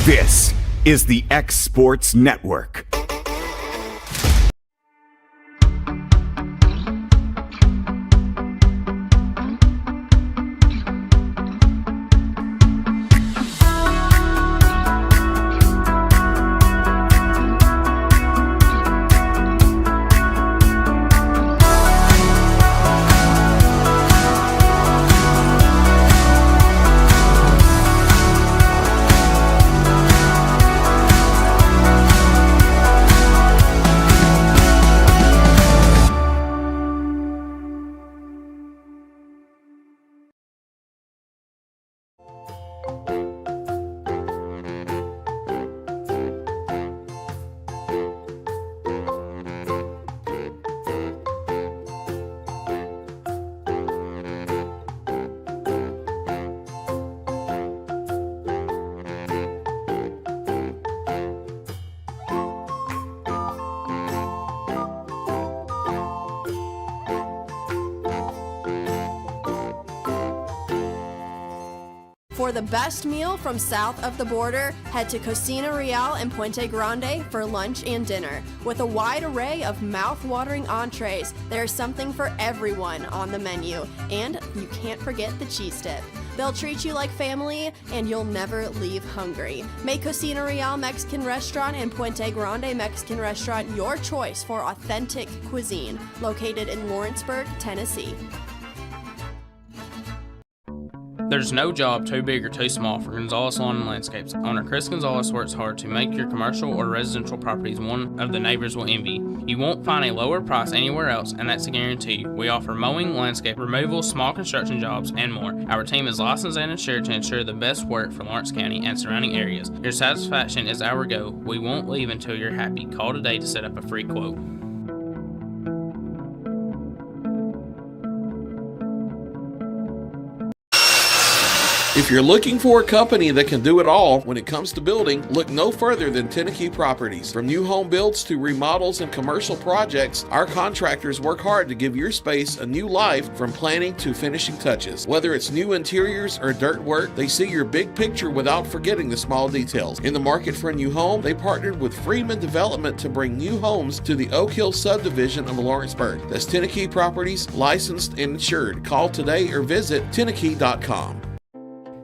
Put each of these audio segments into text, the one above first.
This is the X Sports Network. For the best meal from south of the border, head to Cosina Rial in Puente Grande for lunch and dinner. With a wide array of mouth-watering entrees, there's something for everyone on the menu. And you can't forget the cheese dip. They'll treat you like family, and you'll never leave hungry. Make Cosina Rial Mexican Restaurant and Puente Grande Mexican Restaurant your choice for authentic cuisine, located in Lawrenceburg, Tennessee. There's no job too big or too small for Gonzalez Lawn and Landscapes. Owner Chris Gonzalez works hard to make your commercial or residential properties one of the neighbors will envy. You won't find a lower price anywhere else, and that's a guarantee. We offer mowing, landscape removal, small construction jobs, and more. Our team is licensed and insured to ensure the best work for Lawrence County and surrounding areas. Your satisfaction is our goal. We won't leave until you're happy. Call today to set up a free quote. If you're looking for a company that can do it all when it comes to building, look no further than Tenue Properties. From new home builds to remodels and commercial projects, our contractors work hard to give your space a new life from planning to finishing touches. Whether it's new interiors or dirt work, they see your big picture without forgetting the small details. In the market for a new home, they partnered with Freeman Development to bring new homes to the Oak Hill subdivision of Lawrenceburg. That's Tenue Properties, licensed and insured. Call today or visit Tenue.com.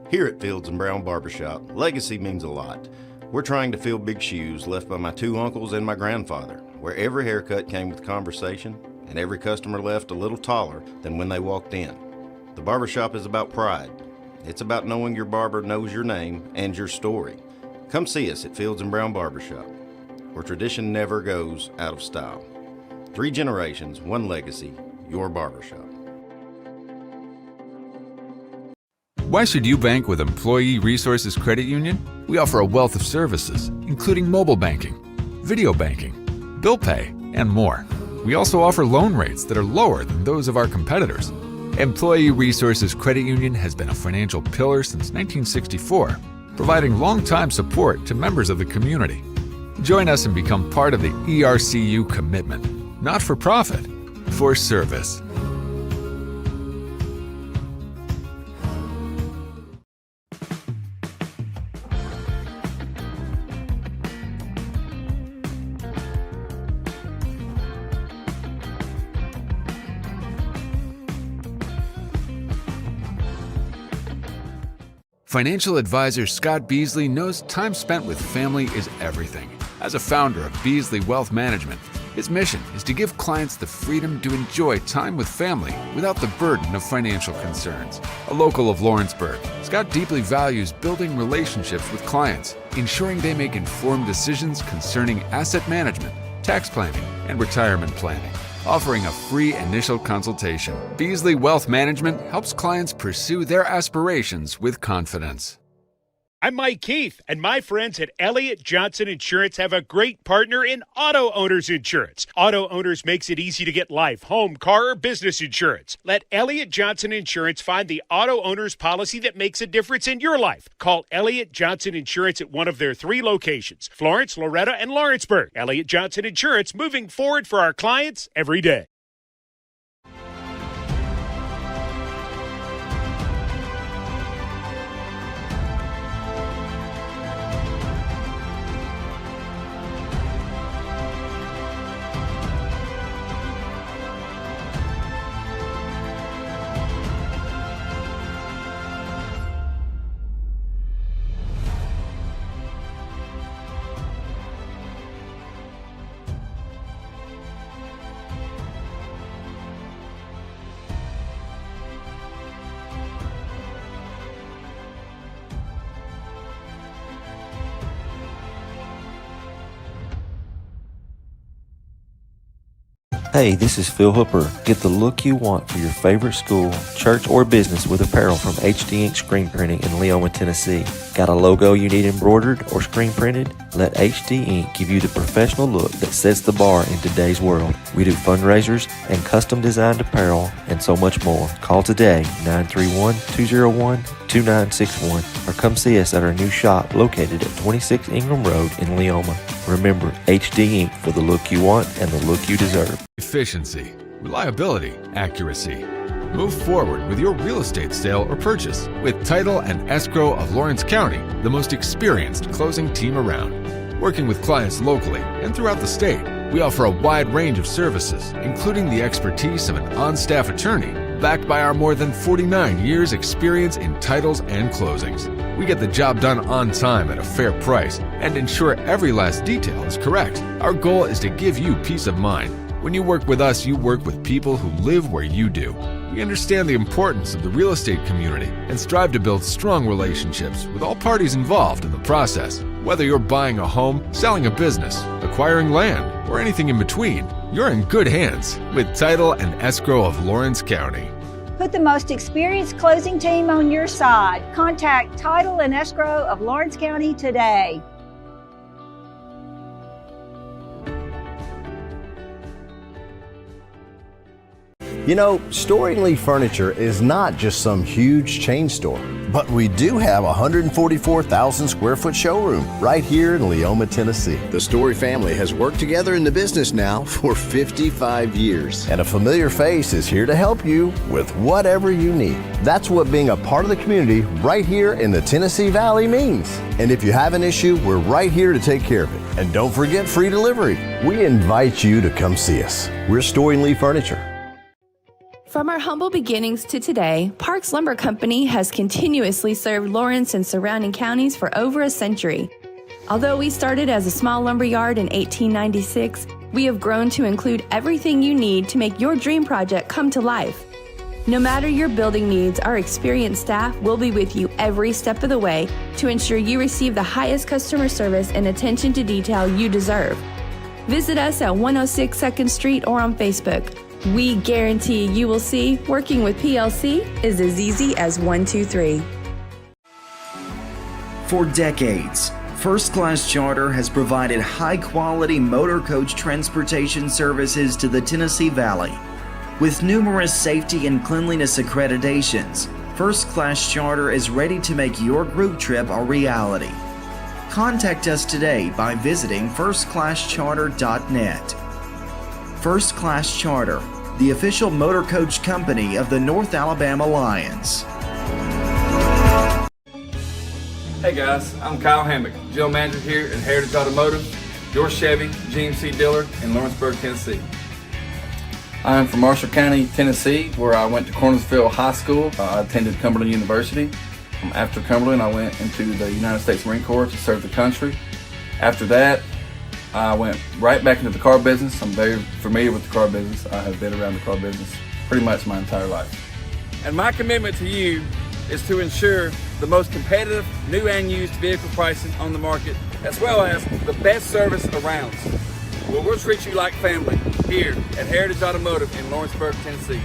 Here at Fields & Brown Barbershop, legacy means a lot. We're trying to fill big shoes left by my two uncles and my grandfather, where every haircut came with conversation and every customer left a little taller than when they walked in. The barbershop is about pride. It's about knowing your barber knows your name and your story. Come see us at Fields & Brown Barbershop, where tradition never goes out of style. 3 generations, 1 legacy, your barbershop. Why should you bank with Employee Resources Credit Union? We offer a wealth of services, including mobile banking, video banking, bill pay, and more. We also offer loan rates that are lower than those of our competitors. Employee Resources Credit Union has been a financial pillar since 1964, providing long-time support to members of the community. Join us and become part of the ERCU commitment, not for profit, for service. Financial advisor Scott Beasley knows time spent with family is everything. As a founder of Beasley Wealth Management, his mission is to give clients the freedom to enjoy time with family without the burden of financial concerns. A local of Lawrenceburg, Scott deeply values building relationships with clients, ensuring they make informed decisions concerning asset management, tax planning, and retirement planning. Offering a free initial consultation, Beasley Wealth Management helps clients pursue their aspirations with confidence. I'm Mike Keith, and my friends at Elliott Johnson Insurance have a great partner in Auto Owners Insurance. Auto Owners makes it easy to get life, home, car, or business insurance. Let Elliott Johnson Insurance find the Auto Owners policy that makes a difference in your life. Call Elliott Johnson Insurance at one of their 3 locations, Florence, Loretto, and Lawrenceburg. Elliott Johnson Insurance, moving forward for our clients every day. Hey, this is Phil Hooper. Get the look you want for your favorite school, church, or business with apparel from HD Ink Screen Printing in Leoma, Tennessee. Got a logo you need embroidered or screen printed? Let HD Ink give you the professional look that sets the bar in today's world. We do fundraisers and custom designed apparel and so much more. Call today, 931-201-2961, or come see us at our new shop located at 26 Ingram Road in Leoma. Remember, HD Ink for the look you want and the look you deserve. Efficiency, reliability, accuracy. Move forward with your real estate sale or purchase with Title and Escrow of Lawrence County, the most experienced closing team around. Working with clients locally and throughout the state, we offer a wide range of services, including the expertise of an on-staff attorney, backed by our more than 49 years experience in titles and closings. We get the job done on time at a fair price and ensure every last detail is correct. Our goal is to give you peace of mind. When you work with us, you work with people who live where you do. We understand the importance of the real estate community and strive to build strong relationships with all parties involved in the process. Whether you're buying a home, selling a business, acquiring land, or anything in between, you're in good hands with Title and Escrow of Lawrence County. Put the most experienced closing team on your side. Contact Title and Escrow of Lawrence County today. You know, Storing Lee Furniture is not just some huge chain store, but we do have a 144,000 square foot showroom right here in Leoma, Tennessee. The Story family has worked together in the business now for 55 years. And a familiar face is here to help you with whatever you need. That's what being a part of the community right here in the Tennessee Valley means. And if you have an issue, we're right here to take care of it. And don't forget free delivery. We invite you to come see us. We're Storing Lee Furniture. From our humble beginnings to today, Parks Lumber Company has continuously served Lawrence and surrounding counties for over a century. Although we started as a small lumber yard in 1896, we have grown to include everything you need to make your dream project come to life. No matter your building needs, our experienced staff will be with you every step of the way to ensure you receive the highest customer service and attention to detail you deserve. Visit us at 106 2nd Street or on Facebook. We guarantee you will see working with PLC is as easy as 1, 2, 3. For decades, First Class Charter has provided high-quality motor coach transportation services to the Tennessee Valley. With numerous safety and cleanliness accreditations, First Class Charter is ready to make your group trip a reality. Contact us today by visiting firstclasscharter.net. First Class Charter, the official motor coach company of the North Alabama Lions. Hey guys, I'm Kyle Hammock, General Manager here at Heritage Automotive, your Chevy GMC dealer in Lawrenceburg, Tennessee. I am from Marshall County, Tennessee, where I went to Cornersville High School. I attended Cumberland University. After Cumberland, I went into the United States Marine Corps to serve the country. After that, I went right back into the car business. I'm very familiar with the car business. I have been around the car business pretty much my entire life. And my commitment to you is to ensure the most competitive new and used vehicle pricing on the market, as well as the best service around. Well, we'll treat you like family here at Heritage Automotive in Lawrenceburg, Tennessee.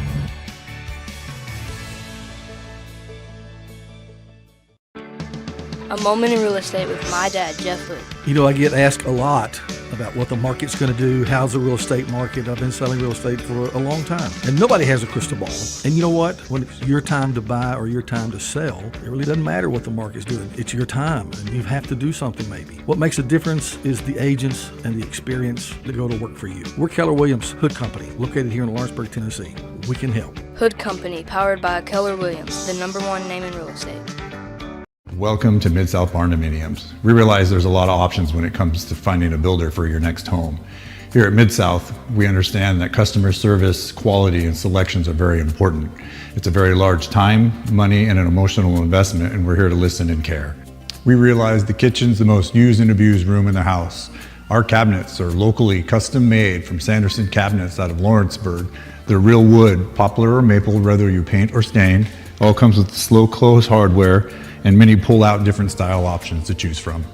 A moment in real estate with my dad, Jeff Hood. You know, I get asked a lot about what the market's going to do. How's the real estate market? I've been selling real estate for a long time, and nobody has a crystal ball. And you know what? When it's your time to buy or your time to sell, it really doesn't matter what the market's doing. It's your time, and you have to do something maybe. What makes a difference is the agents and the experience that go to work for you. We're Keller Williams Hood Company, located here in Lawrenceburg, Tennessee. We can help. Hood Company, powered by Keller Williams, the #1 name in real estate. Welcome to Mid-South Barndominiums. We realize there's a lot of options when it comes to finding a builder for your next home. Here at Mid-South, we understand that customer service, quality, and selections are very important. It's a very large time, money, and an emotional investment, and we're here to listen and care. We realize the kitchen's the most used and abused room in the house. Our cabinets are locally custom made from Sanderson Cabinets out of Lawrenceburg. They're real wood, poplar or maple, whether you paint or stain. All comes with slow close hardware and many pull-out different style options to choose from.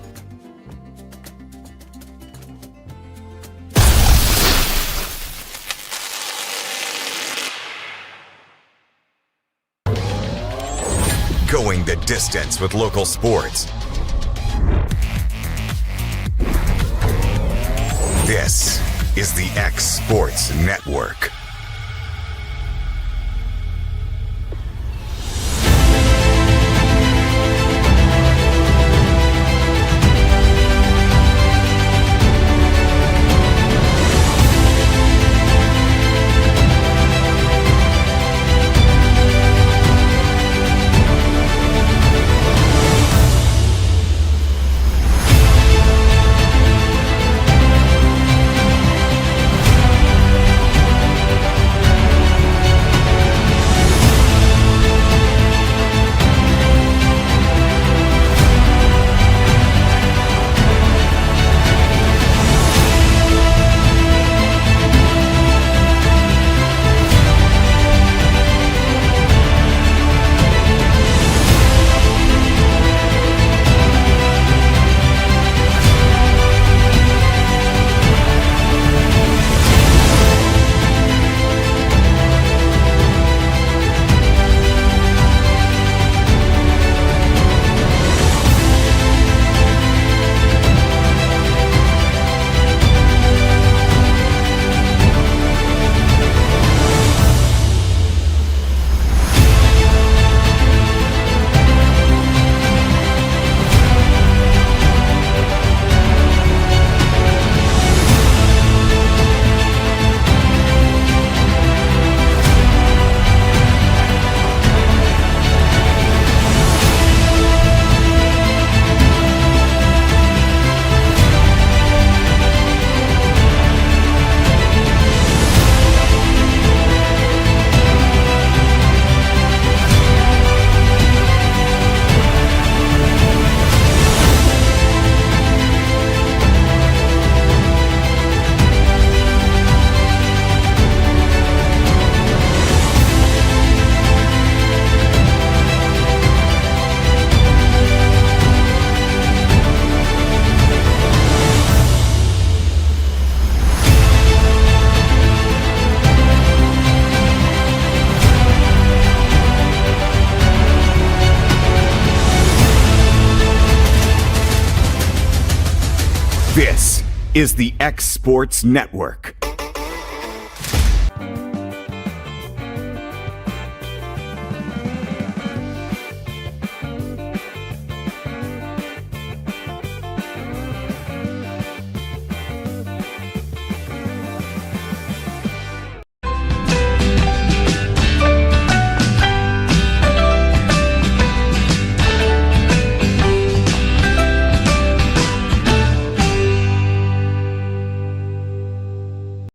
going the distance with local sports. This is the X Sports Network. This is the X Sports Network.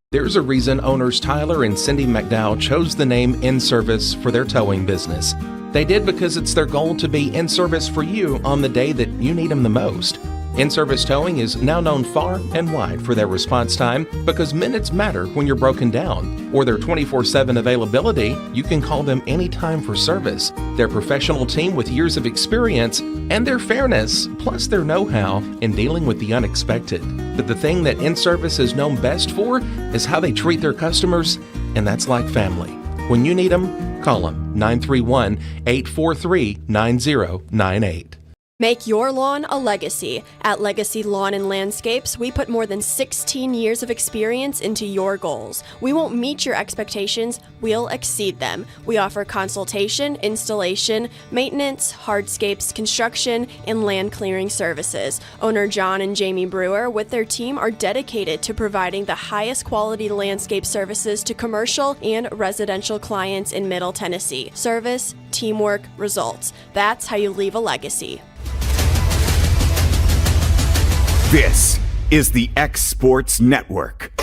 There's a reason owners Tyler and Cindy McDowell chose the name Inservice for their towing business. They did because it's their goal to be in service for you on the day that you need them the most. Inservice Towing is now known far and wide for their response time because minutes matter when you're broken down, or their 24/7 availability. You can call them anytime for service. Their professional team with years of experience and their fairness, plus their know-how in dealing with the unexpected. But the thing that Inservice is known best for is how they treat their customers, and that's like family. When you need them, call them 931-843-9098. Make your lawn a legacy. At Legacy Lawn and Landscapes, we put more than 16 years of experience into your goals. We won't meet your expectations, we'll exceed them. We offer consultation, installation, maintenance, hardscapes, construction, and land clearing services. Owner John and Jamie Brewer with their team are dedicated to providing the highest quality landscape services to commercial and residential clients in Middle Tennessee. Service, teamwork, results. That's how you leave a legacy. This is the X Sports Network.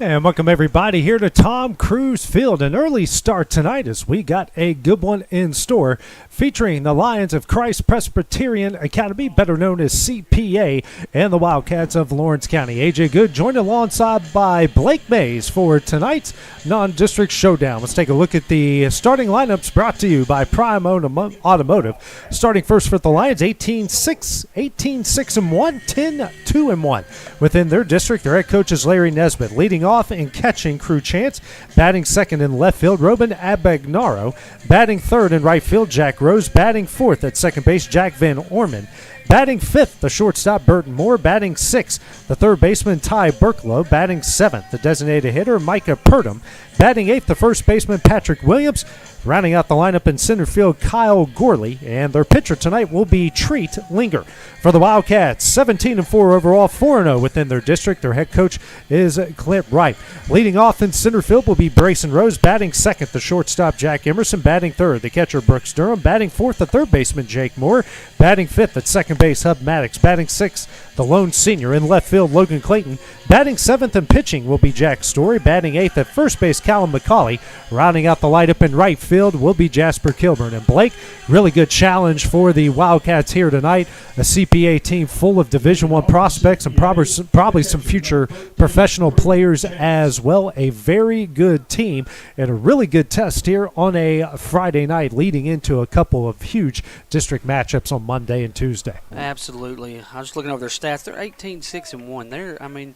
And welcome everybody here to Tom Cruise Field. An early start tonight as we got a good one in store featuring the Lions of Christ Presbyterian Academy, better known as CPA, and the Wildcats of Lawrence County. AJ Good joined alongside by Blake Mays for tonight's non-district showdown. Let's take a look at the starting lineups brought to you by Prime Automotive. Starting first for the Lions, 18-6, 18-6-1, 10-2-1. Within their district, their head coach is Larry Nesbitt. Leading off and catching, Crew Chance. Batting second in left field, Robin Abagnaro. Batting third in right field, Jack Rose. Batting fourth at second base, Jack Van Orman. Batting fifth, the shortstop, Burton Moore. Batting sixth, the third baseman, Ty Burklow. Batting seventh, the designated hitter, Micah Purdom. Batting eighth, the first baseman, Patrick Williams. Rounding out the lineup in center field, Kyle Gorley. And their pitcher tonight will be Treat Linger. For the Wildcats, 17-4 overall, 4-0 within their district. Their head coach is Clint Wright. Leading off in center field will be Brayson Rose. Batting second, the shortstop, Jack Emerson. Batting third, the catcher, Brooks Durham. Batting fourth, the third baseman, Jake Moore. Batting fifth at second base, Hub Maddox. Batting sixth, the lone senior in left field, Logan Clayton. Batting seventh and pitching will be Jack Story. Batting eighth at first base, Callum McCauley. Rounding out the lineup in right field will be Jasper Kilburn. And Blake, really good challenge for the Wildcats here tonight. A CPA team full of Division I prospects and probably some future professional players as well. A very good team and a really good test here on a Friday night leading into a couple of huge district matchups on Monday and Tuesday. Absolutely. I was just looking over their stats. They're 18-6-1.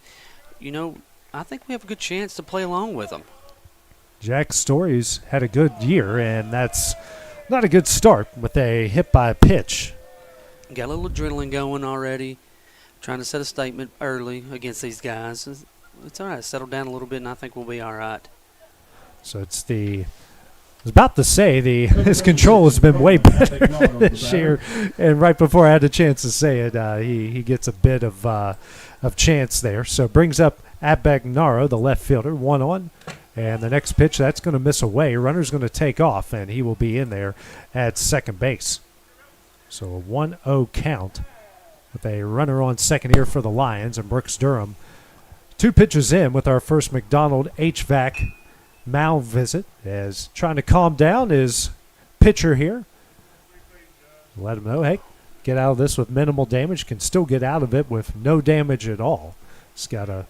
I think we have a good chance to play along with them. Jack Story's had a good year, and that's not a good start with a hit by pitch. Got a little adrenaline going already. Trying to set a statement early against these guys. It's all right. Settle down a little bit, and I think we'll be all right. So I was about to say his control has been way better this year, and right before I had a chance to say it, he gets a bit of chance there. So brings up Abagnaro, the left fielder, 1-on. And the next pitch, that's going to miss away. Runner's going to take off, and he will be in there at second base. So a 1-0 count with a runner on second here for the Lions and Brooks Durham. 2 pitches in with our first McDonald HVAC mound visit as trying to calm down his pitcher here. Let him know, hey, get out of this with minimal damage. Can still get out of it with no damage at all. Just got to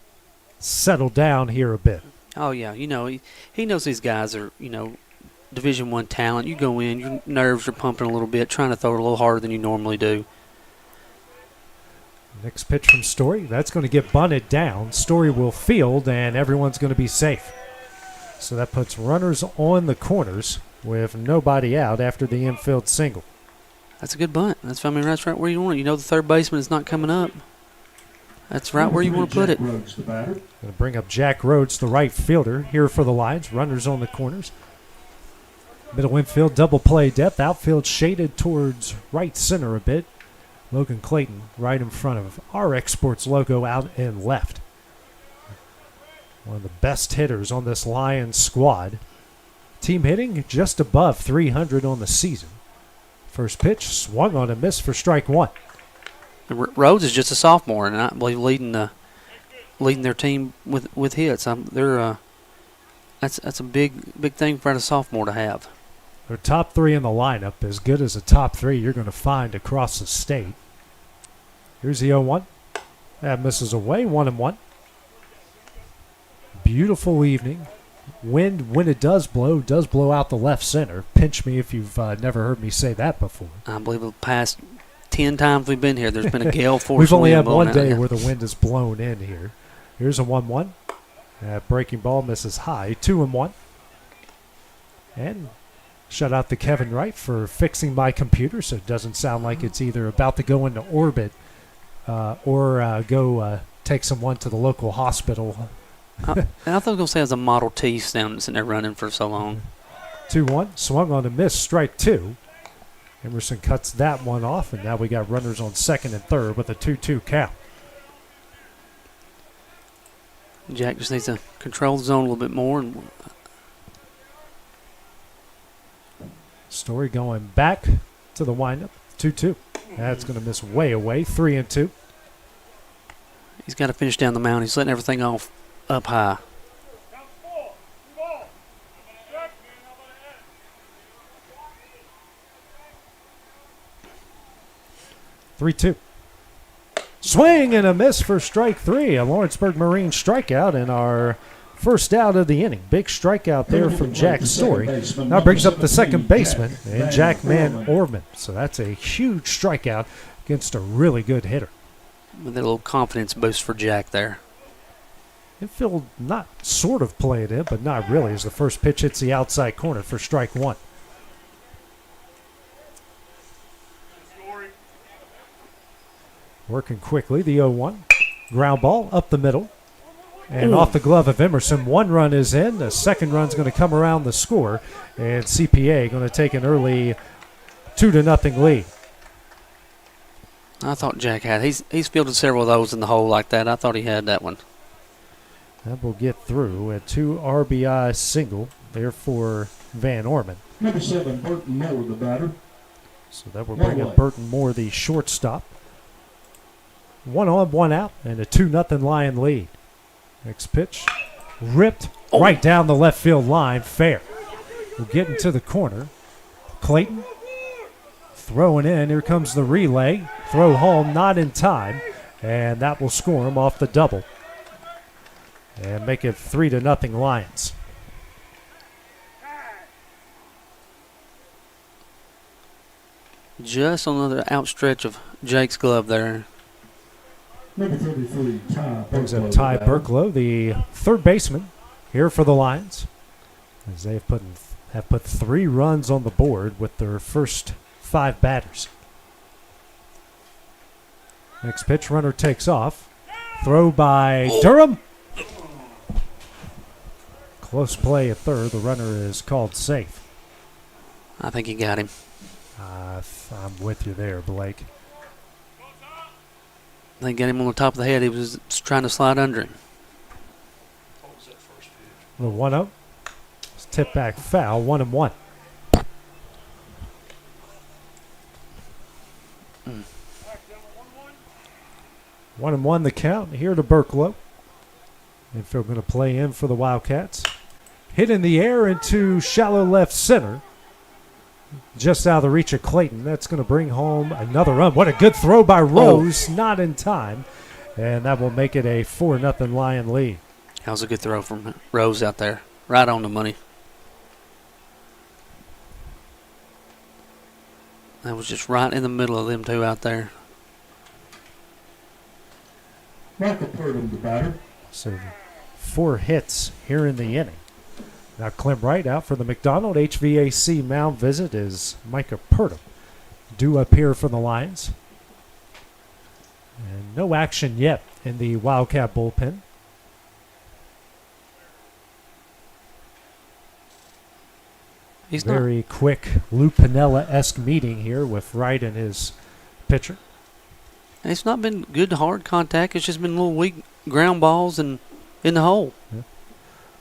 settle down here a bit. Oh, yeah. He knows these guys are, Division I talent. You go in, your nerves are pumping a little bit, trying to throw it a little harder than you normally do. Next pitch from Story. That's going to get bunted down. Story will field, and everyone's going to be safe. So that puts runners on the corners with nobody out after the infield single. That's a good bunt. That's right where you want it. The third baseman is not coming up. That's right where you want to put it. Going to bring up Jack Rhodes, the right fielder, here for the Lions. Runners on the corners. Middle infield, double play depth. Outfield shaded towards right center a bit. Logan Clayton right in front of our Exports logo out and left. One of the best hitters on this Lions squad. Team hitting just above 300 on the season. First pitch swung on a miss for strike one. Rhodes is just a sophomore, and I believe leading their team with hits. That's a big thing for a sophomore to have. Their top 3 in the lineup, as good as a top 3 you're going to find across the state. Here's the 0-1. That misses away, 1-1. Beautiful evening. Wind, when it does blow out the left center. Pinch me if you've never heard me say that before. I believe the past 10 times we've been here, there's been a gale force. We've only had one day where the wind is blown in here. Here's a 1-1. Breaking ball misses high. 2-1. And shout out to Kevin Wright for fixing my computer so it doesn't sound like it's either about to go into orbit or go take someone to the local hospital. I thought I was going to say it was a Model T sitting there running for so long. 2-1. Swung on a miss. Strike 2. Emerson cuts that one off, and now we got runners on second and third with a 2-2 count. Jack just needs to control the zone a little bit more. And Story going back to the windup. 2-2. That's going to miss way away. 3-2. He's got to finish down the mound. He's letting everything off up high. 3-2. Swing and a miss for strike 3. A Lawrenceburg Marine strikeout in our first out of the inning. Big strikeout there from Jack Story. Now brings up the second baseman, and Jack Van Orman. So that's a huge strikeout against a really good hitter. With a little confidence boost for Jack there. Infield not sort of played in, but not really, as the first pitch hits the outside corner for strike 1. Working quickly, the 0-1. Ground ball up the middle. And off the glove of Emerson, 1 run is in. The second run's going to come around the score. And CPA going to take an early 2-0 lead. I thought Jack had. He's fielded several of those in the hole like that. I thought he had that one. That will get through. A 2 RBI single there for Van Orman. Number 7, Burton Moore, the batter. So that will bring up Burton Moore, the shortstop. 1 on, 1 out, and a 2-0 Lion lead. Next pitch, ripped right down the left field line, fair. We'll get into the corner. Clayton throwing in. Here comes the relay. Throw home, not in time, and that will score him off the double and make it 3-0 Lions. Just on another outstretch of Jake's glove there. Number 33, Ty Brings up Burklow, Ty the batter. Burklow, the third baseman here for the Lions, as they have put 3 runs on the board with their first 5 batters. Next pitch, runner takes off. Throw by Durham. Close play at third. The runner is called safe. I think he got him. I'm with you there, Blake. They got him on the top of the head. He was trying to slide under him. The 1-0. Tip back foul, 1-1. Mm. 1-1 the count. Here to Burklow. Infield going to play in for the Wildcats. Hit in the air into shallow left center. Just out of the reach of Clayton. That's going to bring home another run. What a good throw by Rose. Not in time. And that will make it a 4-0 Lion lead. That was a good throw from Rose out there. Right on the money. That was just right in the middle of them two out there. Michael Purdom, the batter. So 4 hits here in the inning. Now Clem Wright out for the McDonald HVAC mound visit is Micah Purdom due up here for the Lions. And no action yet in the Wildcat bullpen. He's very quick Lou Piniella-esque meeting here with Wright and his pitcher. It's not been good hard contact. It's just been little weak ground balls and in the hole. Yeah.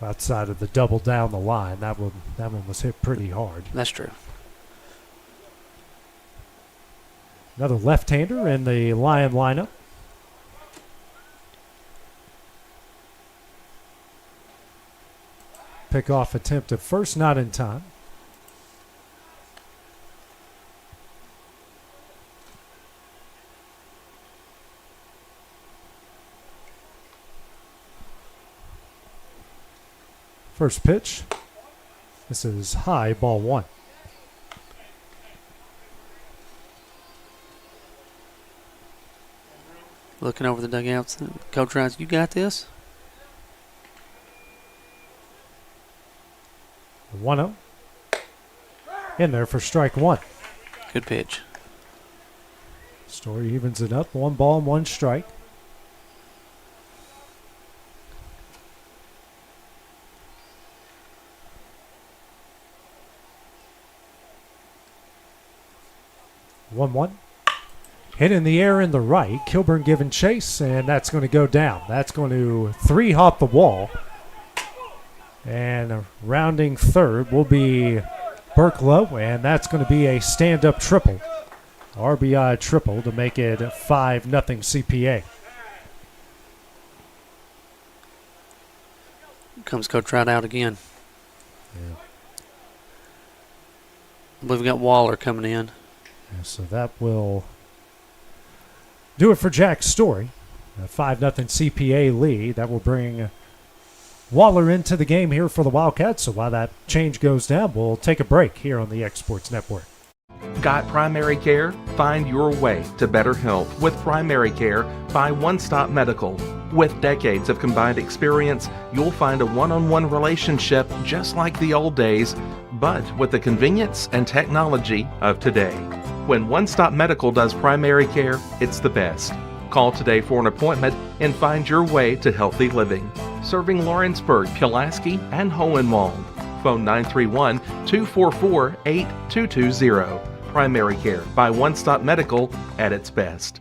Outside of the double down the line, that one was hit pretty hard. That's true. Another left-hander in the Lion lineup. Pickoff attempt at first, not in time. First pitch. This is high, ball 1. Looking over the dugouts. Coach Rice, you got this? 1-0. In there for strike 1. Good pitch. Story evens it up. 1 ball and 1 strike. One. Hit in the air in the right. Kilburn giving chase, and that's going to go down. That's going to 3-hop the wall. And rounding third will be Burklow, and that's going to be a stand-up triple. RBI triple to make it 5-0 CPA. Comes Coach Wright out again. Yeah. I believe we got Waller coming in. So that will do it for Jack's story. A 5-0 CPA lead. That will bring Waller into the game here for the Wildcats. So while that change goes down, we'll take a break here on the Exports Network. Got primary care? Find your way to better health with Primary Care by One Stop Medical. With decades of combined experience, you'll find a one-on-one relationship just like the old days, but with the convenience and technology of today. When One Stop Medical does primary care, it's the best. Call today for an appointment and find your way to healthy living. Serving Lawrenceburg, Pulaski, and Hohenwald. Phone 931-244-8220. Primary Care by One Stop Medical at its best.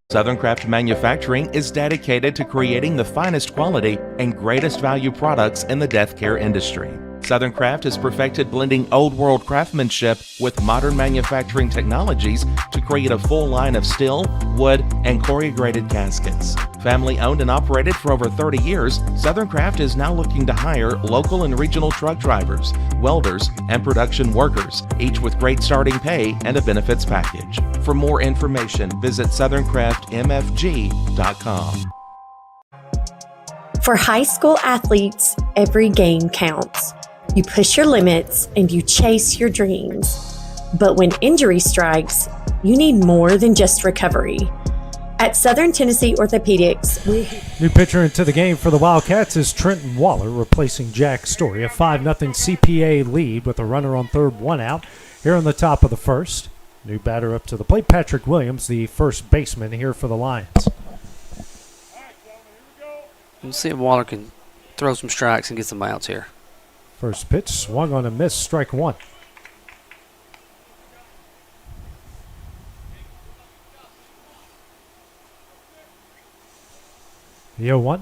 Southern Craft Manufacturing is dedicated to creating the finest quality and greatest value products in the death care industry. Southern Craft has perfected blending old world craftsmanship with modern manufacturing technologies to create a full line of steel, wood, and corrugated caskets. Family owned and operated for over 30 years, Southern Craft is now looking to hire local and regional truck drivers, welders, and production workers, each with great starting pay and a benefits package. For more information, visit SouthernCraftMFG.com. For high school athletes, every game counts. You push your limits and you chase your dreams. But when injury strikes, you need more than just recovery. At Southern Tennessee Orthopedics, New pitcher into the game for the Wildcats is Trenton Waller, replacing Jack Story. A 5-0 CPA lead with a runner on third, one out. Here on the top of the first. New batter up to the plate, Patrick Williams, the first baseman here for the Lions. We'll see if Waller can throw some strikes and get some outs here. First pitch, swung on a miss, strike one. The 0-1.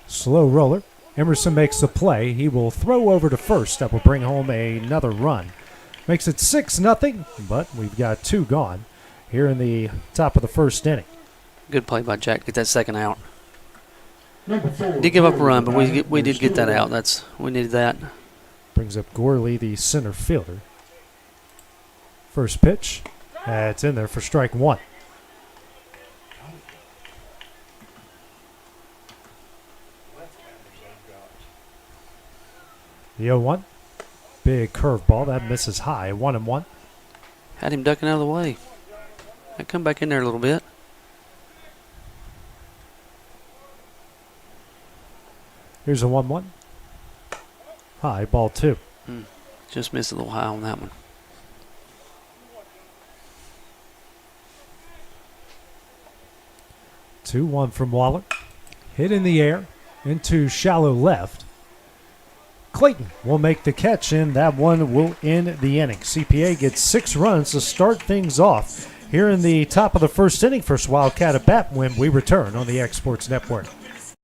Slow roller. Emerson makes the play. He will throw over to first. That will bring home another run. Makes it 6-0, but we've got two gone here in the top of the first inning. Good play by Jack to get that second out. Did give up a run, but we did get that out. We needed that. Brings up Gorley, the center fielder. First pitch. It's in there for strike one. The 0-1. Big curveball. That misses high. 1-1. Had him ducking out of the way. I come back in there a little bit. Here's a 1-1. High, ball two. Just missed a little high on that one. Two, one from Waller. Hit in the air into shallow left. Clayton will make the catch, and that one will end the inning. CPA gets 6 runs to start things off here in the top of the first inning. First Wildcat at bat when we return on the Exports Network.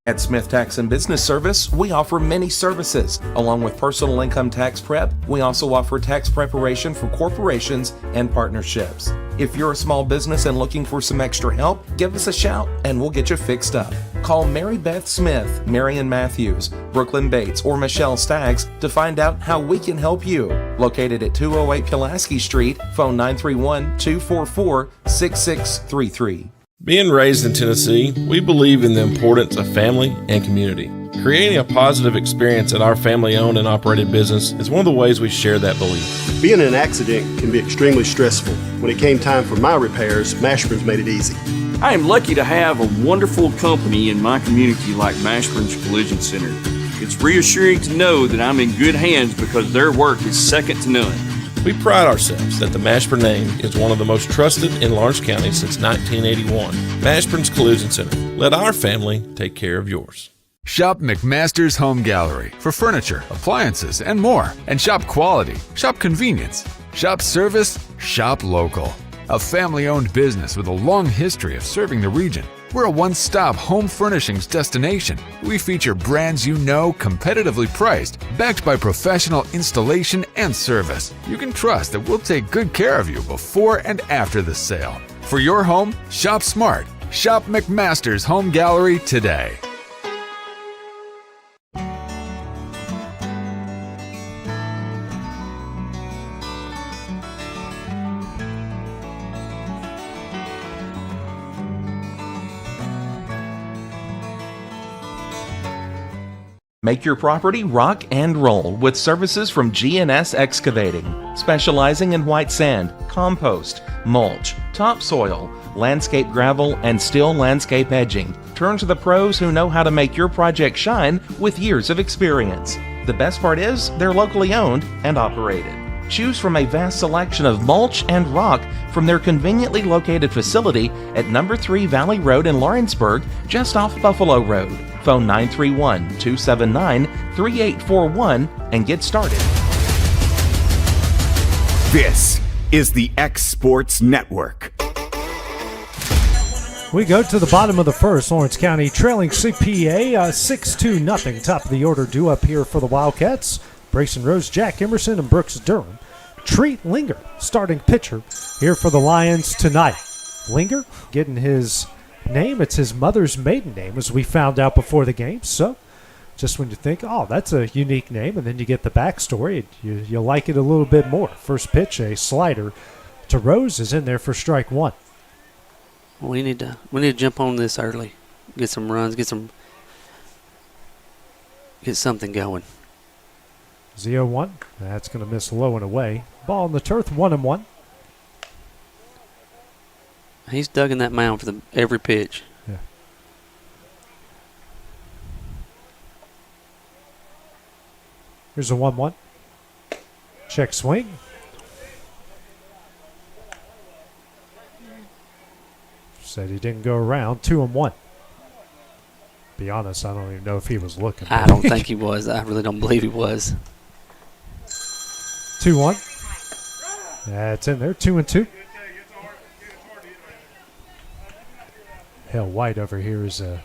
At Smith Tax and Business Service, we offer many services. Along with personal income tax prep, we also offer tax preparation for corporations and partnerships. If you're a small business and looking for some extra help, give us a shout and we'll get you fixed up. Call Mary Beth Smith, Marion Matthews, Brooklyn Bates, or Michelle Staggs to find out how we can help you. Located at 208 Pulaski Street, phone 931-244-6633. Being raised in Tennessee, we believe in the importance of family and community. Creating a positive experience at our family-owned and operated business is one of the ways we share that belief. Being in an accident can be extremely stressful. When it came time for my repairs, Mashburn's made it easy. I am lucky to have a wonderful company in my community like Mashburn's Collision Center. It's reassuring to know that I'm in good hands because their work is second to none. We pride ourselves that the Mashburn name is one of the most trusted in Lawrence County since 1981. Mashburn's Collision Center. Let our family take care of yours. Shop McMaster's Home Gallery for furniture, appliances, and more. And shop quality, shop convenience, shop service, shop local. a family-owned business with a long history of serving the region. We're a one-stop home furnishings destination. We feature brands you know, competitively priced, backed by professional installation and service. You can trust that we'll take good care of you before and after the sale. For your home, shop smart. Shop McMaster's Home Gallery today. Make your property rock and roll with services from G&S Excavating, specializing in white sand, compost, mulch, topsoil, landscape gravel, and steel landscape edging. Turn to the pros who know how to make your project shine with years of experience. The best part is they're locally owned and operated. Choose from a vast selection of mulch and rock from their conveniently located facility at number 3 Valley Road in Lawrenceburg, just off Buffalo Road. Phone 931-279-3841 and get started. This is the X Sports Network. We go to the bottom of the first. Lawrence County trailing CPA 6-2-0. Top of the order due up here for the Wildcats. Brayson Rose, Jack Emerson, and Brooks Durham. Treat Linger, starting pitcher here for the Lions tonight. Linger getting his name. It's his mother's maiden name, as we found out before the game. So just when you think, oh, that's a unique name, and then you get the backstory, you like it a little bit more. First pitch, a slider to Rose, is in there for strike one. We need to jump on this early, get some runs, get something going. 0-1. That's going to miss low and away. Ball on the turf, 1-1. He's dug in that mound for every pitch. Yeah. Here's a 1-1. Check swing. Said he didn't go around. 2-1. Be honest, I don't even know if he was looking. I don't think he was. I really don't believe he was. 2-1. That's in there. 2-2. Hell, White over here is a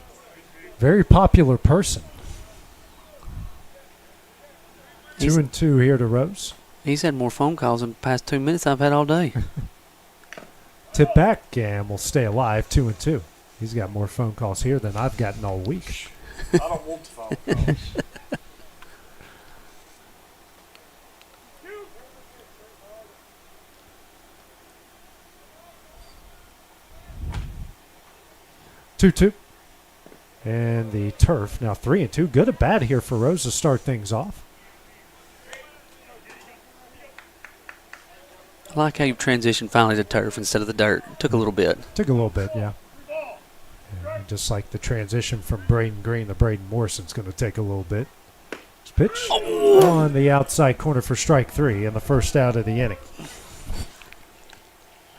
very popular person. 2-2 here to Rose. He's had more phone calls in the past 2 minutes I've had all day. Tip back and will stay alive. 2-2. He's got more phone calls here than I've gotten all week. I don't want the phone calls. 2-2. And the turf now 3-2. Good at bat here for Rose to start things off. I like how you transitioned finally to turf instead of the dirt. Took a little bit. Took a little bit, yeah. And just like the transition from Braden Green to Braden Morrison's going to take a little bit. This pitch on the outside corner for strike 3 and the first out of the inning.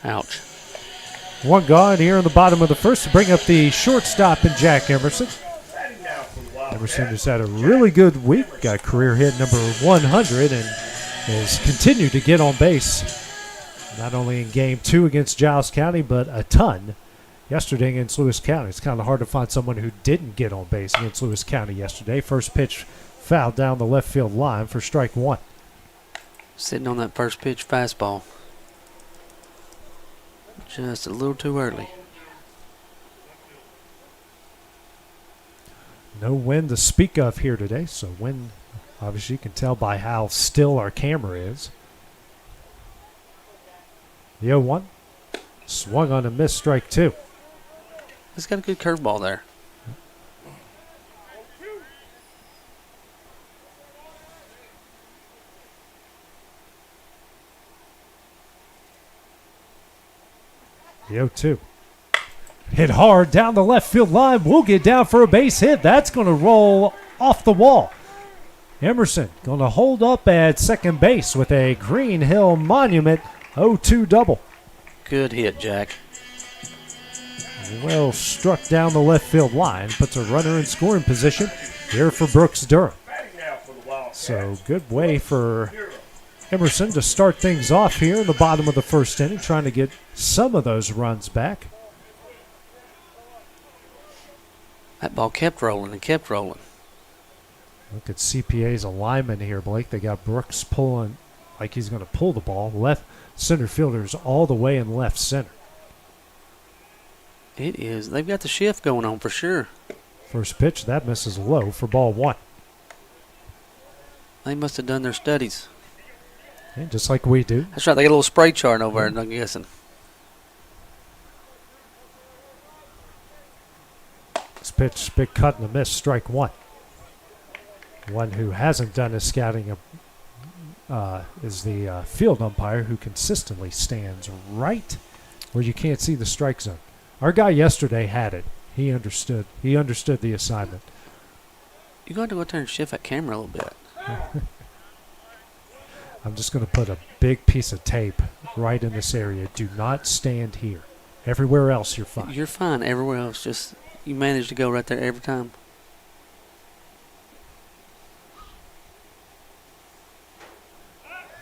Ouch. One gone here in the bottom of the first to bring up the shortstop in Jack Emerson. Emerson has had a really good week. Got career hit number 100 and has continued to get on base. Not only in game 2 against Giles County, but a ton yesterday against Lewis County. It's kind of hard to find someone who didn't get on base against Lewis County yesterday. First pitch fouled down the left field line for strike 1. Sitting on that first pitch fastball. Just a little too early. No wind to speak of here today, so wind, obviously you can tell by how still our camera is. The 0-1. Swung on a miss, strike 2. He's got a good curveball there. The 0-2. Hit hard down the left field line. We'll get down for a base hit. That's going to roll off the wall. Emerson going to hold up at second base with a Green Hill Monument 0-2 double. Good hit, Jack. Well struck down the left field line. Puts a runner in scoring position here for Brooks Durham. So good way for Emerson to start things off here in the bottom of the first inning, trying to get some of those runs back. That ball kept rolling and kept rolling. Look at CPA's alignment here, Blake. They got Brooks pulling like he's going to pull the ball. Left center fielder's all the way in left center. It is. They've got the shift going on for sure. First pitch, that misses low for ball one. They must have done their studies. Yeah, just like we do. That's right. They got a little spray chart over there, I'm guessing. This pitch, big cut and a miss, strike one. One who hasn't done his scouting is the field umpire, who consistently stands right where you can't see the strike zone. Our guy yesterday had it. He understood. He understood the assignment. You're going to go out there and shift that camera a little bit. I'm just going to put a big piece of tape right in this area. Do not stand here. Everywhere else, you're fine. You're fine everywhere else. Just you manage to go right there every time.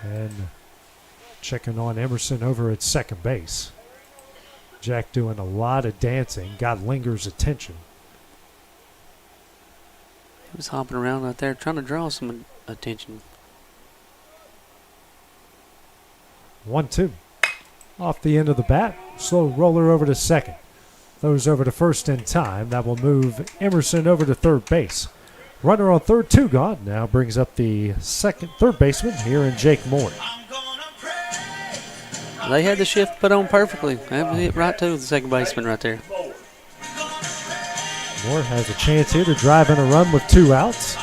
And checking on Emerson over at second base. Jack doing a lot of dancing, got Linger's attention. He was hopping around out there trying to draw some attention. 1-2. Off the end of the bat. Slow roller over to second. Throws over to first in time. That will move Emerson over to third base. Runner on third, 2 gone. Now brings up the third baseman here in Jake Moore. They had the shift put on perfectly. That was it right to the second baseman right there. Moore has a chance here to drive in a run with 2 outs.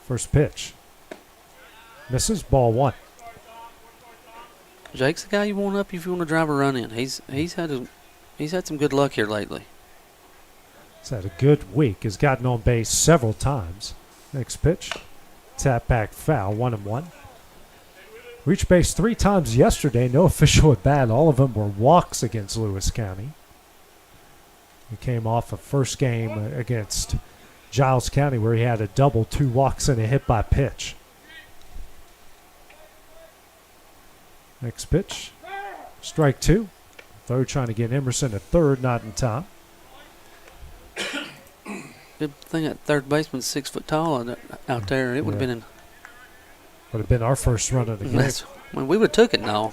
First pitch. Misses, ball one. Jake's the guy you want up if you want to drive a run in. He's had some good luck here lately. He's had a good week. Has gotten on base several times. Next pitch. Tap back foul, 1-1. Reached base 3 times yesterday. No official at bat. All of them were walks against Lewis County. He came off a first game against Giles County where he had a double, 2 walks, and a hit by pitch. Next pitch. Strike 2. Third trying to get Emerson at third, not in time. Good thing that third baseman's 6 foot tall out there. It would have been our first run of the game. When we would have took it now.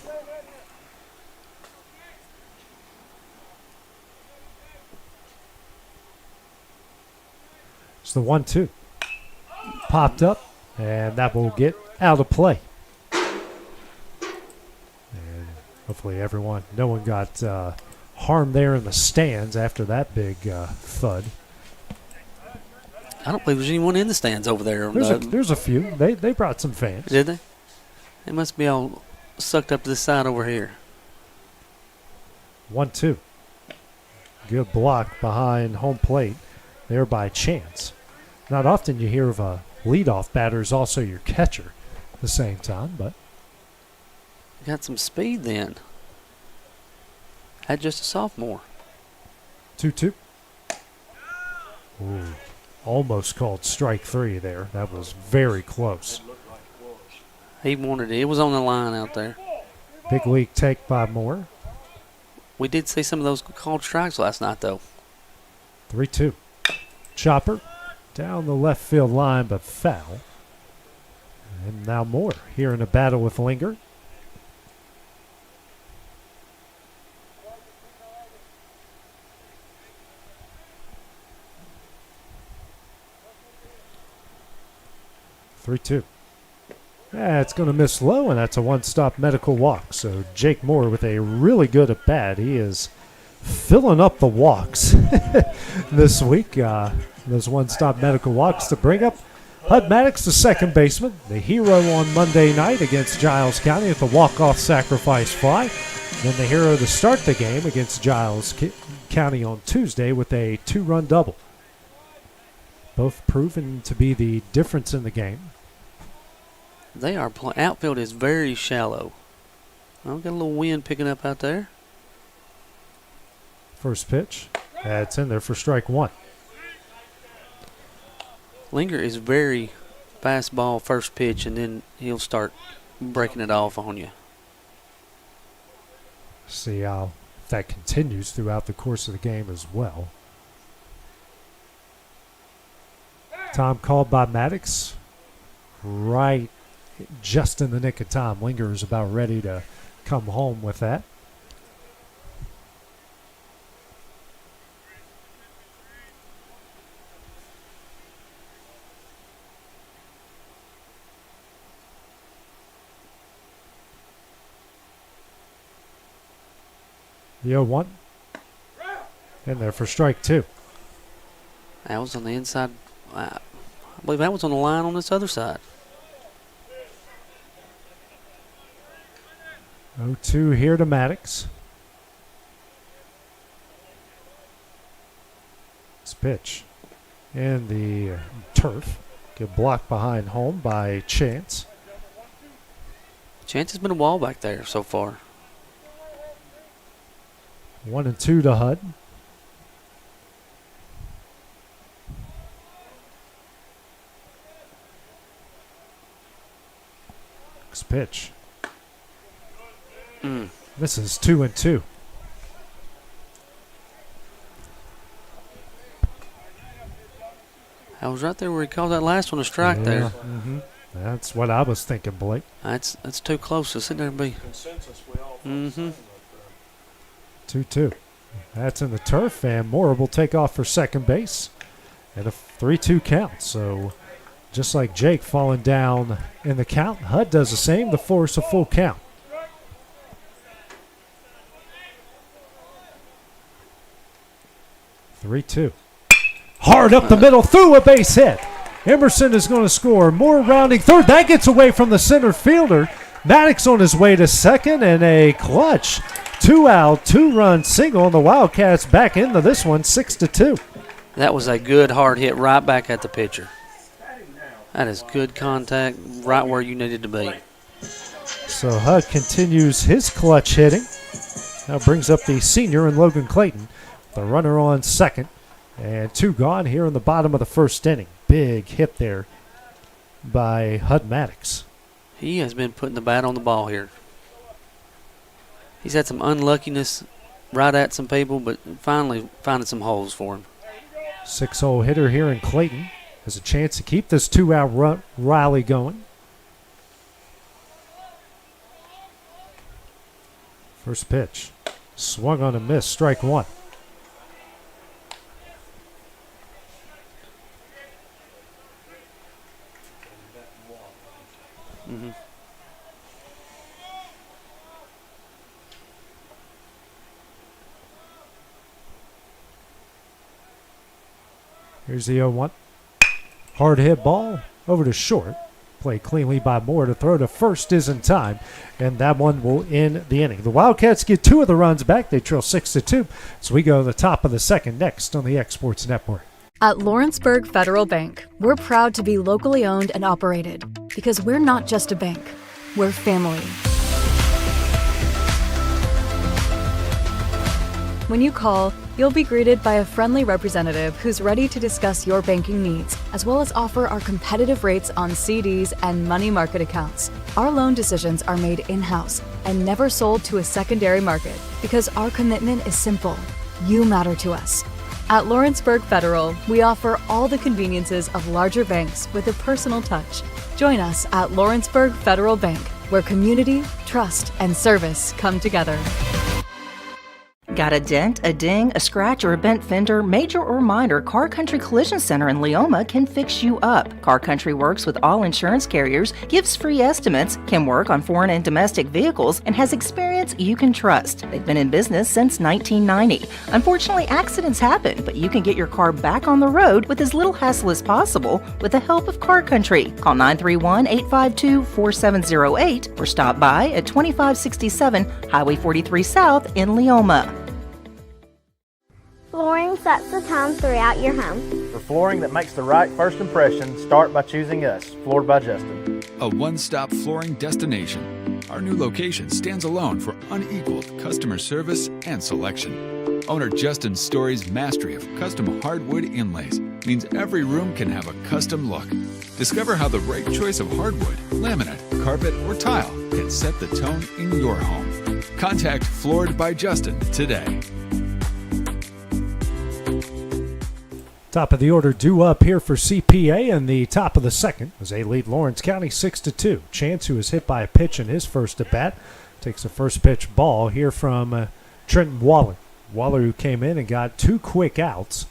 It's the 1-2. Popped up, and that will get out of play. And hopefully no one got harmed there in the stands after that big thud. I don't believe there's anyone in the stands over there. There's a few. They brought some fans. Did they? They must be all sucked up to this side over here. 1-2. Good block behind home plate there by Chance. Not often you hear of a leadoff batter is also your catcher at the same time, but got some speed then. Had just a sophomore. 2-2. Ooh. Almost called strike 3 there. That was very close. He wanted it. It was on the line out there. Big league take by Moore. We did see some of those called strikes last night, though. 3-2. Chopper down the left field line, but foul. And now Moore here in a battle with Linger. It's going to miss low, and that's a one-stop medical walk. So Jake Moore with a really good at-bat. He is filling up the walks this week. Those one-stop medical walks to bring up Hud Maddox, the second baseman, the hero on Monday night against Giles County at the walk-off sacrifice fly. Then the hero to start the game against Giles County on Tuesday with a 2-run double. Both proven to be the difference in the game. They are outfield is very shallow. I've got a little wind picking up out there. First pitch. That's in there for strike one. Linger is very fastball first pitch, and then he'll start breaking it off on you. See how that continues throughout the course of the game as well. Time called by Maddox. Right just in the nick of time. Linger is about ready to come home with that. The 0-1. In there for strike two. That was on the inside. I believe that was on the line on this other side. 0-2 here to Maddox. This pitch in the turf. Get blocked behind home by Chance. Chance has been a wall back there so far. 1-2 to Hud. Next pitch. This is 2-2. I was right there where he called that last one a strike there. Mm-hmm. That's what I was thinking, Blake. That's too close to sit there and be. Consensus, we all felt Mm-hmm. 2-2. That's in the turf, and Moore will take off for second base. And a 3-2 count. So just like Jake falling down in the count, Hud does the same to force a full count. Three-two. Hard up the middle, through a base hit. Emerson is going to score. Moore rounding third. That gets away from the center fielder. Maddox on his way to second, and a clutch 2-out, 2-run single, and the Wildcats back into this one 6-2. That was a good hard hit right back at the pitcher. That is good contact right where you needed to be. So Hud continues his clutch hitting. Now brings up the senior in Logan Clayton. The runner on second. And two gone here in the bottom of the first inning. Big hit there by Hud Maddox. He has been putting the bat on the ball here. He's had some unluckiness right at some people, but finally finding some holes for him. 6-hole hitter here in Clayton has a chance to keep this 2-out rally going. First pitch. Swung on a miss, strike one. Mm-hmm. Here's the 0-1. Hard hit ball over to short. Played cleanly by Moore to throw to first is in time, and that one will end the inning. The Wildcats get two of the runs back. They trail 6-2. So we go to the top of the second next on the Exports Network. At Lawrenceburg Federal Bank, we're proud to be locally owned and operated because we're not just a bank, we're family. When you call, you'll be greeted by a friendly representative who's ready to discuss your banking needs, as well as offer our competitive rates on CDs and money market accounts. Our loan decisions are made in-house and never sold to a secondary market because our commitment is simple. You matter to us. At Lawrenceburg Federal, we offer all the conveniences of larger banks with a personal touch. Join us at Lawrenceburg Federal Bank, where community, trust, and service come together. Got a dent, a ding, a scratch, or a bent fender? Major or minor, Car Country Collision Center in Leoma can fix you up. Car Country works with all insurance carriers, gives free estimates, can work on foreign and domestic vehicles, and has experience you can trust. They've been in business since 1990. Unfortunately, accidents happen, but you can get your car back on the road with as little hassle as possible with the help of Car Country. Call 931-852-4708 or stop by at 2567 Highway 43 South in Leoma. Flooring sets the tone throughout your home. For flooring that makes the right first impression, start by choosing us, Floored by Justin. A one-stop flooring destination. Our new location stands alone for unequaled customer service and selection. Owner Justin Story's mastery of custom hardwood inlays means every room can have a custom look. Discover how the right choice of hardwood, laminate, carpet, or tile can set the tone in your home. Contact Floored by Justin today. Top of the order due up here for CPA in the top of the second as they lead Lawrence County 6-2. Chance, who was hit by a pitch in his first at bat, takes the first pitch ball here from Trenton Waller. Waller, who came in and got 2 quick outs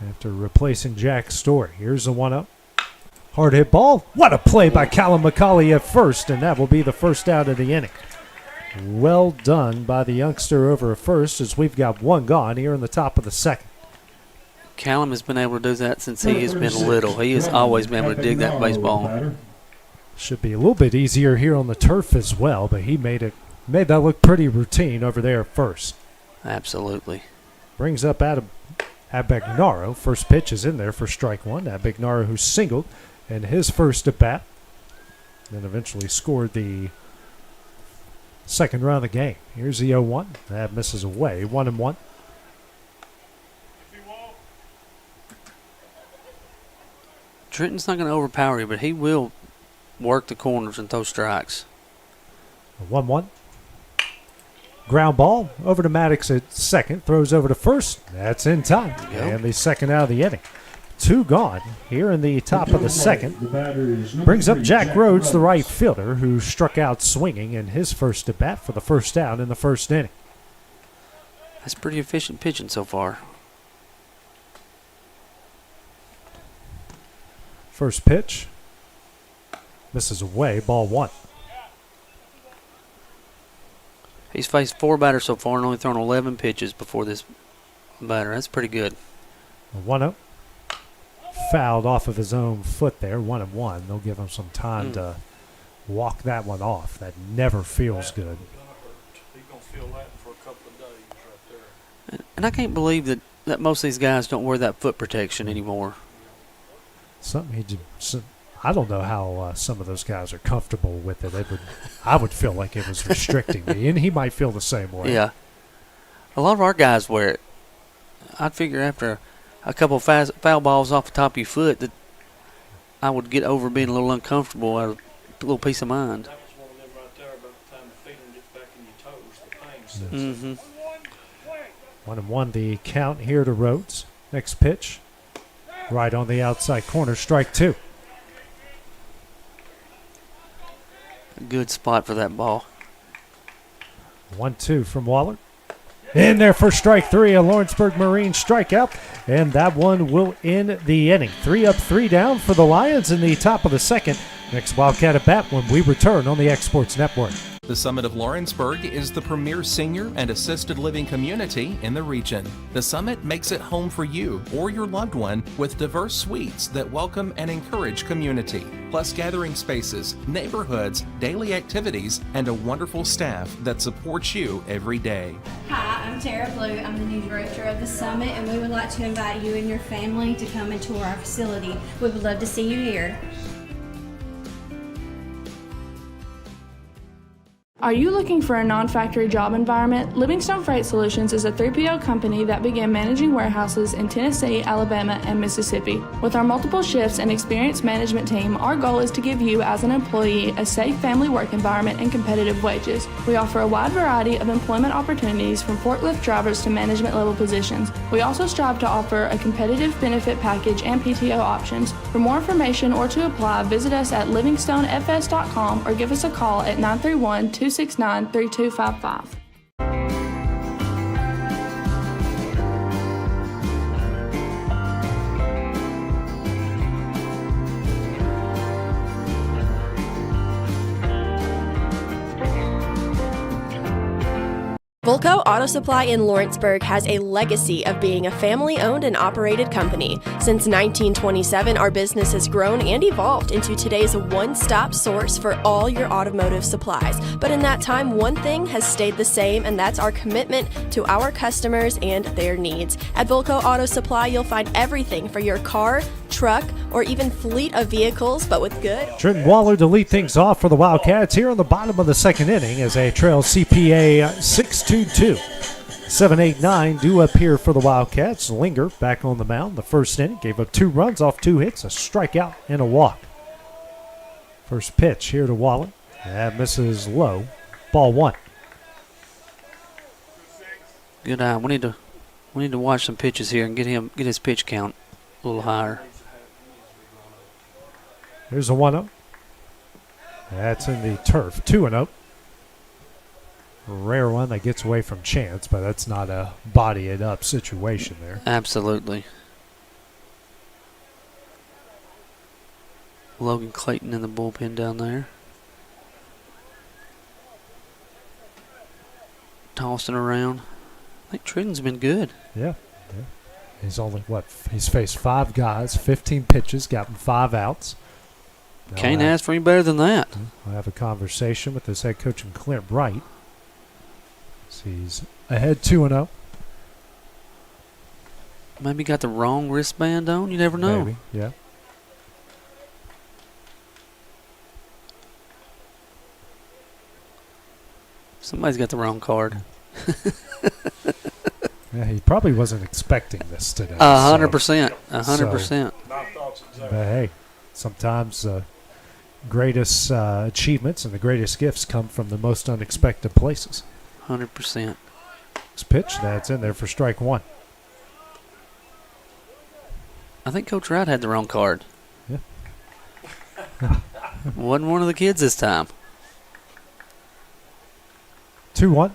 after replacing Jack Story. Here's the 1-0. Hard hit ball. What a play by Callum McCauley at first, and that will be the first out of the inning. Well done by the youngster over at first as we've got 1 gone here in the top of the second. Callum has been able to do that since he has been little. He has always been able to dig that baseball. Should be a little bit easier here on the turf as well, but he made that look pretty routine over there at first. Absolutely. Brings up Abagnaro. First pitch is in there for strike 1. Abagnaro, who singled in his first at bat, then eventually scored the second run of the game. Here's the 0-1. That misses away. 1-1. Trenton's not going to overpower you, but he will work the corners and throw strikes. 1-1. Ground ball over to Maddox at second. Throws over to first. That's in time. And the second out of the inning. 2 gone here in the top of the second. Brings up Jack Rhodes, the right fielder, who struck out swinging in his first at bat for the first out in the first inning. That's pretty efficient pitching so far. First pitch misses away. Ball 1. He's faced 4 batters so far and only thrown 11 pitches before this batter. That's pretty good. 1-0. Fouled off of his own foot there. 1-1. They'll give him some time to walk that one off. That never feels good. He's going to feel that for a couple of days right there. And I can't believe that most of these guys don't wear that foot protection anymore. I don't know how some of those guys are comfortable with it. I would feel like it was restricting me, and he might feel the same way. Yeah. A lot of our guys wear it. I'd figure after a couple of foul balls off the top of your foot that I would get over being a little uncomfortable, a little peace of mind. That was one of them right there about the time the feeling gets back in your toes, the pain sets. 1-1 the count here to Rhodes. Next pitch. Right on the outside corner, strike 2. Good spot for that ball. 1-2 from Waller. In there for strike 3, a Lawrenceburg Marine strikeout, and that one will end the inning. 3 up, 3 down for the Lions in the top of the second. Next Wildcat at bat when we return on the Exports Network. The Summit of Lawrenceburg is the premier senior and assisted living community in the region. The Summit makes it home for you or your loved one with diverse suites that welcome and encourage community, plus gathering spaces, neighborhoods, daily activities, and a wonderful staff that supports you every day. Hi, I'm Tara Blue. I'm the new director of the Summit, and we would like to invite you and your family to come and tour our facility. We would love to see you here. Are you looking for a non-factory job environment? Livingstone Freight Solutions is a 3PL company that began managing warehouses in Tennessee, Alabama, and Mississippi. With our multiple shifts and experienced management team, our goal is to give you as an employee a safe family work environment and competitive wages. We offer a wide variety of employment opportunities from forklift drivers to management level positions. We also strive to offer a competitive benefit package and PTO options. For more information or to apply, visit us at livingstonefs.com or give us a call at 931-269-3255. Volco Auto Supply in Lawrenceburg has a legacy of being a family-owned and operated company. Since 1927, our business has grown and evolved into today's one-stop source for all your automotive supplies. But in that time, one thing has stayed the same, and that's our commitment to our customers and their needs. At Volco Auto Supply, you'll find everything for your car, truck, or even fleet of vehicles, but with good. Trenton Waller to lead things off for the Wildcats here in the bottom of the second inning as they trail CPA 6-2. 7, 8, 9 due up here for the Wildcats. Linger back on the mound. The first inning gave up 2 runs off 2 hits, a strikeout, and a walk. First pitch here to Wallen. That misses low. Ball 1. Good eye. We need to watch some pitches here and get his pitch count a little higher. There's a 1-0. That's in the turf. 2-0. Rare one that gets away from Chance, but that's not a body it up situation there. Absolutely. Logan Clayton in the bullpen down there. Tossing around. I think Tritton's been good. Yeah. He's only, he's faced 5 guys, 15 pitches, gotten 5 outs. Can't ask for any better than that. I'll have a conversation with his head coach, Clint Wright. He's ahead 2-0. Maybe got the wrong wristband on. You never know. Maybe, yeah. Somebody's got the wrong card. Yeah, he probably wasn't expecting this today. 100%. 100%. But hey, sometimes greatest achievements and the greatest gifts come from the most unexpected places. 100%. This pitch, that's in there for strike 1. I think Coach Wright had the wrong card. Yeah. Wasn't one of the kids this time. 2-1.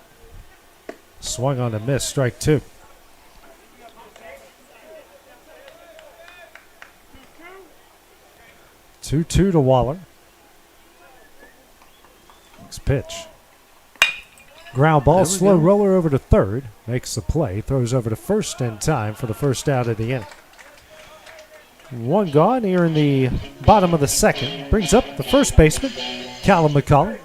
Swung on a miss, strike 2. Two to Waller. Next pitch. Ground ball, slow roller over to third. Makes the play. Throws over to first in time for the first out of the inning. 1 gone here in the bottom of the second. Brings up the first baseman, Callum McCollum.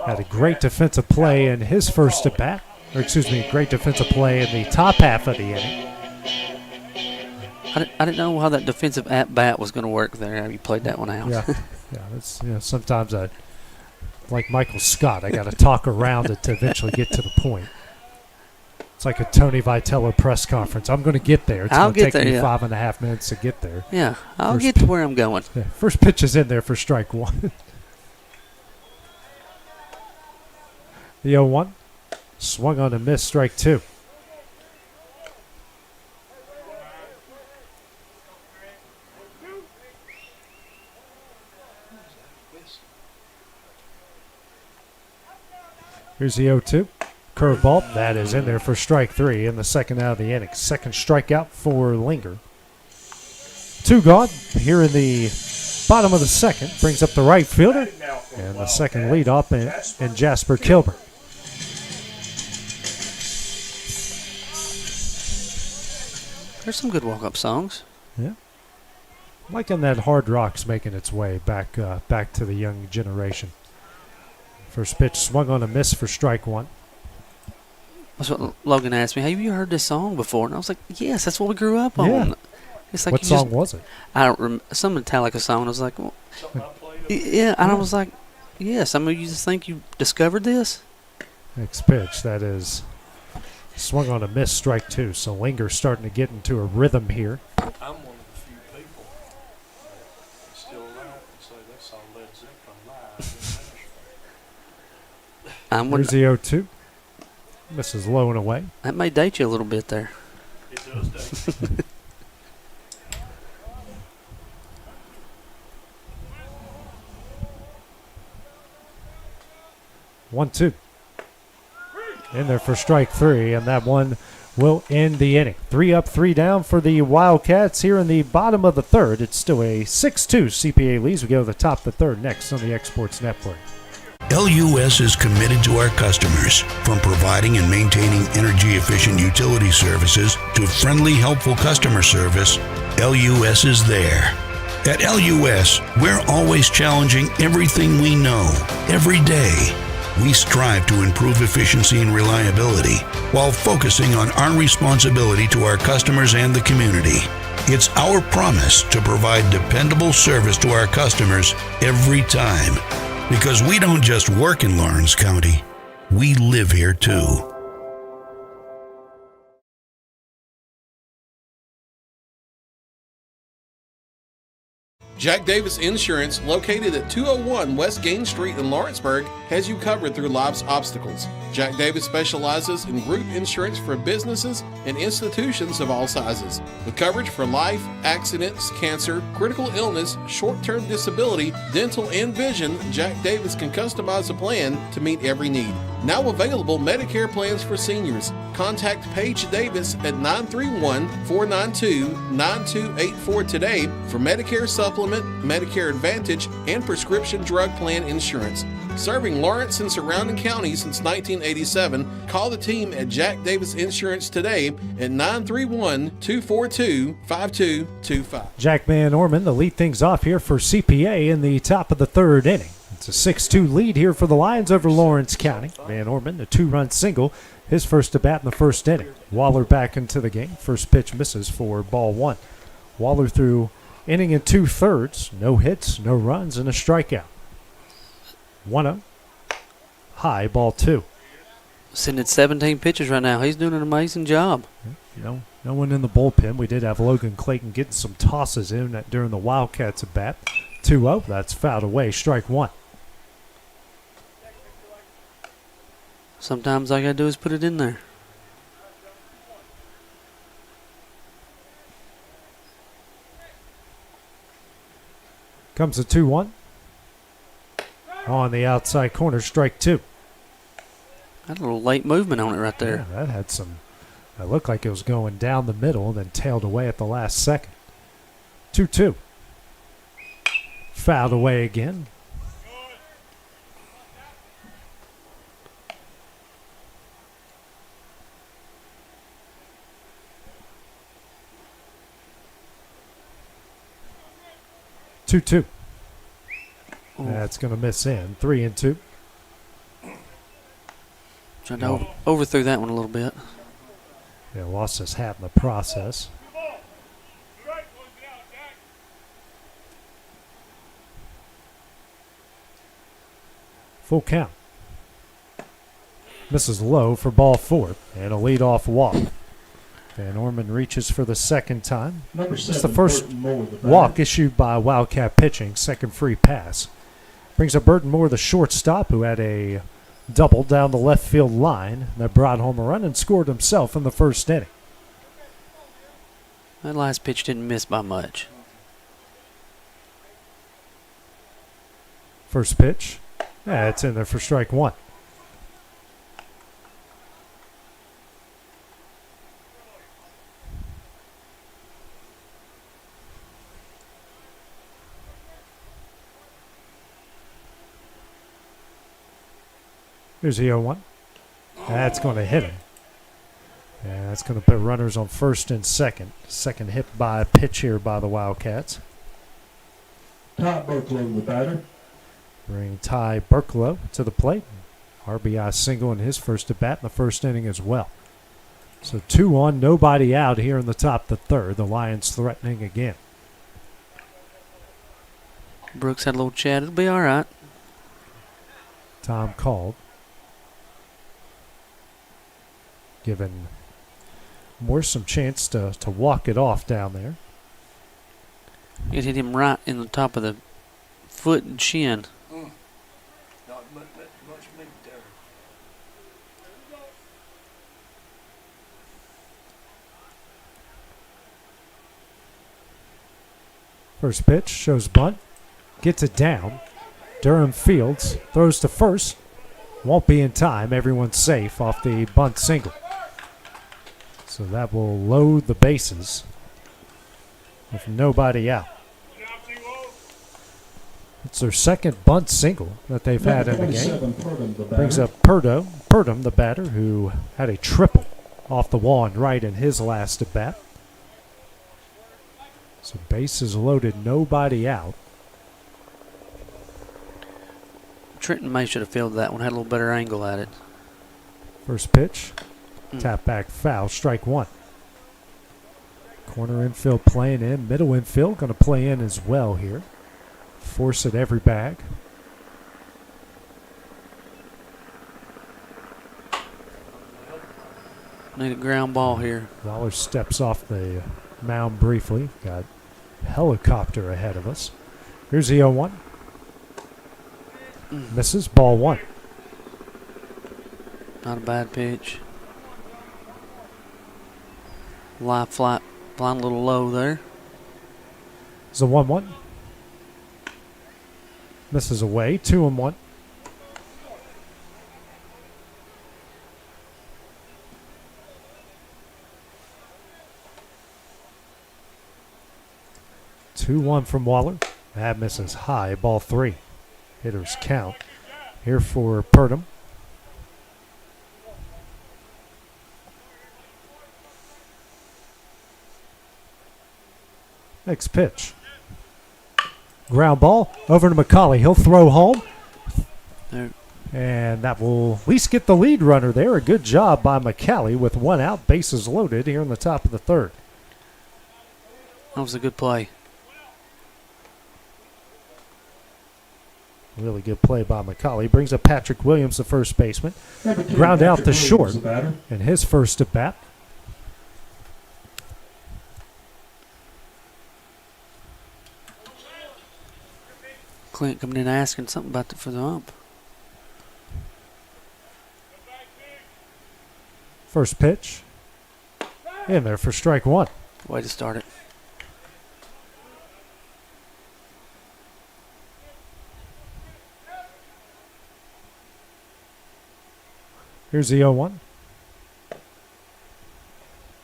Had a great defensive play in his first at bat. Or excuse me, great defensive play in the top half of the inning. I didn't know how that defensive at-bat was going to work there. You played that one out. Yeah, that's, sometimes like Michael Scott, I got to talk around it to eventually get to the point. It's like a Tony Vitello press conference. I'm going to get there. It's going to take me 5.5 minutes to get there. Yeah, I'll get to where I'm going. Yeah, first pitch is in there for strike 1. The 0-1. Swung on a miss, strike 2. Here's the 0-2. Curveball. That is in there for strike 3 in the second out of the inning. Second strikeout for Linger. 2 gone here in the bottom of the second. Brings up the right fielder. And the second leadoff in Jasper Kilburn. There's some good walk-up songs. Yeah. Liking that hard rock's making its way back to the young generation. First pitch swung on a miss for strike 1. That's what Logan asked me. Have you heard this song before? And I was like, yes, that's what we grew up on. Yeah. It's like what song was it? I don't remember. Some Metallica song. And I was like, well, yeah. And I was like, yes. I mean, you just think you discovered this? Next pitch, that is swung on a miss, strike 2. So Linger starting to get into a rhythm here. I'm one of the few people that still around and say they saw Led Zeppelin live. There's the 0-2. Misses low and away. That may date you a little bit there. It does date me. 1-2. In there for strike 3, and that one will end the inning. 3 up, 3 down for the Wildcats here in the bottom of the third. It's still a 6-2 CPA leads. We go to the top of the third next on the Exports Network. LUS is committed to our customers, from providing and maintaining energy-efficient utility services to friendly, helpful customer service. LUS is there. At LUS, we're always challenging everything we know, every day. We strive to improve efficiency and reliability while focusing on our responsibility to our customers and the community. It's our promise to provide dependable service to our customers every time. Because we don't just work in Lawrence County, we live here too. Jack Davis Insurance, located at 201 West Gain Street in Lawrenceburg, has you covered through life's obstacles. Jack Davis specializes in group insurance for businesses and institutions of all sizes. With coverage for life, accidents, cancer, critical illness, short-term disability, dental, and vision, Jack Davis can customize a plan to meet every need. Now available Medicare plans for seniors. Contact Paige Davis at 931-492-9284 today for Medicare Supplement, Medicare Advantage, and prescription drug plan insurance. Serving Lawrence and surrounding counties since 1987, call the team at Jack Davis Insurance today at 931-242-5225. Jack Van Orman to lead things off here for CPA in the top of the third inning. It's a 6-2 lead here for the Lions over Lawrence County. Van Orman, a 2-run single, his first at bat in the first inning. Waller back into the game. First pitch misses for ball 1. Waller threw inning and 2/3, no hits, no runs, and a strikeout. 1-0. High, ball 2. Sending 17 pitches right now. He's doing an amazing job. No one in the bullpen. We did have Logan Clayton getting some tosses in during the Wildcats at bat. 2-0. That's fouled away. Strike 1. Sometimes all you gotta do is put it in there. Comes a 2-1. On the outside corner, strike 2. Had a little late movement on it right there. Yeah, that had some. It looked like it was going down the middle, then tailed away at the last second. 2-2. Fouled away again. Two. That's going to miss in. 3-2. Tried to overthrew that one a little bit. Yeah, lost his hat in the process. Full count. Misses low for ball 4 and a leadoff walk. Van Orman reaches for the second time. It's the first walk issued by Wildcat pitching, second free pass. Brings up Burton Moore, the shortstop, who had a double down the left field line that brought home a run and scored himself in the first inning. That last pitch didn't miss by much. First pitch. Yeah, it's in there for strike 1. Here's the 0-1. That's going to hit him. And that's going to put runners on first and second. Second hit by pitch here by the Wildcats. Ty Burklow, the batter. Bring Ty Burklow to the plate. RBI single in his first at bat in the first inning as well. So 2 on, nobody out here in the top of the third. The Lions threatening again. Brooks had a little chat. It'll be all right. Tom called. Giving Moore some chance to walk it off down there. It hit him right in the top of the foot and shin. Not much meat there. First pitch shows bunt. Gets it down. Durham Fields throws to first. Won't be in time. Everyone's safe off the bunt single. So that will load the bases with nobody out. It's their second bunt single that they've had in the game. Brings up Purdom, the batter, who had a triple off the wall and right in his last at bat. So bases loaded, nobody out. Trenton May should have fielded that one, had a little better angle at it. First pitch, tap back foul, strike 1. Corner infield playing in, middle infield going to play in as well here. Force at every bag. Need a ground ball here. Waller steps off the mound briefly. Got helicopter ahead of us. Here's the 0-1. Misses, ball 1. Not a bad pitch. Flying a little low there. It's a 1-1. Misses away, 2-1. Two 1 from Waller. That misses high, ball 3. Hitters count here for Purdom. Next pitch. Ground ball over to McCauley. He'll throw home. There. And that will at least get the lead runner there. A good job by McCauley with 1 out, bases loaded here in the top of the 3rd. That was a good play. Really good play by McCauley. Brings up Patrick Williams, the first baseman. Ground out to short in his first at bat. Clint coming in asking something about for the ump. First pitch. In there for strike 1. Way to start it. Here's the 0-1.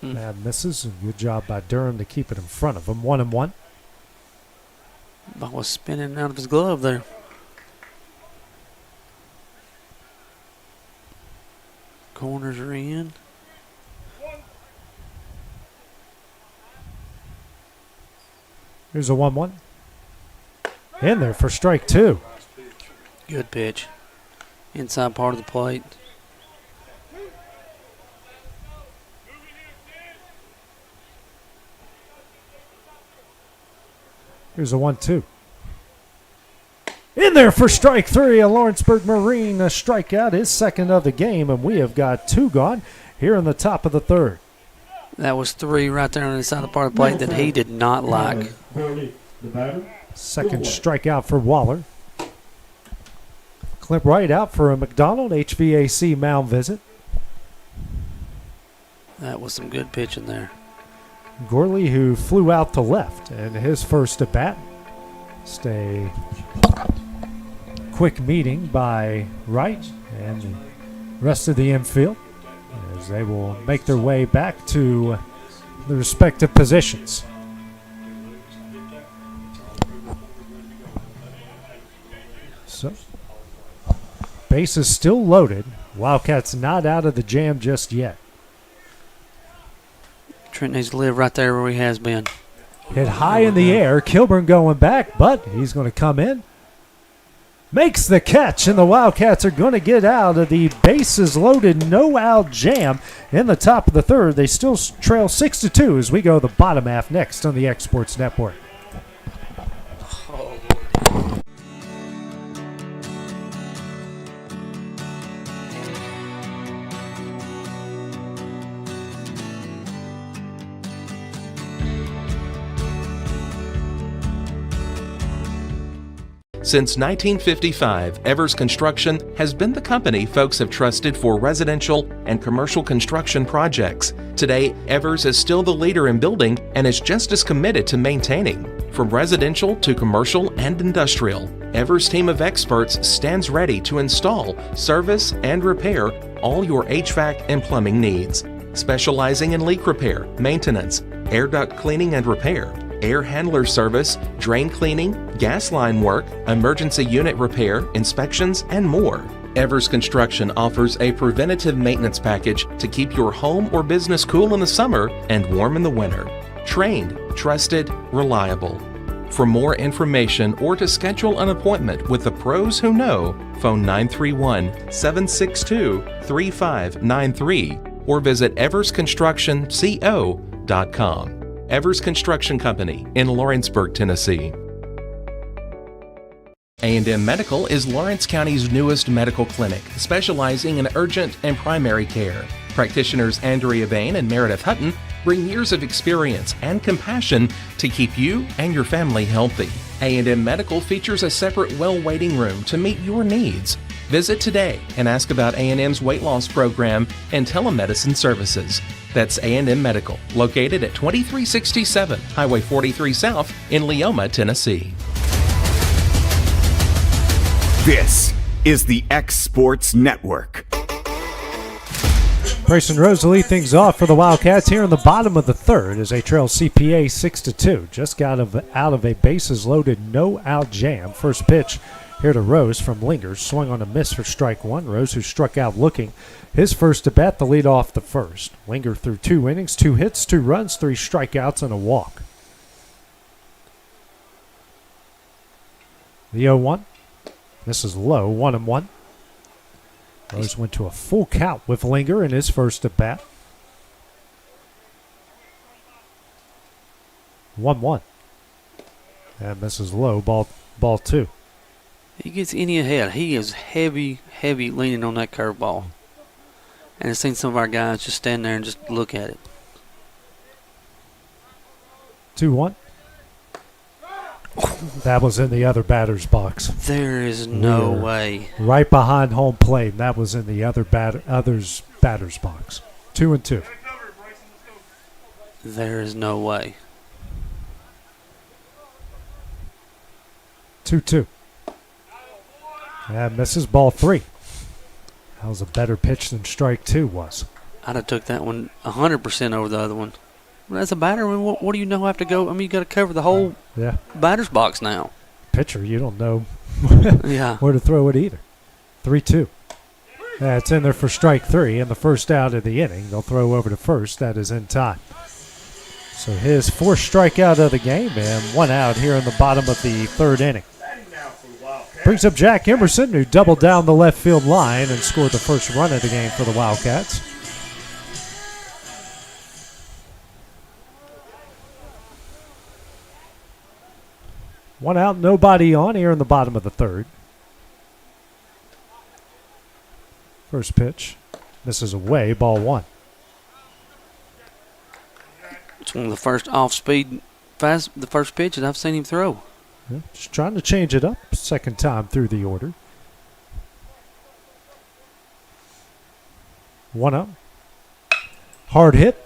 That misses. Good job by Durham to keep it in front of him. 1-1. Ball was spinning out of his glove there. Corners are in. Here's a 1-1. In there for strike 2. Good pitch. Inside part of the plate. Here's a 1-2. In there for strike 3. A Lawrenceburg Marine strikeout, his second of the game, and we have got 2 gone here in the top of the 3rd. That was 3 right there on the side of the part of the plate that he did not like. Second strikeout for Waller. Clip right out for a McDonald HVAC mound visit. That was some good pitching there. Gorley, who flew out to left in his first at bat. Stay quick meeting by Wright and the rest of the infield as they will make their way back to the respective positions. So, base is still loaded. Wildcats not out of the jam just yet. Trent needs to live right there where he has been. Hit high in the air. Kilburn going back, but he's going to come in. Makes the catch, and the Wildcats are going to get out of the bases loaded, no out jam in the top of the 3rd. They still trail 6-2 as we go to the bottom half next on the Exports Network. Since 1955, Evers Construction has been the company folks have trusted for residential and commercial construction projects. Today, Evers is still the leader in building and is just as committed to maintaining. From residential to commercial and industrial, Evers' team of experts stands ready to install, service, and repair all your HVAC and plumbing needs. Specializing in leak repair, maintenance, air duct cleaning and repair, air handler service, drain cleaning, gas line work, emergency unit repair, inspections, and more. Evers Construction offers a preventative maintenance package to keep your home or business cool in the summer and warm in the winter. Trained, trusted, reliable. For more information or to schedule an appointment with the pros who know, phone 931-762-3593 or visit eversconstructionco.com. Evers Construction Company in Lawrenceburg, Tennessee. A&M Medical is Lawrence County's newest medical clinic, specializing in urgent and primary care. Practitioners Andrea Bain and Meredith Hutton bring years of experience and compassion to keep you and your family healthy. A&M Medical features a separate well waiting room to meet your needs. Visit today and ask about A&M's weight loss program and telemedicine services. That's A&M Medical, located at 2367 Highway 43 South in Leoma, Tennessee. This is the X Sports Network. Grayson Rose will lead things off for the Wildcats here in the bottom of the third as they trail CPA 6-2. Just got out of a bases-loaded no-out jam. First pitch here to Rose from Lingers. Swung on a miss for strike one. Rose, who struck out looking his first at bat, the lead off the first. Linger threw 2 innings, 2 hits, 2 runs, 3 strikeouts, and a walk. The 0-1. This is low, 1-1. Rose went to a full count with Linger in his first at bat. 1-1. And this is low, ball 2. He gets any ahead. He is heavy leaning on that curveball. And I've seen some of our guys just stand there and just look at it. 2-1. That was in the other batter's box. There is no way. Right behind home plate. That was in the other's batter's box. 2-2. There is no way. 2-2. And misses, ball 3. That was a better pitch than strike 2 was. I'd have took that one 100% over the other one. As a batter, I mean, what do you know have to go? I mean, you got to cover the whole batter's box now. Pitcher, you don't know yeah. where to throw it either. 3-2. It's in there for strike 3, and the first out of the inning. They'll throw over to first. That is in time. So his 4th strikeout of the game, and 1 out here in the bottom of the 3rd inning. Brings up Jack Emerson, who doubled down the left field line and scored the first run of the game for the Wildcats. One out, nobody on here in the bottom of the 3rd. First pitch. Misses away, ball 1. It's one of the first off-speed the first pitch that I've seen him throw. Yeah, just trying to change it up. Second time through the order. 1 up. Hard hit.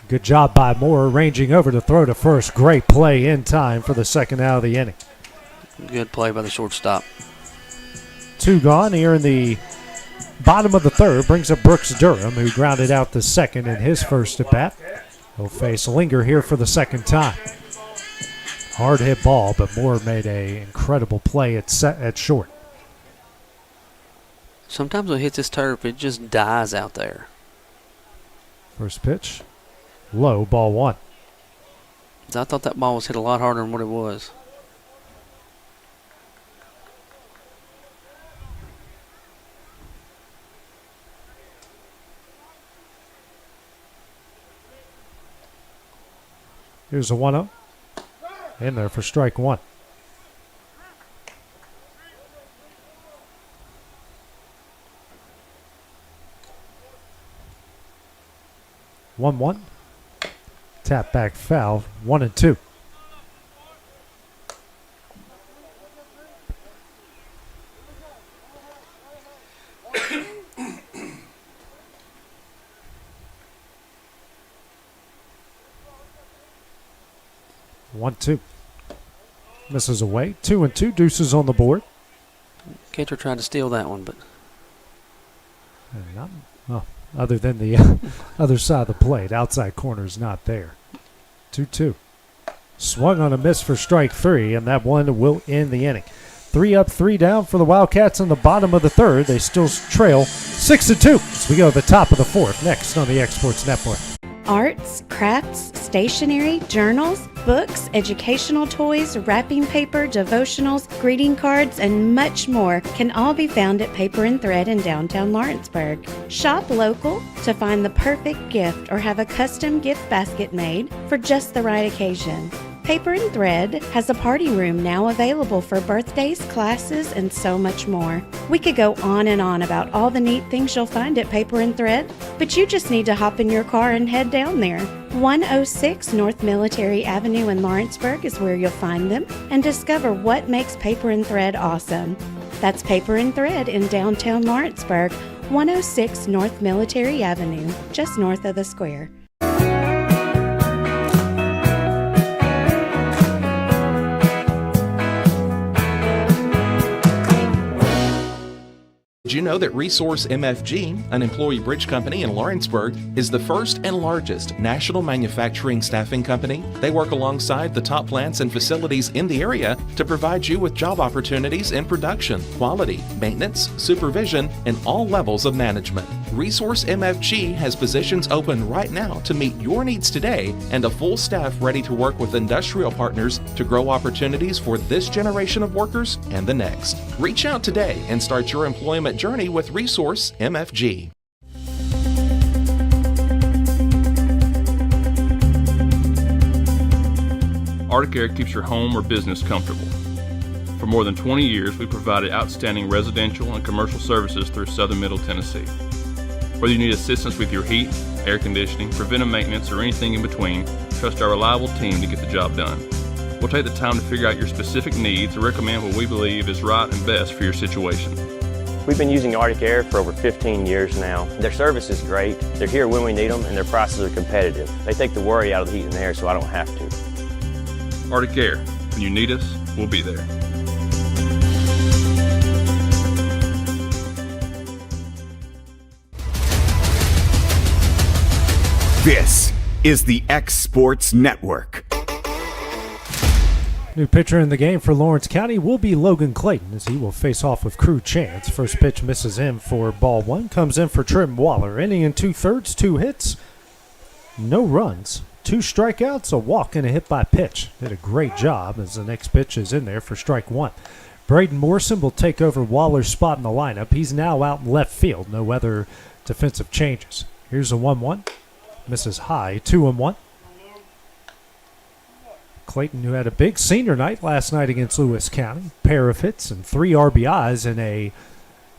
Good job by Moore, ranging over to throw to first. Great play in time for the second out of the inning. Good play by the shortstop. 2 gone here in the bottom of the 3rd. Brings up Brooks Durham, who grounded out the second in his first at bat. He'll face Linger here for the second time. Hard hit ball, but Moore made an incredible play at short. Sometimes when it hits this turf, it just dies out there. First pitch. Low, ball 1. I thought that ball was hit a lot harder than what it was. Here's a 1-0. In there for strike 1. One. Tap back foul. 1-2. One, 2. Misses away. 2-2. Deuces on the board. Catcher tried to steal that one, but other than the other side of the plate, outside corner is not there. 2-2. Swung on a miss for strike 3, and that one will end the inning. 3 up, 3 down for the Wildcats in the bottom of the 3rd. They still trail 6-2 as we go to the top of the 4th. Next on the Exports Network. Arts, crafts, stationery, journals, books, educational toys, wrapping paper, devotionals, greeting cards, and much more can all be found at Paper and Thread in downtown Lawrenceburg. Shop local to find the perfect gift or have a custom gift basket made for just the right occasion. Paper and Thread has a party room now available for birthdays, classes, and so much more. We could go on and on about all the neat things you'll find at Paper and Thread, but you just need to hop in your car and head down there. 106 North Military Avenue in Lawrenceburg is where you'll find them and discover what makes Paper and Thread awesome. That's Paper and Thread in downtown Lawrenceburg, 106 North Military Avenue, just north of the square. Did you know that Resource MFG, an employee bridge company in Lawrenceburg, is the first and largest national manufacturing staffing company? They work alongside the top plants and facilities in the area to provide you with job opportunities in production, quality, maintenance, supervision, and all levels of management. Resource MFG has positions open right now to meet your needs today and a full staff ready to work with industrial partners to grow opportunities for this generation of workers and the next. Reach out today and start your employment journey with Resource MFG. Arctic Air keeps your home or business comfortable. For more than 20 years, we provided outstanding residential and commercial services through southern Middle Tennessee. Whether you need assistance with your heat, air conditioning, preventive maintenance, or anything in between, trust our reliable team to get the job done. We'll take the time to figure out your specific needs and recommend what we believe is right and best for your situation. We've been using Arctic Air for over 15 years now. Their service is great, they're here when we need them, and their prices are competitive. They take the worry out of the heat and air so I don't have to. Arctic Air, when you need us, we'll be there. This is the X Sports Network. New pitcher in the game for Lawrence County will be Logan Clayton as he will face off with Crew Chance. First pitch misses him for ball one. Comes in for Trim Waller. Inning in 2/3, 2 hits, no runs, 2 strikeouts, a walk, and a hit by pitch. Did a great job as the next pitch is in there for strike one. Braden Morrison will take over Waller's spot in the lineup. He's now out in left field. No other defensive changes. Here's a 1-1. Misses high, 2-1. Clayton, who had a big senior night last night against Lewis County, pair of hits and 3 RBIs, and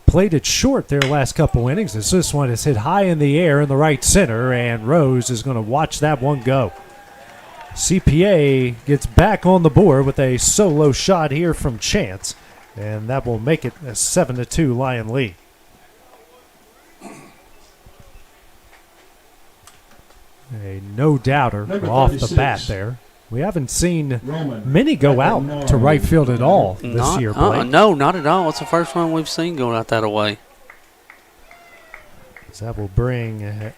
played it short their last couple innings. As this one is hit high in the air in the right center, and Rose is going to watch that one go. CPA gets back on the board with a solo shot here from Chance, and that will make it a 7-2 Lion lead. A no-doubter off the bat there. We haven't seen many go out to right field at all this year, Blake. No, not at all. It's the first one we've seen going out that way. So that will bring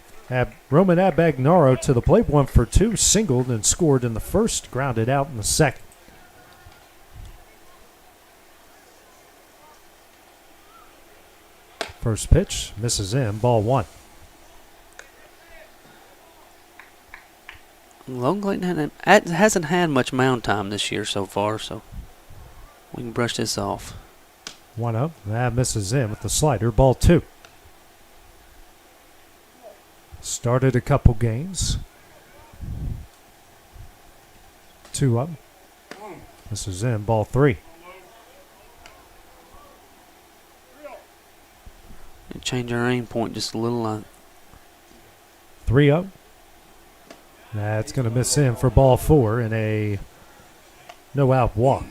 Roman Abagnaro to the plate. 1 for 2, singled and scored in the first, grounded out in the second. First pitch misses in, ball 1. Logan Clayton hasn't had much mound time this year so far, so we can brush this off. 1-0. That misses in with the slider. Ball 2. Started a couple games. 2-0. Misses in. Ball 3. Change our aim point just a little. 3-0. That's going to miss in for ball 4 and a no-out walk.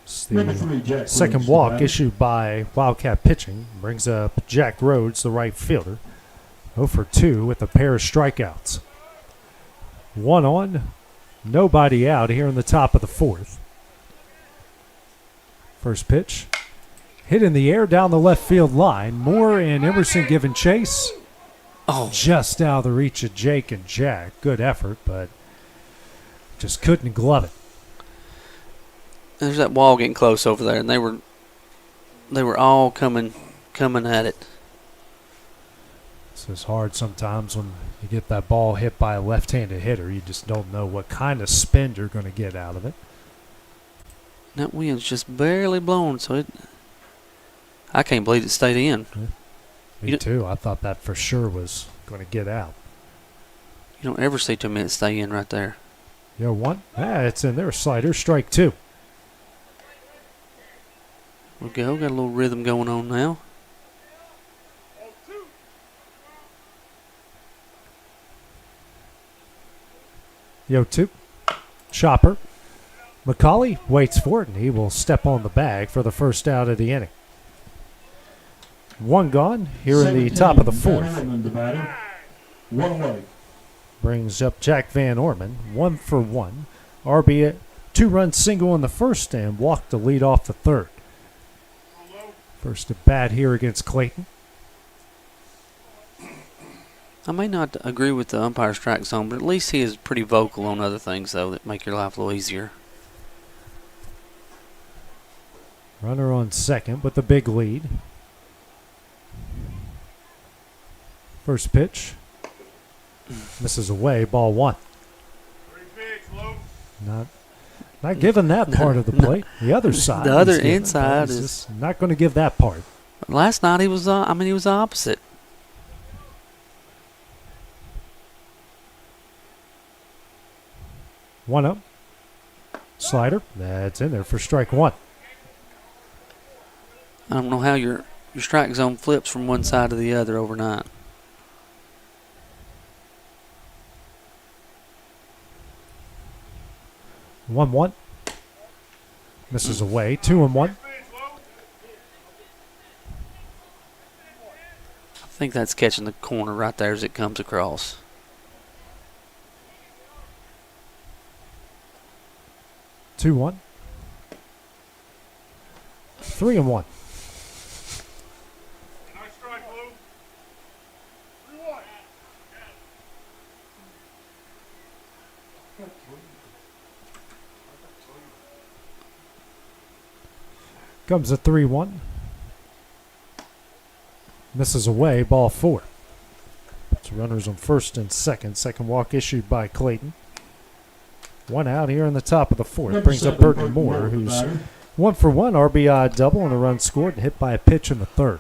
It's the second walk issued by Wildcat pitching. Brings up Jack Rhodes, the right fielder. 0 for 2 with a pair of strikeouts. 1 on, nobody out here in the top of the 4th. First pitch. Hit in the air down the left field line. Moore and Emerson giving chase. Just out of the reach of Jake and Jack. Good effort, but just couldn't glove it. There's that wall getting close over there, and they were all coming at it. This is hard sometimes when you get that ball hit by a left-handed hitter. You just don't know what kind of spin you're going to get out of it. That wind's just barely blowing, so I can't believe it stayed in. Yeah. Me too. I thought that for sure was going to get out. You don't ever see too many stay in right there. 0-1. It's in there. Slider, strike 2. We go. Got a little rhythm going on now. Yo, 2. Chopper. McCauley waits for it, and he will step on the bag for the first out of the inning. 1 gone here in the top of the 4th. 1 away. Brings up Jack Van Orman, 1 for 1. RB 2-run single in the first and walked to lead off the 3rd. First at bat here against Clayton. I may not agree with the umpire strike zone, but at least he is pretty vocal on other things, though, that make your life a little easier. Runner on second with the big lead. First pitch. Misses away, ball 1. Not giving that part of the plate. The other side. The other he's giving, inside he's is just not going to give that part. Last night he was. He was the opposite. One up. Slider. That's in there for strike 1. I don't know how your strike zone flips from one side to the other overnight. 1-1. Misses away. 2-1. I think that's catching the corner right there as it comes across. 2-1. 3-1. Comes a 3-1. Misses away, ball 4. So runners on first and second. Second walk issued by Clayton. 1 out here in the top of the 4th. Brings up Burton Moore, who's 1 for 1, RBI double, and a run scored and hit by a pitch in the 3rd.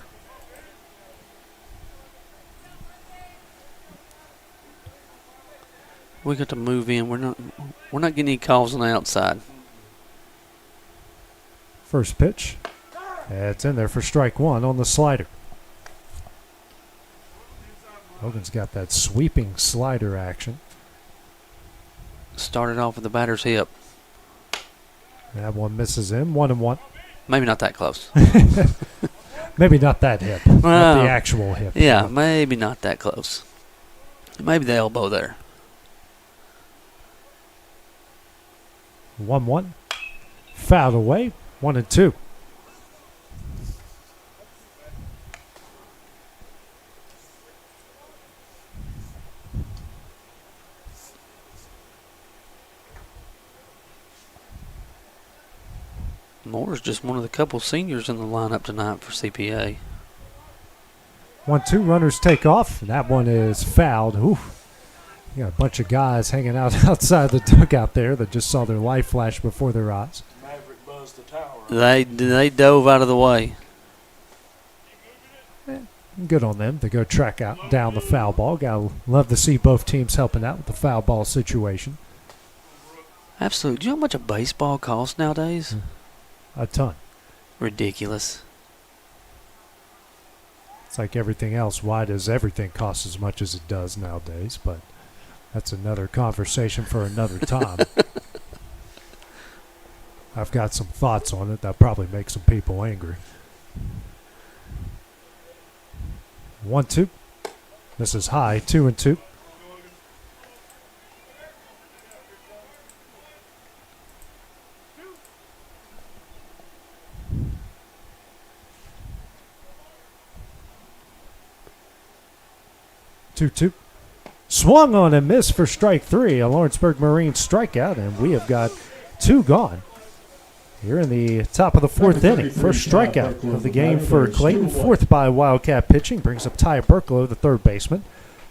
We got to move in. We're not getting any calls on the outside. First pitch. It's in there for strike 1 on the slider. Hogan's got that sweeping slider action. Started off with the batter's hip. That one misses him. 1-1. Maybe not that close. Maybe not that hip. Not the actual hip. Yeah, maybe not that close. Maybe the elbow there. 1-1. Fouled away. 1-2. Moore's just one of the couple seniors in the lineup tonight for CPA. 1-2. Runners take off. That one is fouled. Ooh. You got a bunch of guys hanging out outside the dugout there that just saw their life flash before their eyes. Maverick buzzed the tower. They dove out of the way. Good on them to go track out down the foul ball. Gotta love to see both teams helping out with the foul ball situation. Absolutely. Do you know how much a baseball costs nowadays? A ton. Ridiculous. It's like everything else. Why does everything cost as much as it does nowadays? But that's another conversation for another time. I've got some thoughts on it that probably make some people angry. 1-2. This is high. 2-2. Two. Swung on and missed for strike 3. A Lawrenceburg Marine strikeout, and we have got 2 gone. Here in the top of the 4th inning. First strikeout of the game for Clayton. 4th by Wildcat pitching. Brings up Ty Burklow, the third baseman.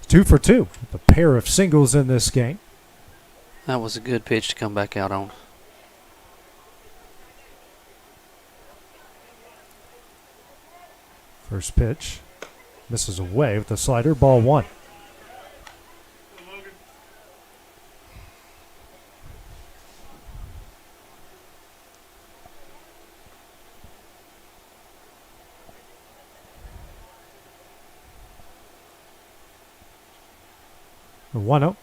2 for 2. A pair of singles in this game. That was a good pitch to come back out on. First pitch. Misses away with the slider. Ball 1. 1-0.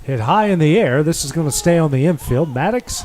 Hit high in the air. This is going to stay on the infield. Maddox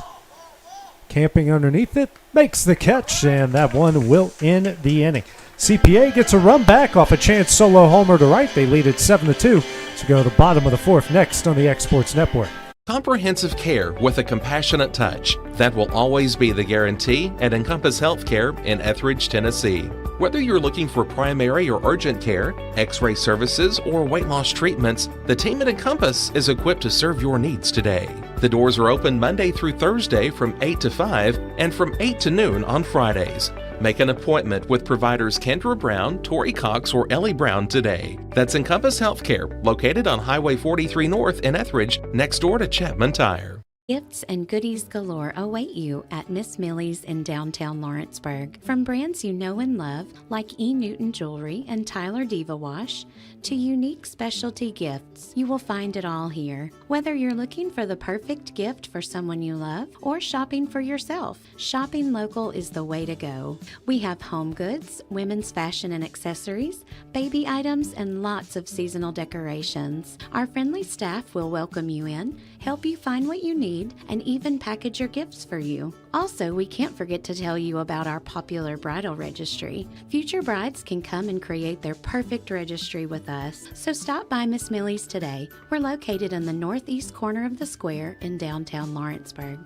camping underneath it, makes the catch, and that one will end the inning. CPA gets a run back off a chance solo homer to right. They lead it 7-2 to go to the bottom of the fourth next on the Exports Network. Comprehensive care with a compassionate touch. That will always be the guarantee at Encompass Healthcare in Etheridge, Tennessee. Whether you're looking for primary or urgent care, x-ray services, or weight loss treatments, the team at Encompass is equipped to serve your needs today. The doors are open Monday through Thursday from 8 to 5 and from 8 to noon on Fridays. Make an appointment with providers Kendra Brown, Tori Cox, or Ellie Brown today. That's Encompass Healthcare, located on Highway 43 North in Etheridge, next door to Chapman Tire. Gifts and goodies galore await you at Miss Millie's in downtown Lawrenceburg. From brands you know and love, like E. Newton Jewelry and Tyler Diva Wash, to unique specialty gifts, you will find it all here. Whether you're looking for the perfect gift for someone you love or shopping for yourself, shopping local is the way to go. We have home goods, women's fashion and accessories, baby items, and lots of seasonal decorations. Our friendly staff will welcome you in, help you find what you need, and even package your gifts for you. Also, we can't forget to tell you about our popular bridal registry. Future brides can come and create their perfect registry with us. So stop by Miss Millie's today. We're located in the northeast corner of the square in downtown Lawrenceburg.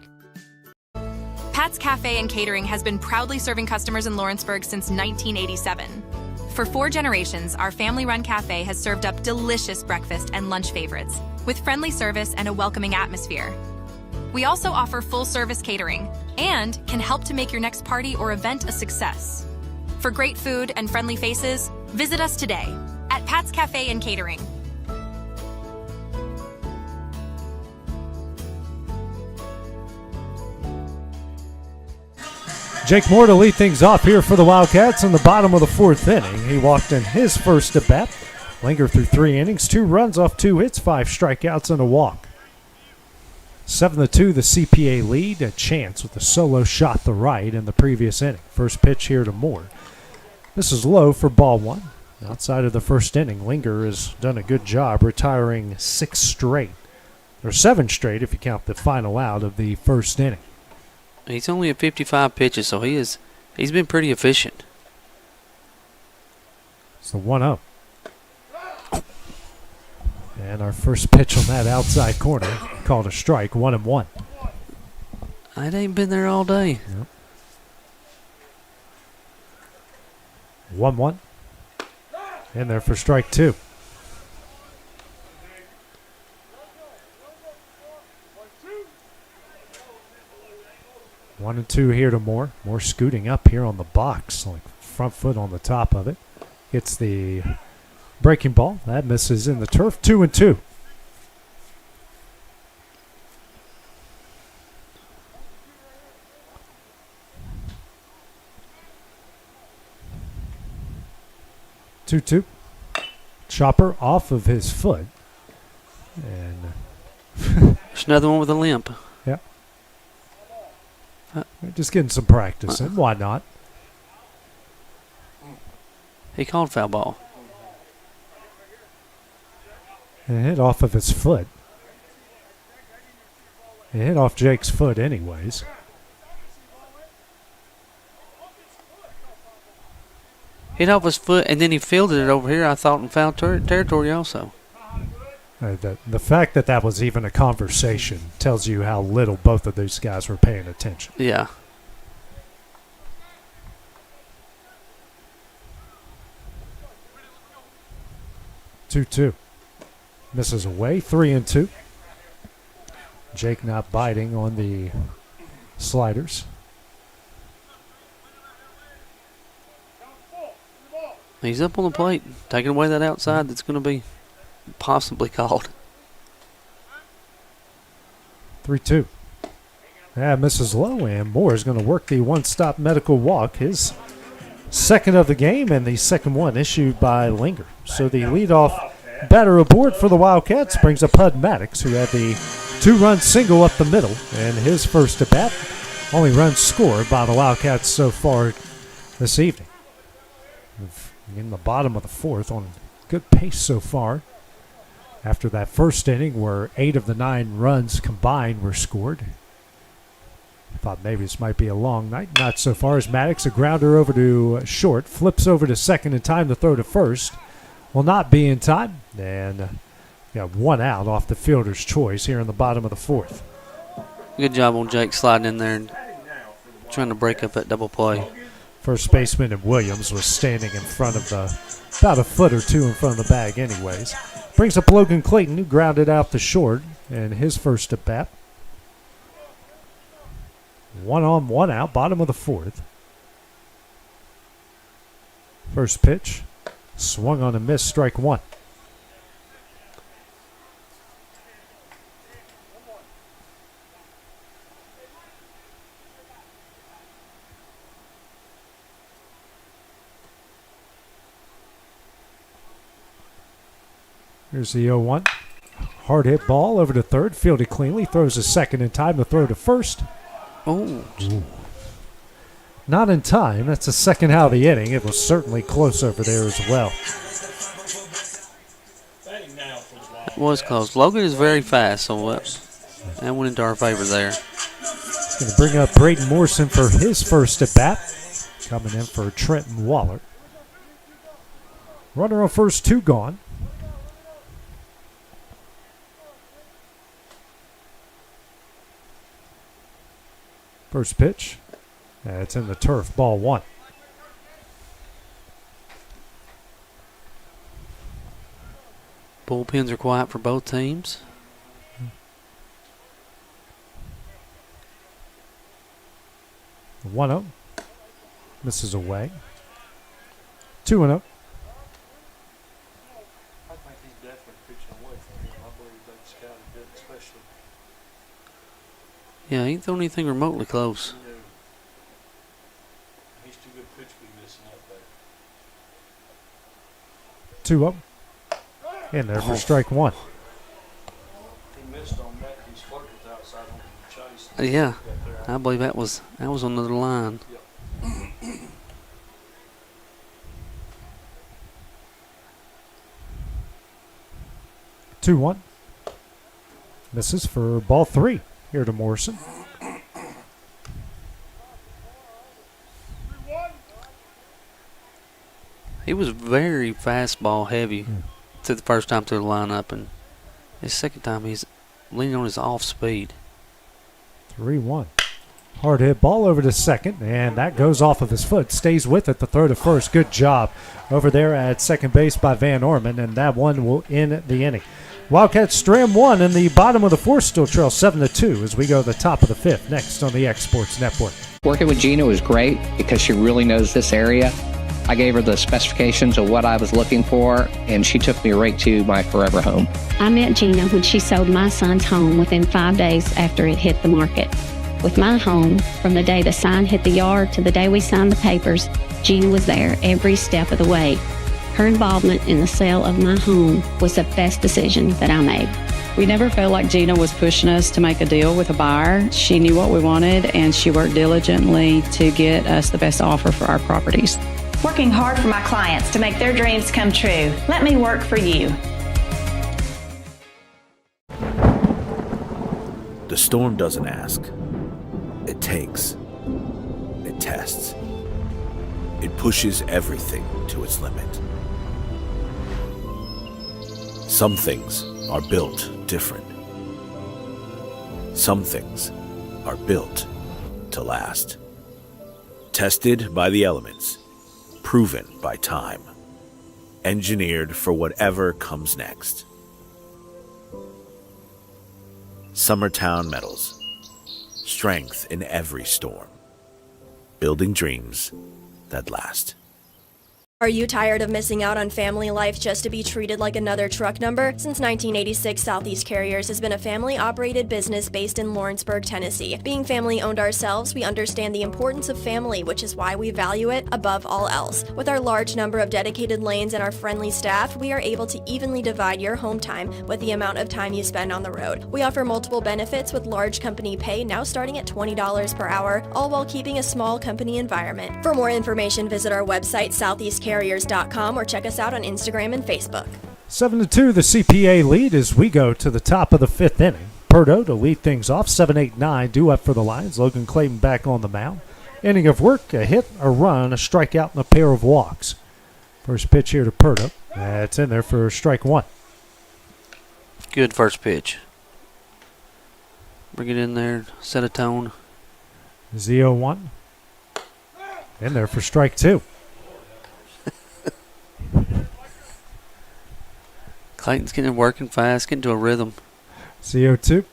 Pat's Cafe and Catering has been proudly serving customers in Lawrenceburg since 1987. For 4 generations, our family-run cafe has served up delicious breakfast and lunch favorites, with friendly service and a welcoming atmosphere. We also offer full-service catering and can help to make your next party or event a success. For great food and friendly faces, visit us today at Pat's Cafe and Catering. Jake Moore to lead things off here for the Wildcats in the bottom of the fourth inning. He walked in his first at bat. Linger through 3 innings, 2 runs off 2 hits, 5 strikeouts, and a walk. 7-2 the CPA lead. A chance with a solo shot to right in the previous inning. First pitch here to Moore. This is low for ball 1. Outside of the first inning, Linger has done a good job retiring 6 straight. Or 7 straight if you count the final out of the first inning. He's only at 55 pitches, so he's been pretty efficient. It's the 1-0. And our first pitch on that outside corner called a strike, 1-1. It ain't been there all day. Yep. 1-1. In there for strike 2. One and 2 here to Moore. Moore scooting up here on the box, like front foot on the top of it. Gets the breaking ball. That misses in the turf. 2-2. Chopper off of his foot. And there's another one with a limp. Yeah. Just getting some practice in. Why not? He called foul ball. It hit off of his foot. It hit off Jake's foot anyways. Hit off his foot, and then he fielded it over here, I thought, in foul territory also. The fact that that was even a conversation tells you how little both of these guys were paying attention. Yeah. Two. Misses away. 3-2. Jake not biting on the sliders. He's up on the plate, taking away that outside that's going to be possibly called. 3-2. Misses low, and Moore is going to work the one-stop medical walk. His second of the game, and the second one issued by Linger. So the leadoff batter aboard for the Wildcats brings up Hud Maddox, who had the 2-run single up the middle, and his first at bat. Only run scored by the Wildcats so far this evening. In the bottom of the fourth on good pace so far. After that first inning where 8 of the 9 runs combined were scored. I thought maybe this might be a long night. Not so far as Maddox, a grounder over to short, flips over to second in time to throw to first. Will not be in time, and got 1 out off the fielder's choice here in the bottom of the 4th. Good job on Jake sliding in there and trying to break up that double play. First baseman and Williams was standing in front of about a foot or two in front of the bag anyways. Brings up Logan Clayton, who grounded out to short in his first at bat. 1 on, 1 out, bottom of the 4th. First pitch, swung on a miss, strike 1. Here's the 0-1. Hard hit ball over to third, fielded cleanly, throws to second in time to throw to first. Oh. Not in time. That's the second out of the inning. It was certainly close over there as well. It was close. Logan is very fast, so that went into our favor there. He's going to bring up Braden Morrison for his first at bat. Coming in for Trenton Waller. Runner on first, 2 gone. First pitch. It's in the turf. Ball 1. Bullpens are quiet for both teams. 1-0. Misses away. 2-0. I think he's definitely pitching away from him. I believe they scouted good, especially. Yeah, he ain't thrown anything remotely close. No. He's too good pitch to be missing up there. 2-0. In there for strike 1. He missed on that. He's flirted outside on the chase. Yeah, I believe that was another line. Yep. 2-1. Misses for ball 3 here to Morrison. He was very fastball heavy to the first time through the lineup, and his second time he's leaning on his off speed. 3-1. Hard hit ball over to second, and that goes off of his foot. Stays with it, the throw to first. Good job over there at second base by Van Orman, and that one will end the inning. Wildcats stram 1 in the bottom of the 4th, still trail 7-2 as we go to the top of the 5th, next on the Exports Network. Working with Gina was great because she really knows this area. I gave her the specifications of what I was looking for, and she took me right to my forever home. I met Gina when she sold my son's home within 5 days after it hit the market. With my home, from the day the sign hit the yard to the day we signed the papers, Gina was there every step of the way. Her involvement in the sale of my home was the best decision that I made. We never felt like Gina was pushing us to make a deal with a buyer. She knew what we wanted, and she worked diligently to get us the best offer for our properties. Working hard for my clients to make their dreams come true. Let me work for you. The storm doesn't ask. It takes. It tests. It pushes everything to its limit. Some things are built different. Some things are built to last. Tested by the elements. Proven by time. Engineered for whatever comes next. Summertown Metals. Strength in every storm. Building dreams that last. Are you tired of missing out on family life just to be treated like another truck number? Since 1986, Southeast Carriers has been a family-operated business based in Lawrenceburg, Tennessee. Being family-owned ourselves, we understand the importance of family, which is why we value it above all else. With our large number of dedicated lanes and our friendly staff, we are able to evenly divide your home time with the amount of time you spend on the road. We offer multiple benefits with large company pay now starting at $20 per hour, all while keeping a small company environment. For more information, visit our website, southeastcarriers.com, or check us out on Instagram and Facebook. 7-2, the CPA lead as we go to the top of the 5th inning. Perdo to lead things off, 7-8-9 due up for the Lions. Logan Clayton back on the mound. Inning of work, a hit, a run, a strikeout, and a pair of walks. First pitch here to Perdo. That's in there for strike one. Good first pitch. Bring it in there, set a tone. 0-1. In there for strike two. Clayton's getting working fast, getting to a rhythm. 0-2.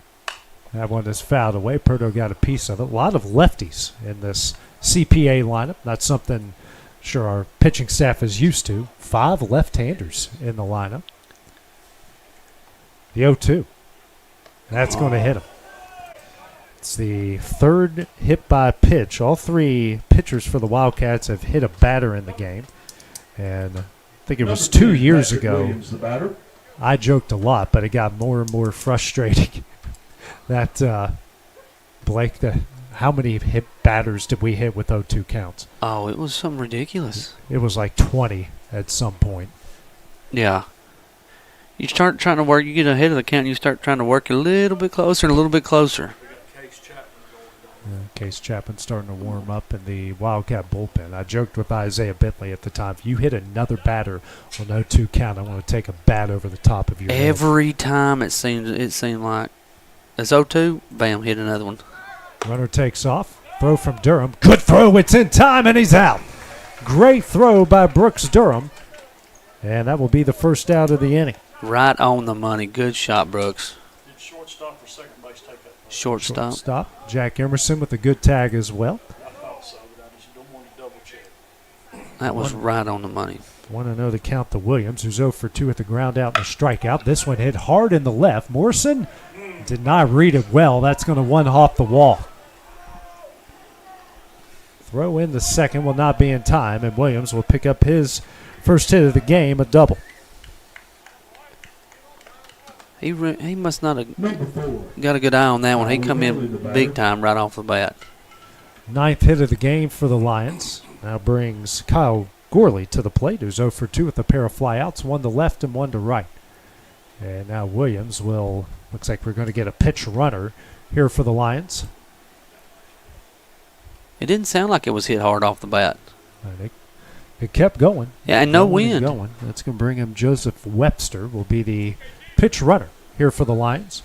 That one is fouled away. Perdo got a piece of it. A lot of lefties in this CPA lineup. Not something sure our pitching staff is used to. 5 left-handers in the lineup. The 0-2. That's going to hit him. It's the third hit by pitch. All 3 pitchers for the Wildcats have hit a batter in the game. And I think it was 2 years ago. I joked a lot, but it got more and more frustrating. That, Blake, how many hit batters did we hit with 0-2 counts? Oh, it was something ridiculous. It was like 20 at some point. Yeah. You start trying to work, you get ahead of the count, and you start trying to work a little bit closer and a little bit closer. Case Chapman starting to warm up in the Wildcat bullpen. I joked with Isaiah Bentley at the time, if you hit another batter on 0-2 count, I want to take a bat over the top of your head. Every time it seemed like it's 0-2, bam, hit another one. Runner takes off. Throw from Durham. Good throw. It's in time, and he's out. Great throw by Brooks Durham. And that will be the first out of the inning. Right on the money. Good shot, Brooks. Did shortstop or second base take that? Shortstop. Jack Emerson with a good tag as well. I thought so, but I just don't want to double check. That was right on the money. 1-0 to count to Williams, who's 0 for 2 at the ground out and a strikeout. This one hit hard in the left. Morrison did not read it well. That's going to one hop the wall. Throw in the second will not be in time, and Williams will pick up his first hit of the game, a double. He must not have got a good eye on that one. He come in big time right off the bat. 9th hit of the game for the Lions. Now brings Kyle Gorley to the plate, who's 0 for 2 with a pair of flyouts, 1 to left and 1 to right. And now Williams will, looks like we're going to get a pitch runner here for the Lions. It didn't sound like it was hit hard off the bat. It kept going. Yeah, and no wind. That's going to bring him Joseph Webster, will be the pitch runner here for the Lions.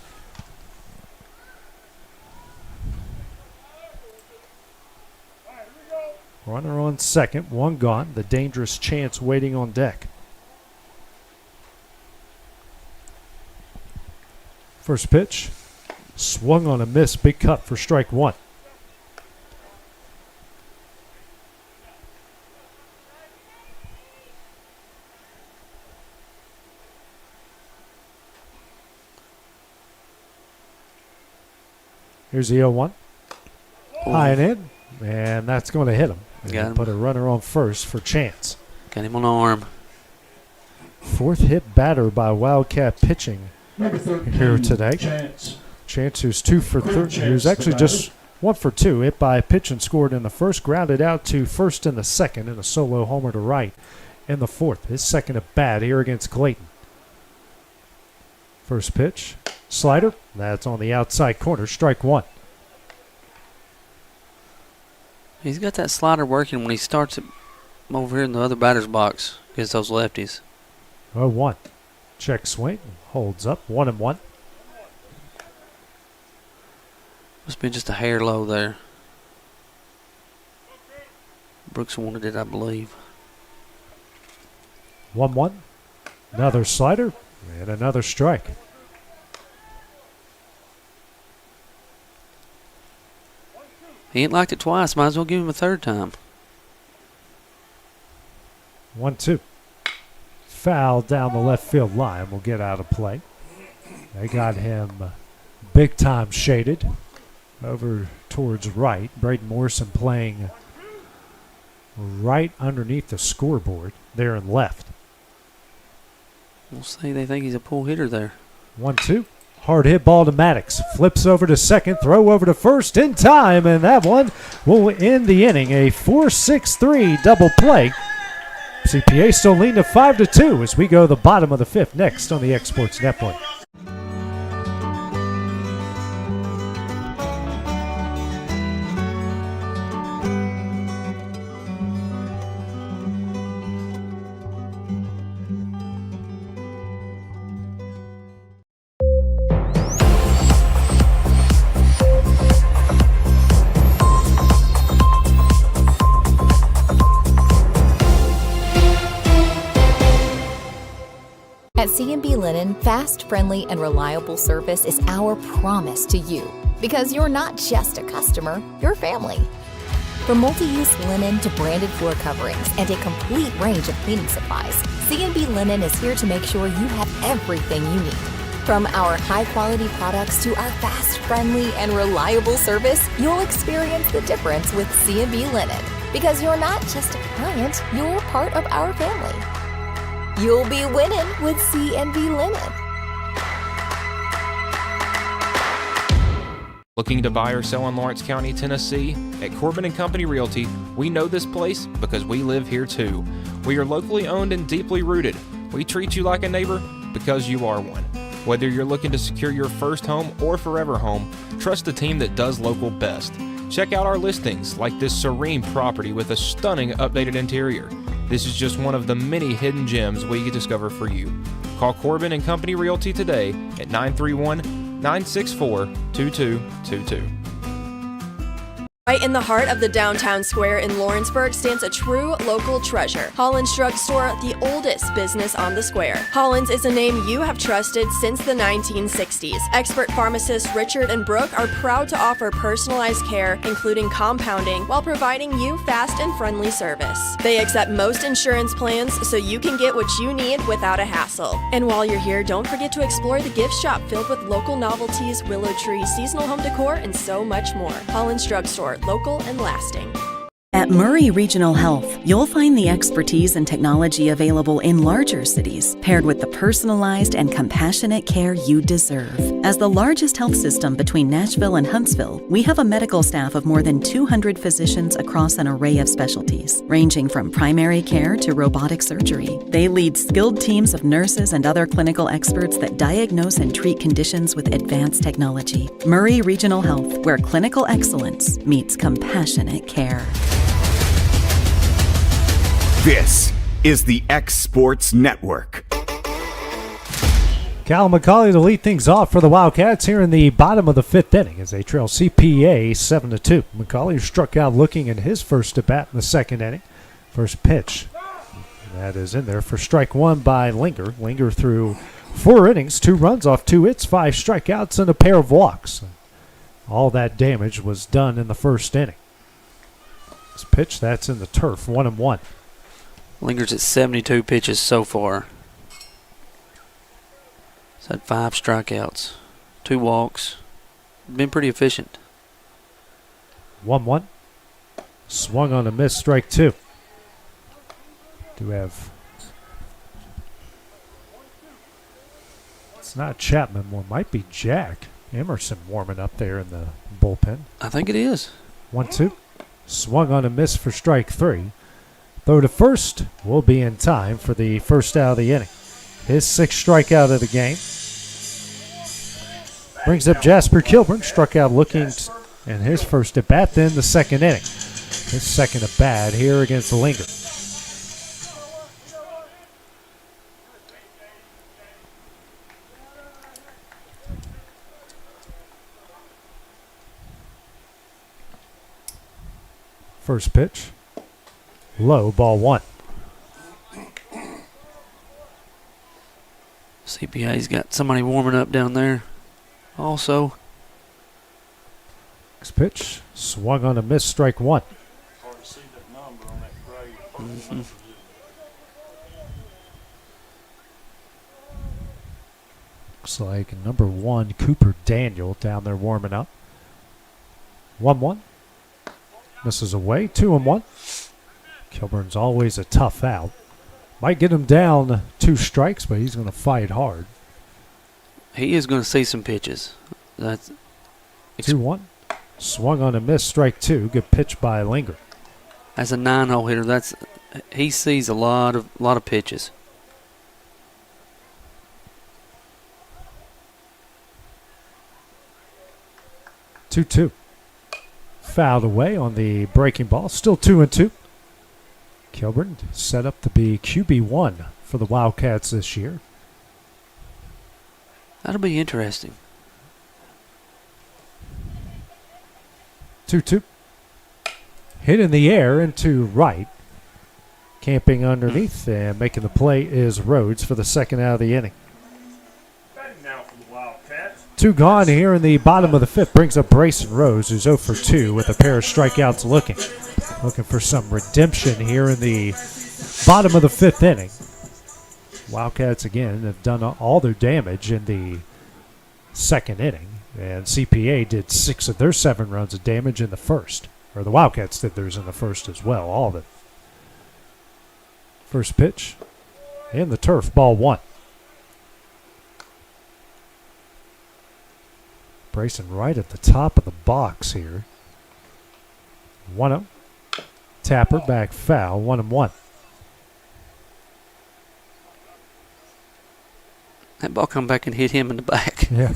Runner on second, 1 gone. The dangerous chance waiting on deck. First pitch, swung on a miss, big cut for strike 1. Here's the 0-1. High and in, and that's going to hit him. Got him. Put a runner on first for Chance. Got him on the arm. 4th hit batter by Wildcat pitching here today. Chance, who's 2 for 3. He was actually just 1 for 2. Hit by a pitch and scored in the first. Grounded out to first in the second, and a solo homer to right in the 4th. His second at bat here against Clayton. First pitch, slider. That's on the outside corner. Strike 1. He's got that slider working when he starts it over here in the other batter's box against those lefties. 0-1. Check swing. Holds up. 1-1. Must be just a hair low there. Brooks wanted it, I believe. 1-1. Another slider and another strike. He ain't liked it twice. Might as well give him a third time. 1-2. Foul down the left field line will get out of play. They got him big time shaded over towards right. Braden Morrison playing right underneath the scoreboard there in left. We'll see. They think he's a pull hitter there. 1-2. Hard hit ball to Maddox. Flips over to second. Throw over to first in time. And that one will end the inning. A 4-6-3 double play CPA still leading to 5-2 as we go the bottom of the fifth next on the Exports Network. At C&B Linen, fast, friendly, and reliable service is our promise to you. Because you're not just a customer, you're family. From multi-use linen to branded floor coverings and a complete range of cleaning supplies, C&B Linen is here to make sure you have everything you need. From our high-quality products to our fast, friendly, and reliable service, you'll experience the difference with C&B Linen. Because you're not just a client, you're part of our family. You'll be winning with C&B Linen. Looking to buy or sell in Lawrence County, Tennessee? At Corbin & Company Realty, we know this place because we live here too. We are locally owned and deeply rooted. We treat you like a neighbor because you are one. Whether you're looking to secure your first home or forever home, trust the team that does local best. Check out our listings like this serene property with a stunning updated interior. This is just one of the many hidden gems we can discover for you. Call Corbin & Company Realty today at 931-964-2222. Right in the heart of the downtown square in Lawrenceburg stands a true local treasure. Holland's Drug Store, the oldest business on the square. Holland's is a name you have trusted since the 1960s. Expert pharmacists Richard and Brooke are proud to offer personalized care, including compounding, while providing you fast and friendly service. They accept most insurance plans, so you can get what you need without a hassle. And while you're here, don't forget to explore the gift shop filled with local novelties, willow tree, seasonal home decor, and so much more. Holland's Drug Store, local and lasting. At Murray Regional Health, you'll find the expertise and technology available in larger cities, paired with the personalized and compassionate care you deserve. As the largest health system between Nashville and Huntsville, we have a medical staff of more than 200 physicians across an array of specialties, ranging from primary care to robotic surgery. They lead skilled teams of nurses and other clinical experts that diagnose and treat conditions with advanced technology. Murray Regional Health, where clinical excellence meets compassionate care. This is the X Sports Network. Cal McCauley to lead things off for the Wildcats here in the bottom of the fifth inning as they trail CPA 7-2. McCauley struck out looking in his first at bat in the second inning. First pitch. That is in there for strike one by Linger. Linger threw 4 innings, 2 runs off 2 hits, 5 strikeouts, and a pair of walks. All that damage was done in the first inning. This pitch, that's in the turf, 1-1. Linger's at 72 pitches so far. He's had 5 strikeouts, 2 walks. Been pretty efficient. 1-1. Swung on a miss, strike 2. Do have... It's not Chapman, it might be Jack Emerson warming up there in the bullpen. I think it is. 1-2. Swung on a miss for strike 3. Throw to first will be in time for the first out of the inning. His 6th strikeout of the game. Brings up Jasper Kilburn, struck out looking in his first at bat, then the second inning. His second at bat here against Linger. First pitch. Low, ball 1. CPA's got somebody warming up down there also. Next pitch. Swung on a miss, strike 1. Hard to see that number on that grade. Looks like number 1, Cooper Daniel, down there warming up. 1-1. Misses away, 2-1. Kilburn's always a tough out. Might get him down 2 strikes, but he's going to fight hard. He is going to see some pitches. That's 2-1. Swung on a miss, strike 2. Good pitch by Linger. As a 9-hole hitter, that's he sees a lot of pitches. Two. Fouled away on the breaking ball. Still 2-2. Kilburn set up to be QB1 for the Wildcats this year. That'll be interesting. 2-2. Hit in the air into right. Camping underneath and making the play is Rhodes for the second out of the inning. Two gone here in the bottom of the fifth. Brings up Brayson Rose, who's 0 for 2 with a pair of strikeouts looking for some redemption here in the bottom of the fifth inning. Wildcats, again, have done all their damage in the second inning. And CPA did 6 of their 7 runs of damage in the first. Or the Wildcats did theirs in the first as well, all of it. First pitch in the turf, ball 1. Brayson right at the top of the box here. 1-0. Tapper back foul, 1-1. That ball come back and hit him in the back. Yeah.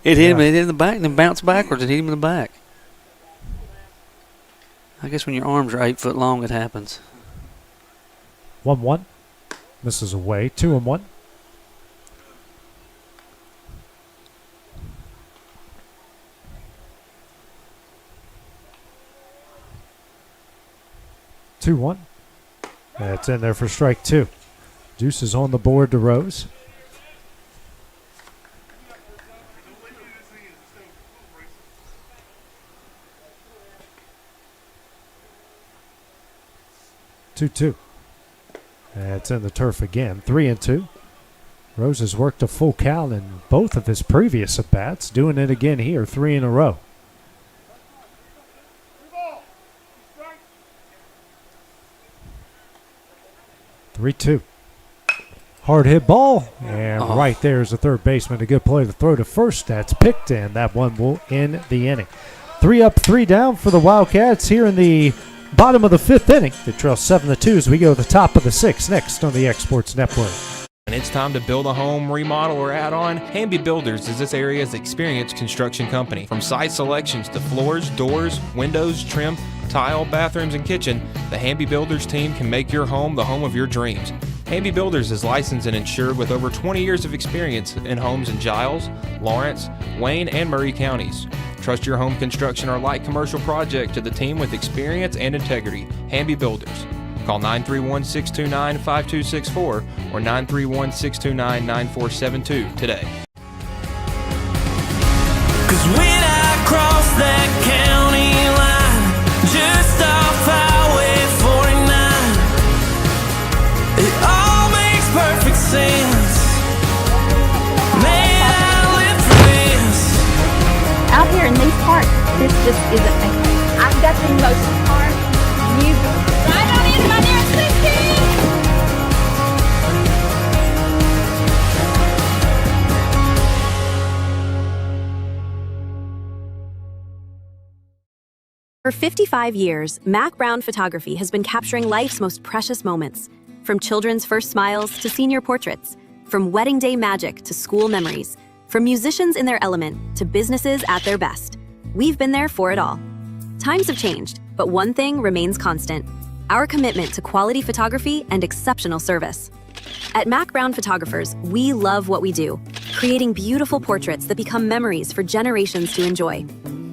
It hit him in the back and then bounced backwards and hit him in the back. I guess when your arms are 8 foot long, it happens. 1-1. Misses away, 2-1. That's in there for strike 2. Deuce is on the board to Rose. Two. That's in the turf again. 3-2. Rose has worked a full count in both of his previous at-bats. Doing it again here, 3 in a row. 3-2. Hard hit ball. And right there is the third baseman. A good play to throw to first. That's picked in. That one will end the inning. 3 up, 3 down for the Wildcats here in the bottom of the fifth inning. They trail 7-2 as we go to the top of the sixth next on the Exports Network. When it's time to build a home, remodel, or add on, Hamby Builders is this area's experienced construction company. From site selections to floors, doors, windows, trim, tile, bathrooms, and kitchen, the Hamby Builders team can make your home the home of your dreams. Hamby Builders is licensed and insured with over 20 years of experience in homes in Giles, Lawrence, Wayne, and Murray counties. Trust your home construction or light commercial project to the team with experience and integrity. Hamby Builders. Call 931-629-5264 or 931-629-9472 today. 'Cause when I cross that county line, just off Highway 49, it all makes perfect sense. Man, I live for this. Out here in these parks, this just isn't me. I've got the most park music. Right on into my nearest listing. For 55 years, Mac Brown Photography has been capturing life's most precious moments. From children's first smiles to senior portraits, from wedding day magic to school memories, from musicians in their element to businesses at their best. We've been there for it all. Times have changed, but one thing remains constant: our commitment to quality photography and exceptional service. At Mac Brown Photographers, we love what we do, creating beautiful portraits that become memories for generations to enjoy.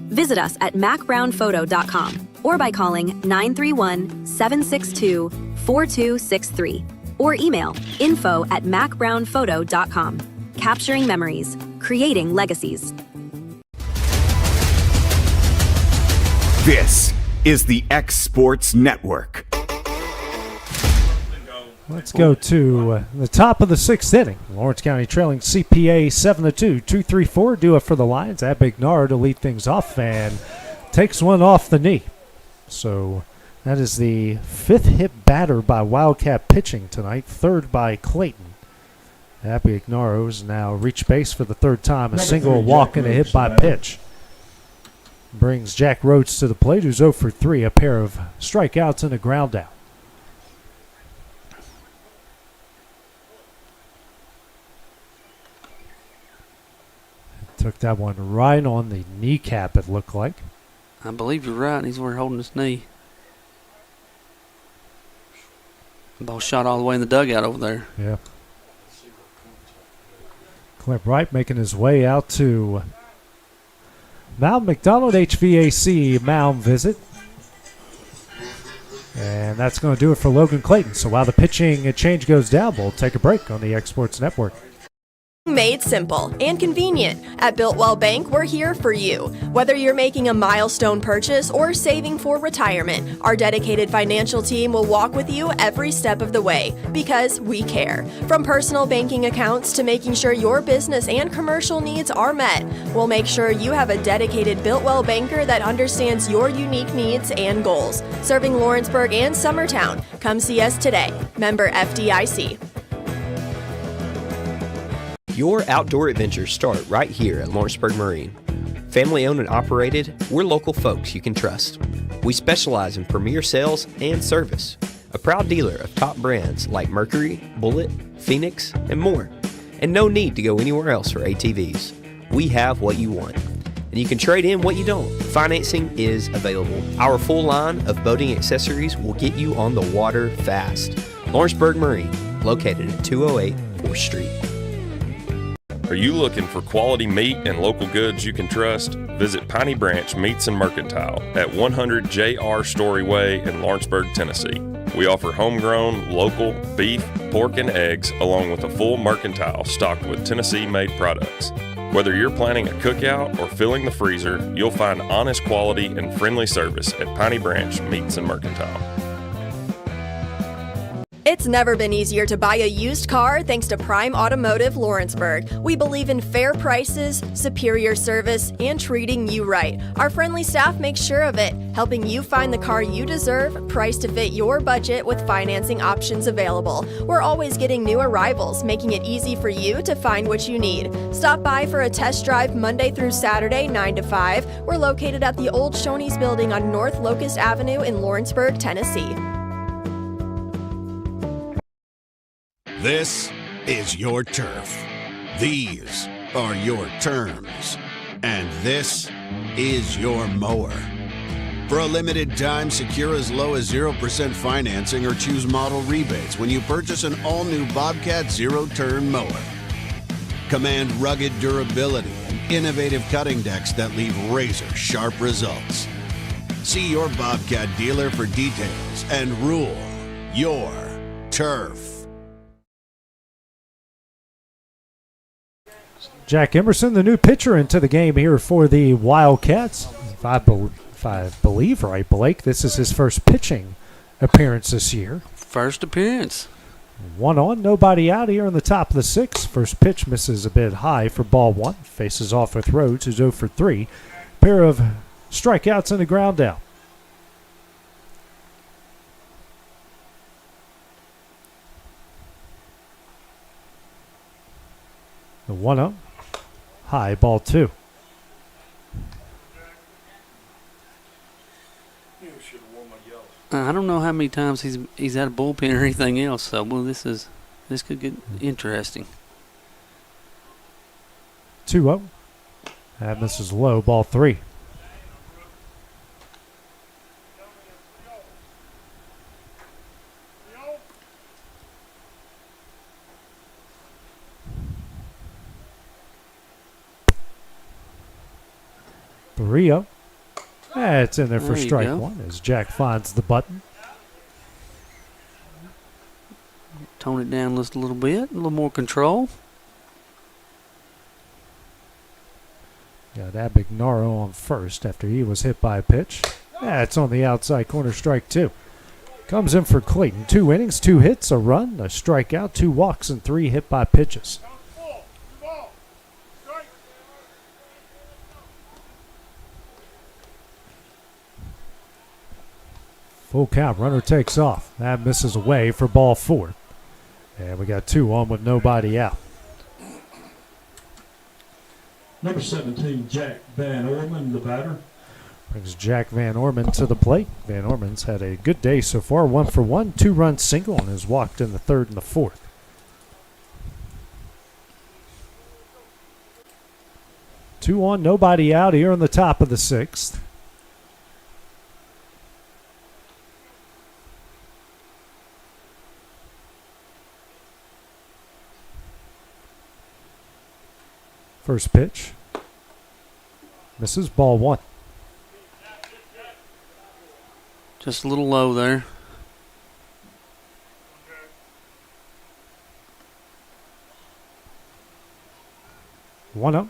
Visit us at macbrownphoto.com or by calling 931-762-4263 or email info@macbrownphoto.com. Capturing memories, creating legacies. This is the Exports Network. Let's go to the top of the sixth inning. Lawrence County trailing CPA 7-2. 2-3-4 do it for the Lions. Abignard to lead things off and takes one off the knee. So that is the fifth hit batter by Wildcat pitching tonight, third by Clayton. Abignaro has now reached base for the third time, a single, a walk, and a hit by pitch. brings Jack Rhodes to the plate, who's 0 for 3, a pair of strikeouts and a ground out. Took that one right on the kneecap, it looked like. I believe you're right. He's holding his knee. The ball shot all the way in the dugout over there. Yeah. Clint Wright making his way out to Mount McDonald HVAC mound visit. And that's going to do it for Logan Clayton. So while the pitching change goes down, we'll take a break on the Exports Network. Made simple and convenient. At Builtwell Bank, we're here for you. Whether you're making a milestone purchase or saving for retirement, our dedicated financial team will walk with you every step of the way because we care. From personal banking accounts to making sure your business and commercial needs are met, we'll make sure you have a dedicated Builtwell banker that understands your unique needs and goals. Serving Lawrenceburg and Summertown. Come see us today. Member FDIC. Your outdoor adventures start right here at Lawrenceburg Marine. Family owned and operated, we're local folks you can trust. We specialize in premier sales and service. A proud dealer of top brands like Mercury, Bullet, Phoenix, and more. And no need to go anywhere else for ATVs. We have what you want. And you can trade in what you don't. Financing is available. Our full line of boating accessories will get you on the water fast. Lawrenceburg Marine, located at 208 4th Street. Are you looking for quality meat and local goods you can trust? Visit Piney Branch Meats and Mercantile at 100 J.R. Story Way in Lawrenceburg, Tennessee. We offer homegrown, local beef, pork, and eggs, along with a full mercantile stocked with Tennessee-made products. Whether you're planning a cookout or filling the freezer, you'll find honest quality and friendly service at Piney Branch Meats and Mercantile. It's never been easier to buy a used car thanks to Prime Automotive Lawrenceburg. We believe in fair prices, superior service, and treating you right. Our friendly staff makes sure of it, helping you find the car you deserve, priced to fit your budget with financing options available. We're always getting new arrivals, making it easy for you to find what you need. Stop by for a test drive Monday through Saturday, 9 to 5. We're located at the old Shoney's building on North Locust Avenue in Lawrenceburg, Tennessee. This is your turf. These are your terms. And this is your mower. For a limited time, secure as low as 0% financing or choose model rebates when you purchase an all-new Bobcat zero-turn mower. Command rugged durability and innovative cutting decks that leave razor-sharp results. See your Bobcat dealer for details and rule your turf. Jack Emerson, the new pitcher, into the game here for the Wildcats. If I believe right, Blake, this is his first pitching appearance this year. First appearance. 1 on, nobody out here in the top of the 6th. First pitch misses a bit high for ball 1. Faces off with Rhodes, who's 0 for 3. Pair of strikeouts and a ground out. The 1-0. High, ball 2. I don't know how many times he's out of bullpen or anything else. So, well, this could get interesting. 2-0. And this is low, ball 3. Rio. It's in there for strike 1 as Jack finds the button. Tone it down just a little bit, a little more control. Got Abignaro on first after he was hit by a pitch. It's on the outside corner, strike 2. Comes in for Clayton. 2 innings, 2 hits, a run, a strikeout, 2 walks, and 3 hit by pitches. Full count, runner takes off. That misses away for ball 4. And we got 2 on with nobody out. Number 17, Jack Van Orman, the batter. Brings Jack Van Orman to the plate. Van Orman's had a good day so far. 1 for 1, 2-run single, and has walked in the third and the fourth. Two on, nobody out here on the top of the sixth. First pitch. Misses, ball 1. Just a little low there. One up.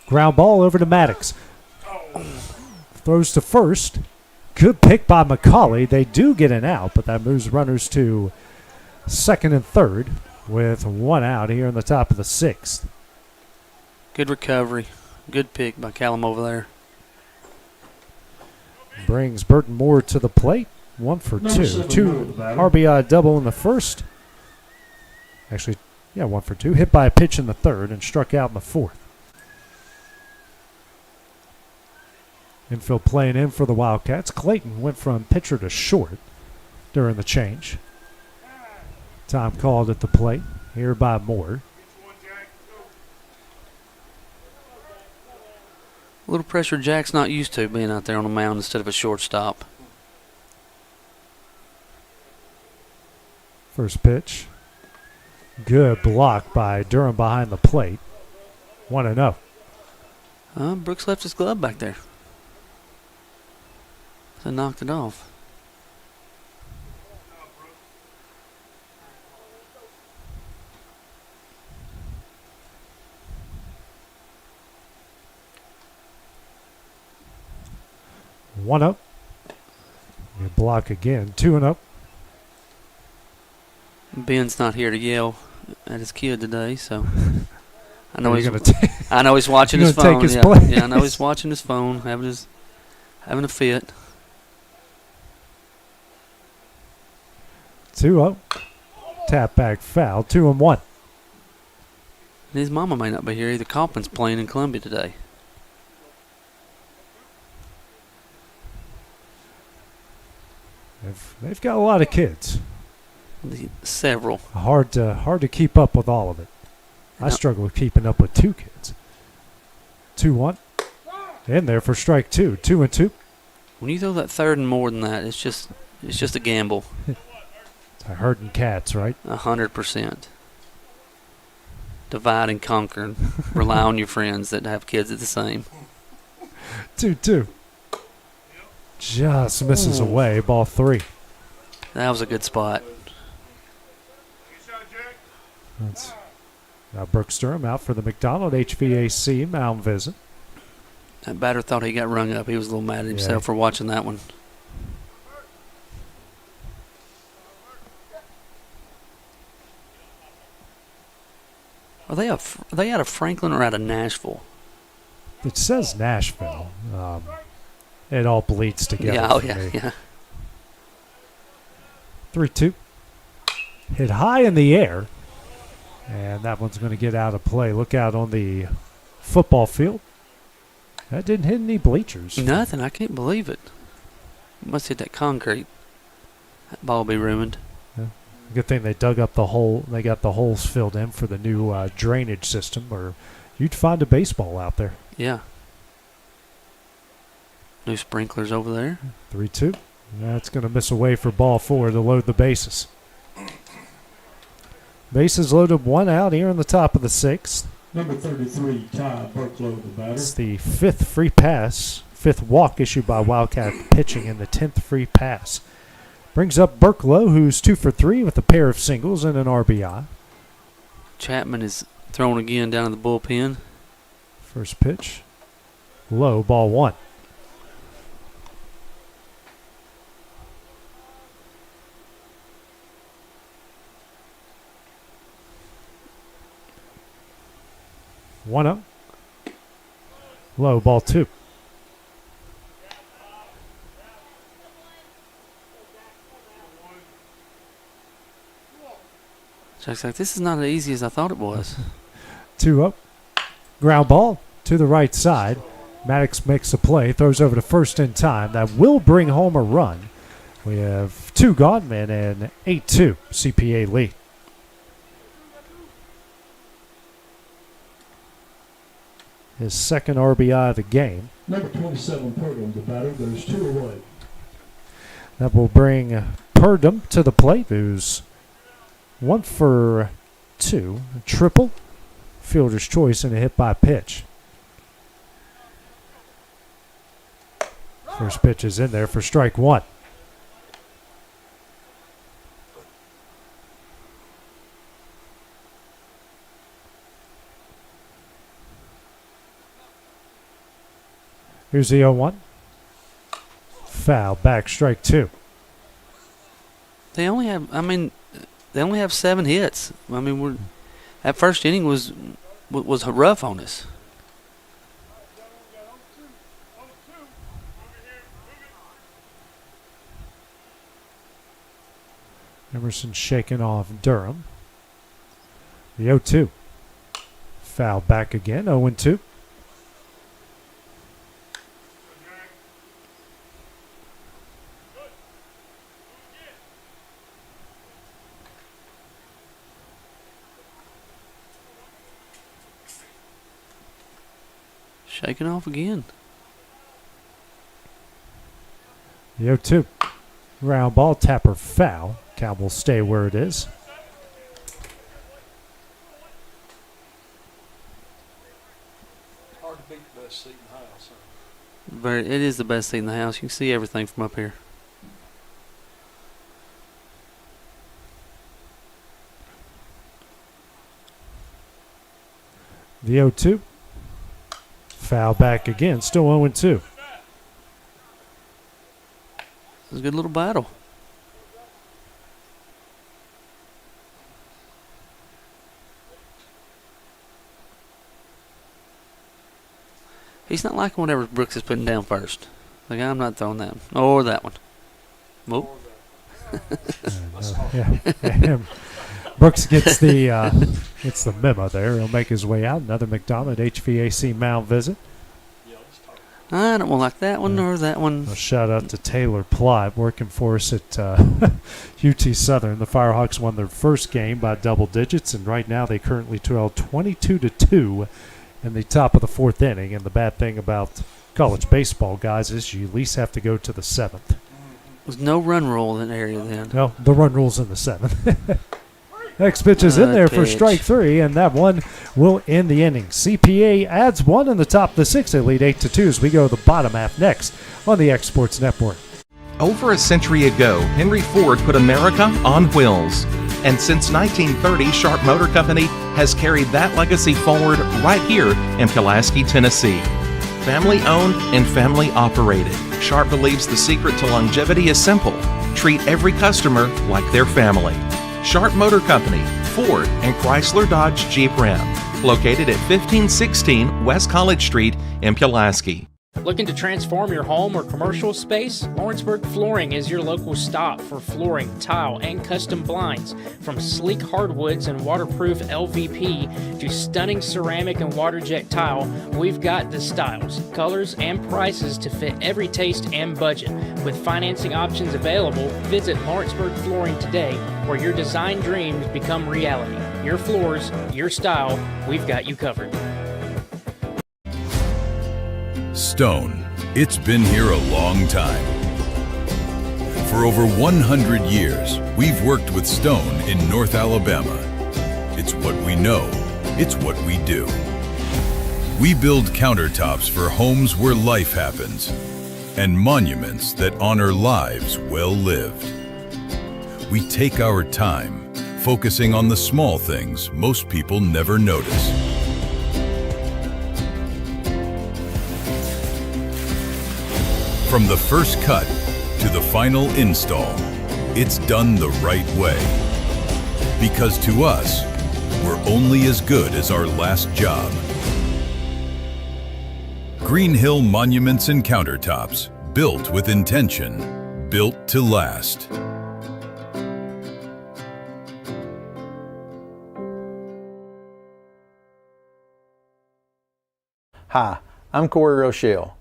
Ground ball over to Maddox. Throws to first. Good pick by McCauley. They do get an out, but that moves runners to second and third with 1 out here in the top of the sixth. Good recovery. Good pick by Callum over there. Brings Burton Moore to the plate. 1 for 2. 2 RBI double in the first. Actually, 1 for 2. Hit by a pitch in the third and struck out in the fourth. Infield playing in for the Wildcats. Clayton went from pitcher to short during the change. Time called at the plate here by Moore. A little pressure Jack's not used to, being out there on the mound instead of a shortstop. First pitch. Good block by Durham behind the plate. 1-0. Brooks left his glove back there. So knocked it off. One up. Good block again. 2-0. Ben's not here to yell at his kid today, so I know I know he's watching his phone. Yeah, I know he's watching his phone, having a fit. 2-0. Tap back foul. 2-1. And his mama may not be here either. Kaufman's playing in Columbia today. They've got a lot of kids. Several. Hard to keep up with all of it. I struggle with keeping up with 2 kids. 2-1. In there for strike 2. 2-2. When you throw that third and more than that, it's just a gamble. It's a herding cats, right? 100%. Divide and conquer and rely on your friends that have kids at the same. 2-2. Just misses away. Ball 3. That was a good spot. That's now Brooks Durham out for the McDonald HVAC mound visit. That batter thought he got rung up. He was a little mad at himself for watching that one. Are they out of Franklin or out of Nashville? It says Nashville. It all bleeds together. Yeah. 3-2. Hit high in the air. And that one's going to get out of play. Look out on the football field. That didn't hit any bleachers. Nothing. I can't believe it. Must hit that concrete. That ball will be ruined. Yeah. Good thing they dug up the hole. They got the holes filled in for the new drainage system, or you'd find a baseball out there. Yeah. New sprinklers over there. 3-2. That's going to miss away for ball 4 to load the bases. Bases loaded, 1 out here on the top of the 6th. Number 33, Ty Burklow, the batter. It's the 5th free pass, 5th walk issued by Wildcat pitching, and the 10th free pass. Brings up Burklow, who's 2 for 3 with a pair of singles and an RBI. Chapman is thrown again down in the bullpen. First pitch. Low, ball 1. One up. Low, ball 2. Jack's like, this is not as easy as I thought it was. 2 up. Ground ball to the right side. Maddox makes a play, throws over to first in time. That will bring home a run. We have 2 gone men and 8-2 CPA lead. His second RBI of the game. Number 27, Purdom, the batter. There's 2 away. That will bring Purdom to the plate, who's 1 for 2. A triple, fielder's choice, and a hit by pitch. First pitch is in there for strike 1. Here's the 0-1. Foul back, strike 2. They only have 7 hits. I mean, that first inning was rough on us. Emerson shaking off Durham. The 0-2. Foul back again, 0-2. Shaking off again. The 0-2. Round ball, Tapper foul. Count will stay where it is. Hard to beat the best seat in the house. Huh? It is the best seat in the house. You can see everything from up here. The 0-2. Foul back again, still 0-2. It was a good little battle. He's not liking whatever Brooks is putting down first. Like, I'm not throwing that one. Or that one. Whoop. Yeah. Brooks gets the memo there. He'll make his way out. Another McDonald HVAC mound visit. I don't like that one or that one. A shout out to Taylor Ply working for us at UT Southern. The Firehawks won their first game by double digits, and right now they currently trail 22-2 in the top of the 4th inning. And the bad thing about college baseball, guys, is you at least have to go to the 7th. There's no run rule in that area then. No, the run rule's in the 7th. Next pitch is in there for strike 3, and that one will end the inning. CPA adds 1 in the top of the 6th. They lead 8-2 as we go to the bottom half next on the Exports Network. Over a century ago, Henry Ford put America on wheels. And since 1930, Sharp Motor Company has carried that legacy forward right here in Pulaski, Tennessee. Family owned and family operated, Sharp believes the secret to longevity is simple. Treat every customer like their family. Sharp Motor Company, Ford, and Chrysler Dodge Jeep Ram. Located at 1516 West College Street in Pulaski. Looking to transform your home or commercial space? Lawrenceburg Flooring is your local stop for flooring, tile, and custom blinds. From sleek hardwoods and waterproof LVP to stunning ceramic and water jet tile, we've got the styles, colors, and prices to fit every taste and budget. With financing options available, visit Lawrenceburg Flooring today, where your design dreams become reality. Your floors, your style, we've got you covered. Stone. It's been here a long time. For over 100 years, we've worked with Stone in North Alabama. It's what we know. It's what we do. We build countertops for homes where life happens and monuments that honor lives well lived. We take our time, focusing on the small things most people never notice. From the first cut to the final install, it's done the right way. Because to us, we're only as good as our last job. Green Hill Monuments and Countertops, built with intention, built to last. Hi, I'm Corey Rochelle,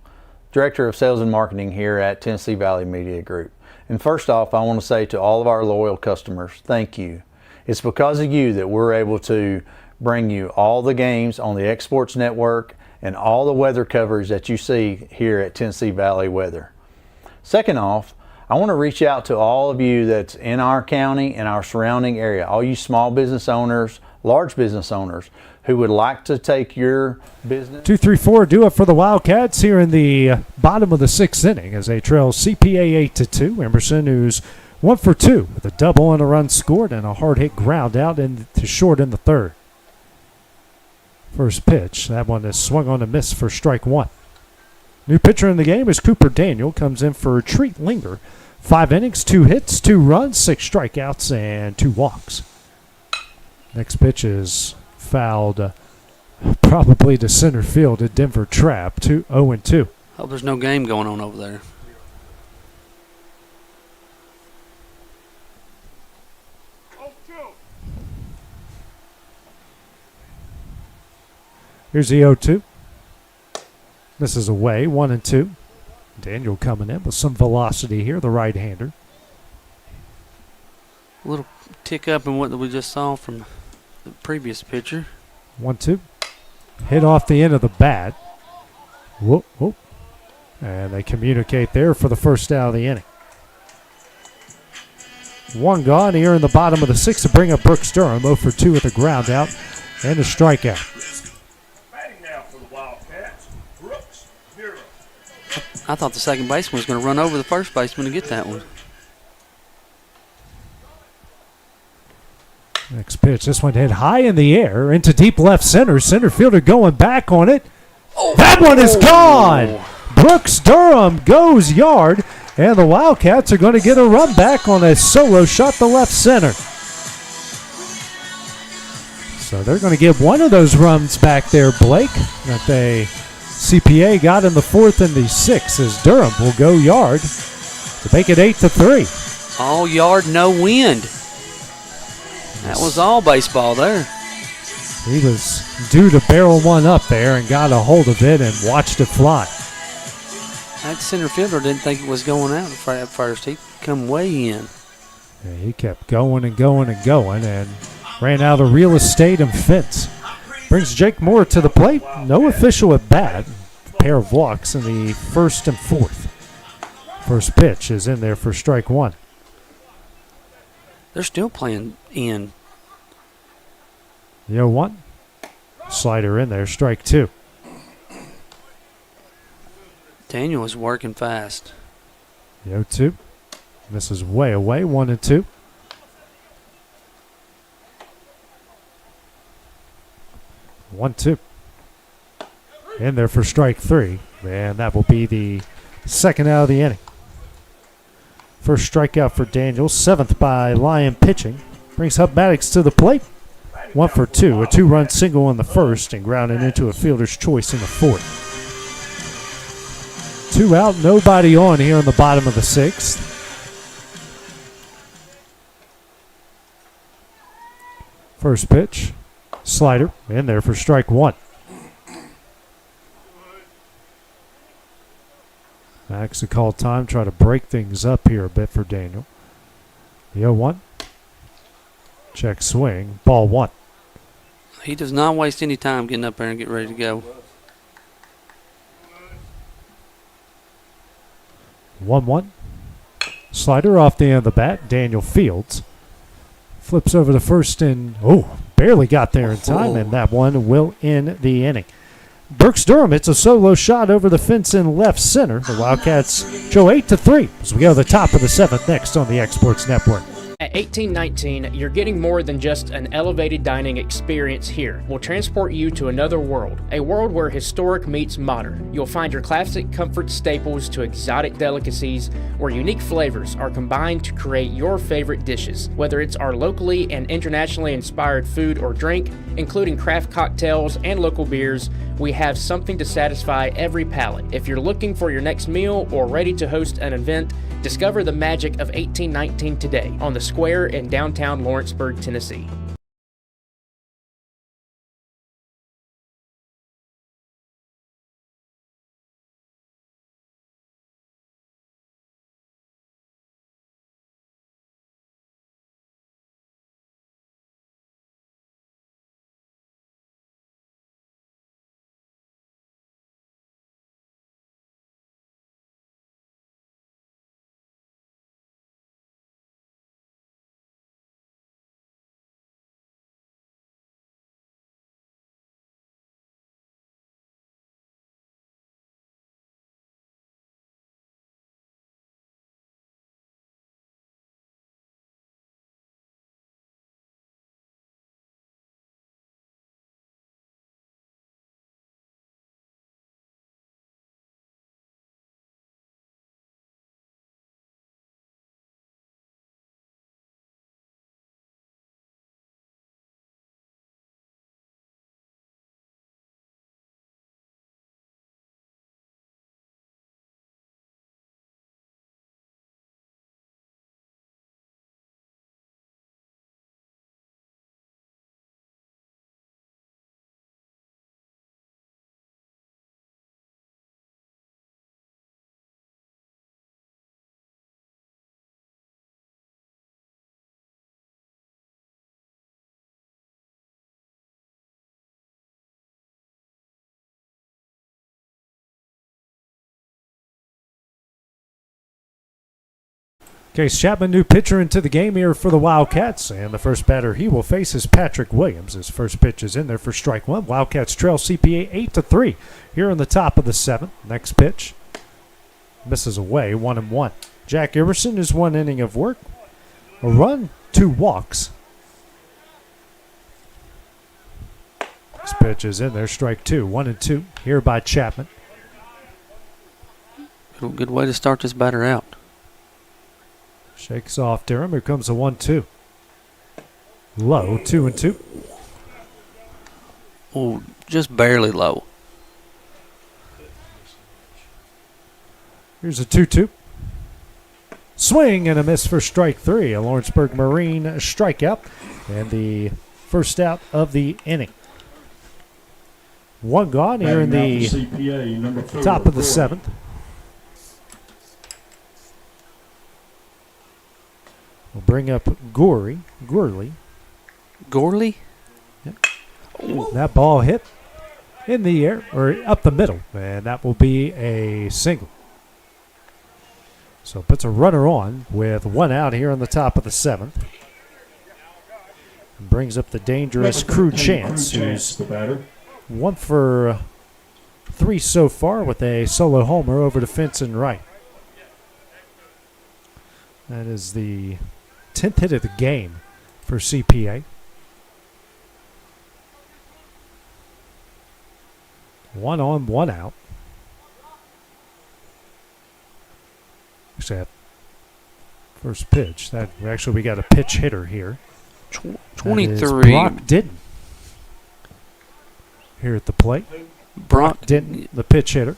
Director of Sales and Marketing here at Tennessee Valley Media Group. And first off, I want to say to all of our loyal customers, thank you. It's because of you that we're able to bring you all the games on the Exports Network and all the weather coverage that you see here at Tennessee Valley Weather. Second off, I want to reach out to all of you that's in our county and our surrounding area, all you small business owners, large business owners who would like to take your business. 2-3-4 do it for the Wildcats here in the bottom of the sixth inning as they trail CPA 8-2. Emerson, who's 1 for 2 with a double and a run scored and a hard hit ground out into short in the third. First pitch, that one is swung on a miss for strike one. New pitcher in the game is Cooper Daniel, comes in for Treat Linger. 5 innings, 2 hits, 2 runs, 6 strikeouts, and 2 walks. Next pitch is fouled probably to center field at Denver Trap, 0-2. Hope there's no game going on over there. Here's the 0-2. This is away, 1-2. Daniel coming in with some velocity here, the right-hander. A little tick up in what we just saw from the previous pitcher. 1-2. Hit off the end of the bat. Whoop, whoop. And they communicate there for the first out of the inning. One gone here in the bottom of the sixth to bring up Brooks Durham. 0 for 2 with a ground out and a strikeout. I thought the second baseman was going to run over the first baseman to get that one. Next pitch, this one hit high in the air into deep left center. Center fielder going back on it. That one is gone. Brooks Durham goes yard, and the Wildcats are going to get a run back on a solo shot to left center. So they're going to give one of those runs back there, Blake, that they CPA got in the fourth and the sixth as Durham will go yard to make it 8-3. All yard, no wind. That was all baseball there. He was due to barrel one up there and got a hold of it and watched it fly. That center fielder didn't think it was going out at first. He come way in. Yeah, he kept going and going and going and ran out of real estate and fence. Brings Jake Moore to the plate. No official at bat. A pair of walks in the first and fourth. First pitch is in there for strike one. They're still playing in. 0-1. Slider in there, strike two. Daniel is working fast. 0-2. This is way away, 1-2. One-two. In there for strike three. And that will be the second out of the inning. First strikeout for Daniels, 7th by Lyon pitching. Brings Hub Maddox to the plate. 1 for 2. A 2-run single in the first and grounded into a fielder's choice in the fourth. 2 out, nobody on here in the bottom of the sixth. First pitch. Slider in there for strike one. Max a call time, try to break things up here a bit for Daniel. The 0-1. Check swing, ball one. He does not waste any time getting up there and get ready to go. 1-1. Slider off the end of the bat, Daniel Fields. Flips over the first and, barely got there in time, and that one will end the inning. Brooks Durham hits a solo shot over the fence in left center. The Wildcats show 8-3 as we go to the top of the seventh next on the Exports Network. At 1819, you're getting more than just an elevated dining experience here. We'll transport you to another world, a world where historic meets modern. You'll find your classic comfort staples to exotic delicacies, where unique flavors are combined to create your favorite dishes. Whether it's our locally and internationally inspired food or drink, including craft cocktails and local beers, we have something to satisfy every palate. If you're looking for your next meal or ready to host an event, discover the magic of 1819 today on the square in downtown Lawrenceburg, Tennessee. Case Chapman, new pitcher into the game here for the Wildcats. And the first batter he will face is Patrick Williams. His first pitch is in there for strike one. Wildcats trail CPA 8-3 here in the top of the seventh. Next pitch misses away, 1-1. Jack Iverson is 1 inning of work. A run, 2 walks. This pitch is in there, strike 2, 1-2 here by Chapman. Good way to start this batter out. Shakes off Durham. Here comes a 1-2. Low, 2-2. Oh, just barely low. Here's a 2-2. Swing and a miss for strike 3. A Lawrenceburg Marine strikeout. And the first out of the inning. 1 gone here in the CPA, top of the seventh. We'll bring up Gorley. Gorley? Yep. That ball hit in the air, or up the middle, and that will be a single. So puts a runner on with 1 out here on the top of the seventh. And brings up the dangerous Crew Chance, who's 1 for 3 so far with a solo homer over to fence and right. That is the 10th hit of the game for CPA. 1 on, 1 out. Actually, that first pitch. We got a pitch hitter here. 23. Brock Denton here at the plate. Brock Denton, the pitch hitter.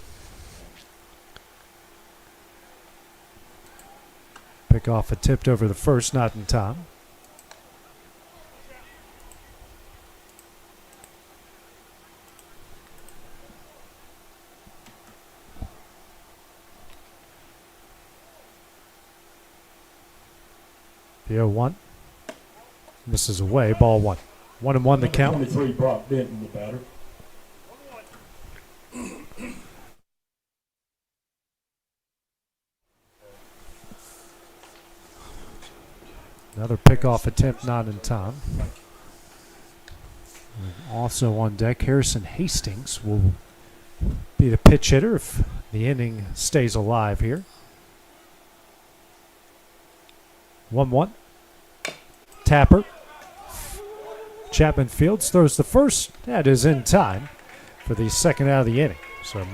Pick off a tipped over the first, not in time. The 0-1. Misses away, ball 1. 1-1 the count. 23, Brock Denton, the batter. Another pickoff attempt not in time. And also on deck, Harrison Hastings will be the pitch hitter if the inning stays alive here. 1-1. Tapper. Chapman Fields throws the first. That is in time for the second out of the inning. So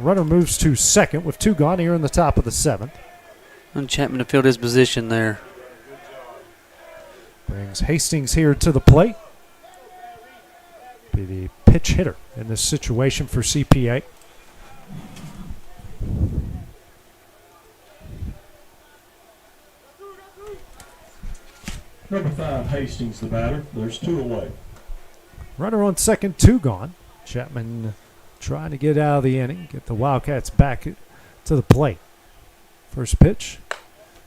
runner moves to second with 2 gone here in the top of the seventh. And Chapman to field his position there. Brings Hastings here to the plate. Be the pitch hitter in this situation for CPA. Number 5, Hastings, the batter. There's 2 away. Runner on second, 2 gone. Chapman trying to get out of the inning, get the Wildcats back to the plate. First pitch,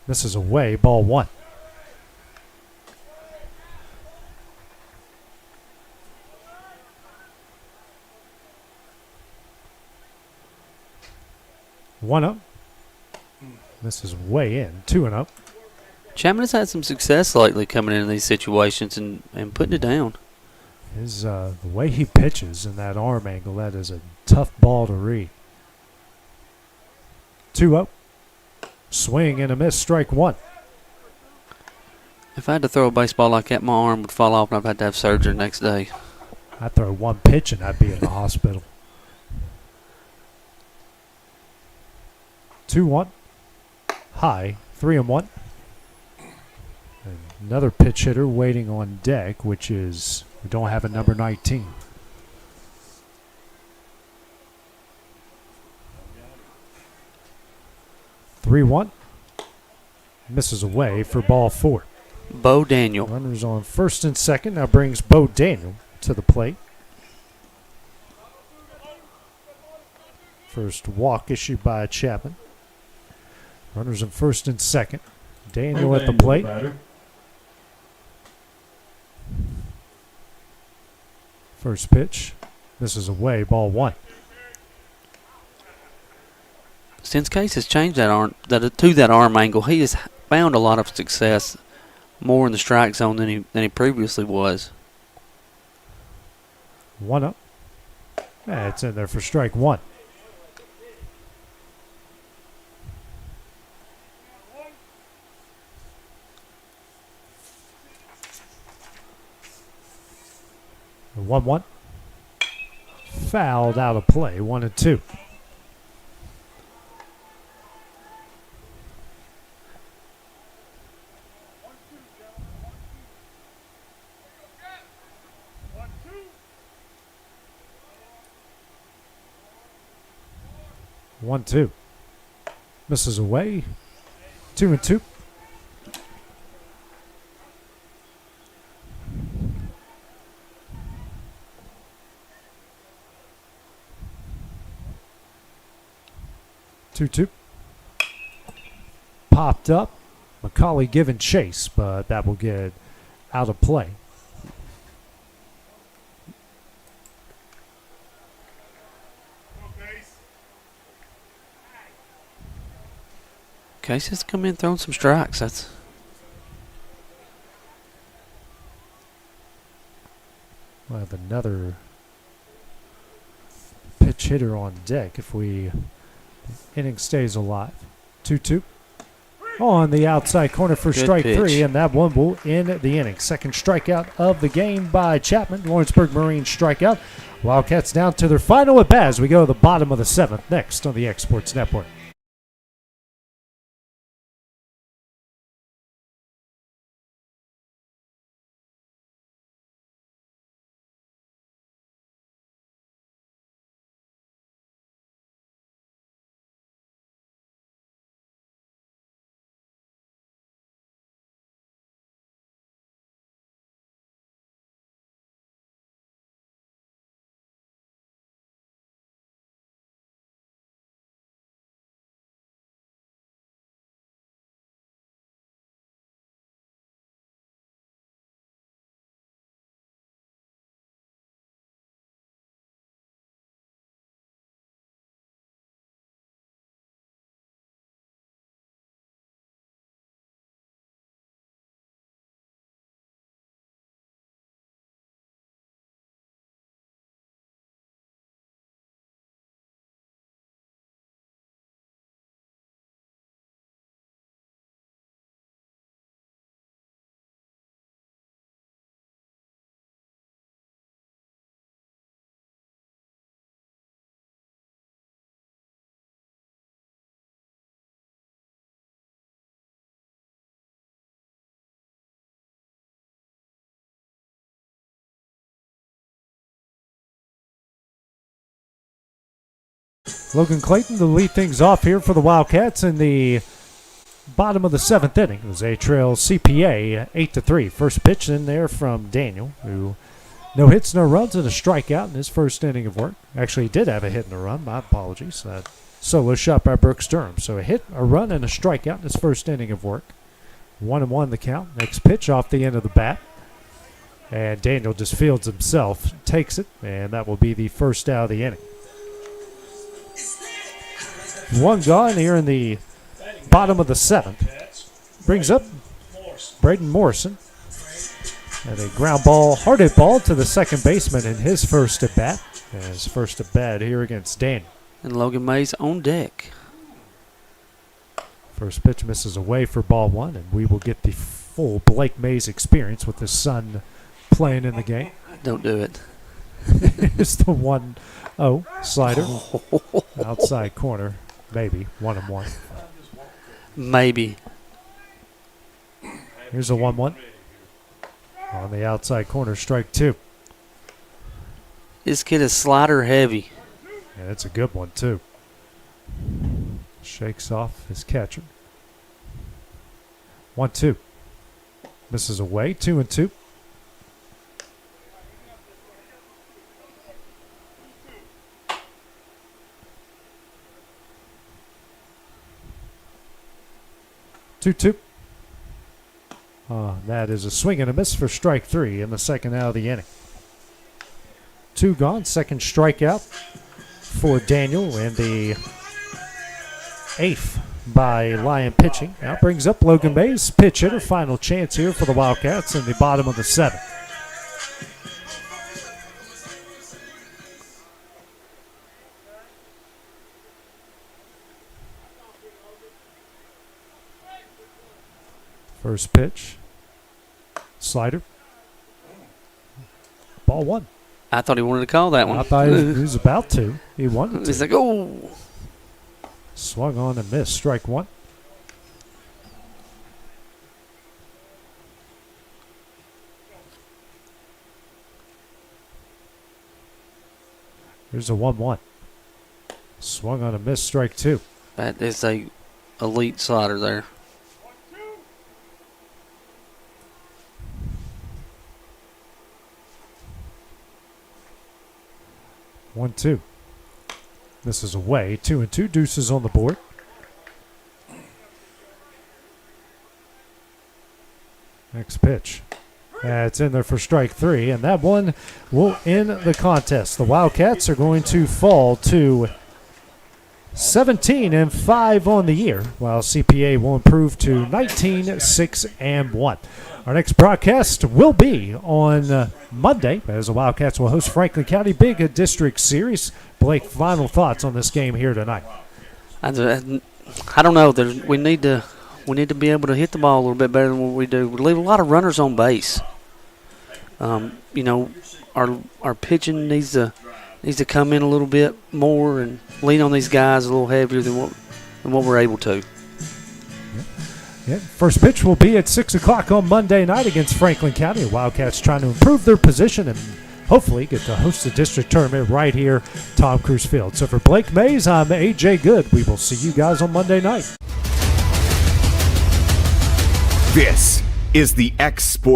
misses away, ball 1. One up. Misses way in. 2-0. Chapman has had some success lately coming into these situations and putting it down. His the way he pitches in that arm angle, that is a tough ball to read. 2-0. Swing and a miss, strike 1. If I had to throw a baseball like that, my arm would fall off and I'd have to have surgery next day. I'd throw 1 pitch and I'd be in the hospital. 2-1. High, 3-1. Another pitch hitter waiting on deck, which is, we don't have a number 19. (3-1) misses away for ball 4. Bo Daniel. Runners on first and second. Now brings Bo Daniel to the plate. First walk issued by Chapman. Runners on first and second. Daniel at the plate. First pitch. Misses away, ball 1. Since Case has changed that arm, that arm angle, he has found a lot of success more in the strike zone than he previously was. 1-0. It's in there for strike one. The 1-1. Fouled out of play. 1-2. One, two. Misses away. 2-2. Popped up. Macaulay giving chase, but that will get out of play. Case has come in throwing some strikes. That's We'll have another pitch hitter on deck if the inning stays alive. 2-2. On the outside corner for Good strike pitch. three, and that one will end the inning. Second strikeout of the game by Chapman. Lawrenceburg Marine strikeout. Wildcats down to their final at bat as we go to the bottom of the seventh. Next on the Exports Network. Logan Clayton to lead things off here for the Wildcats in the bottom of the seventh inning. It was a trail CPA 8-3. First pitch in there from Daniel, who no hits, no runs, and a strikeout in his first inning of work. Actually, he did have a hit and a run. My apologies. That solo shot by Brooks Durham. So a hit, a run, and a strikeout in his first inning of work. 1-1 the count. Next pitch off the end of the bat. And Daniel just fields himself, takes it, and that will be the first out of the inning. One gone here in the bottom of the seventh. Brings up Braden Morrison. And a ground ball, hard hit ball to the second baseman in his first at bat. His first at bat here against Daniel. And Logan Mays on deck. First pitch misses away for ball one, and we will get the full Blake Mays experience with his son playing in the game. Don't do it. It's the 1-0 slider. Outside corner. Maybe. 1-1. Maybe. Here's a 1-1. On the outside corner, strike two. This kid is slider heavy. Yeah, that's a good one, too. Shakes off his catcher. 1-2. Misses away. 2-2. That is a swing and a miss for strike three in the second out of the inning. Two gone. Second strikeout for Daniel in the eighth by Lion pitching. Now brings up Logan Mays, pitch hitter. Final chance here for the Wildcats in the bottom of the 7th. First pitch. Slider. Ball 1. I thought he wanted to call that one. I thought he was about to. He wanted to. He's like, oh. Swung on and missed. Strike 1. Here's a 1-1. Swung on and missed. Strike 2. That is a elite slider there. One, 2. This is away. 2-2. Deuces on the board. Next pitch. It's in there for strike 3, and that one will end the contest. The Wildcats are going to fall to 17-5 on the year, while CPA will improve to 19-6-1. Our next broadcast will be on Monday, as the Wildcats will host Franklin County Big District Series. Blake, final thoughts on this game here tonight? I don't know. We need to be able to hit the ball a little bit better than what we do. We leave a lot of runners on base. Our pitching needs to come in a little bit more and lean on these guys a little heavier than what we're able to. Yeah, first pitch will be at 6 o'clock on Monday night against Franklin County. Wildcats trying to improve their position and hopefully get to host the district tournament right here, Tom Cruise Field. So for Blake Mays, I'm AJ Good. We will see you guys on Monday night. This is the X Sport.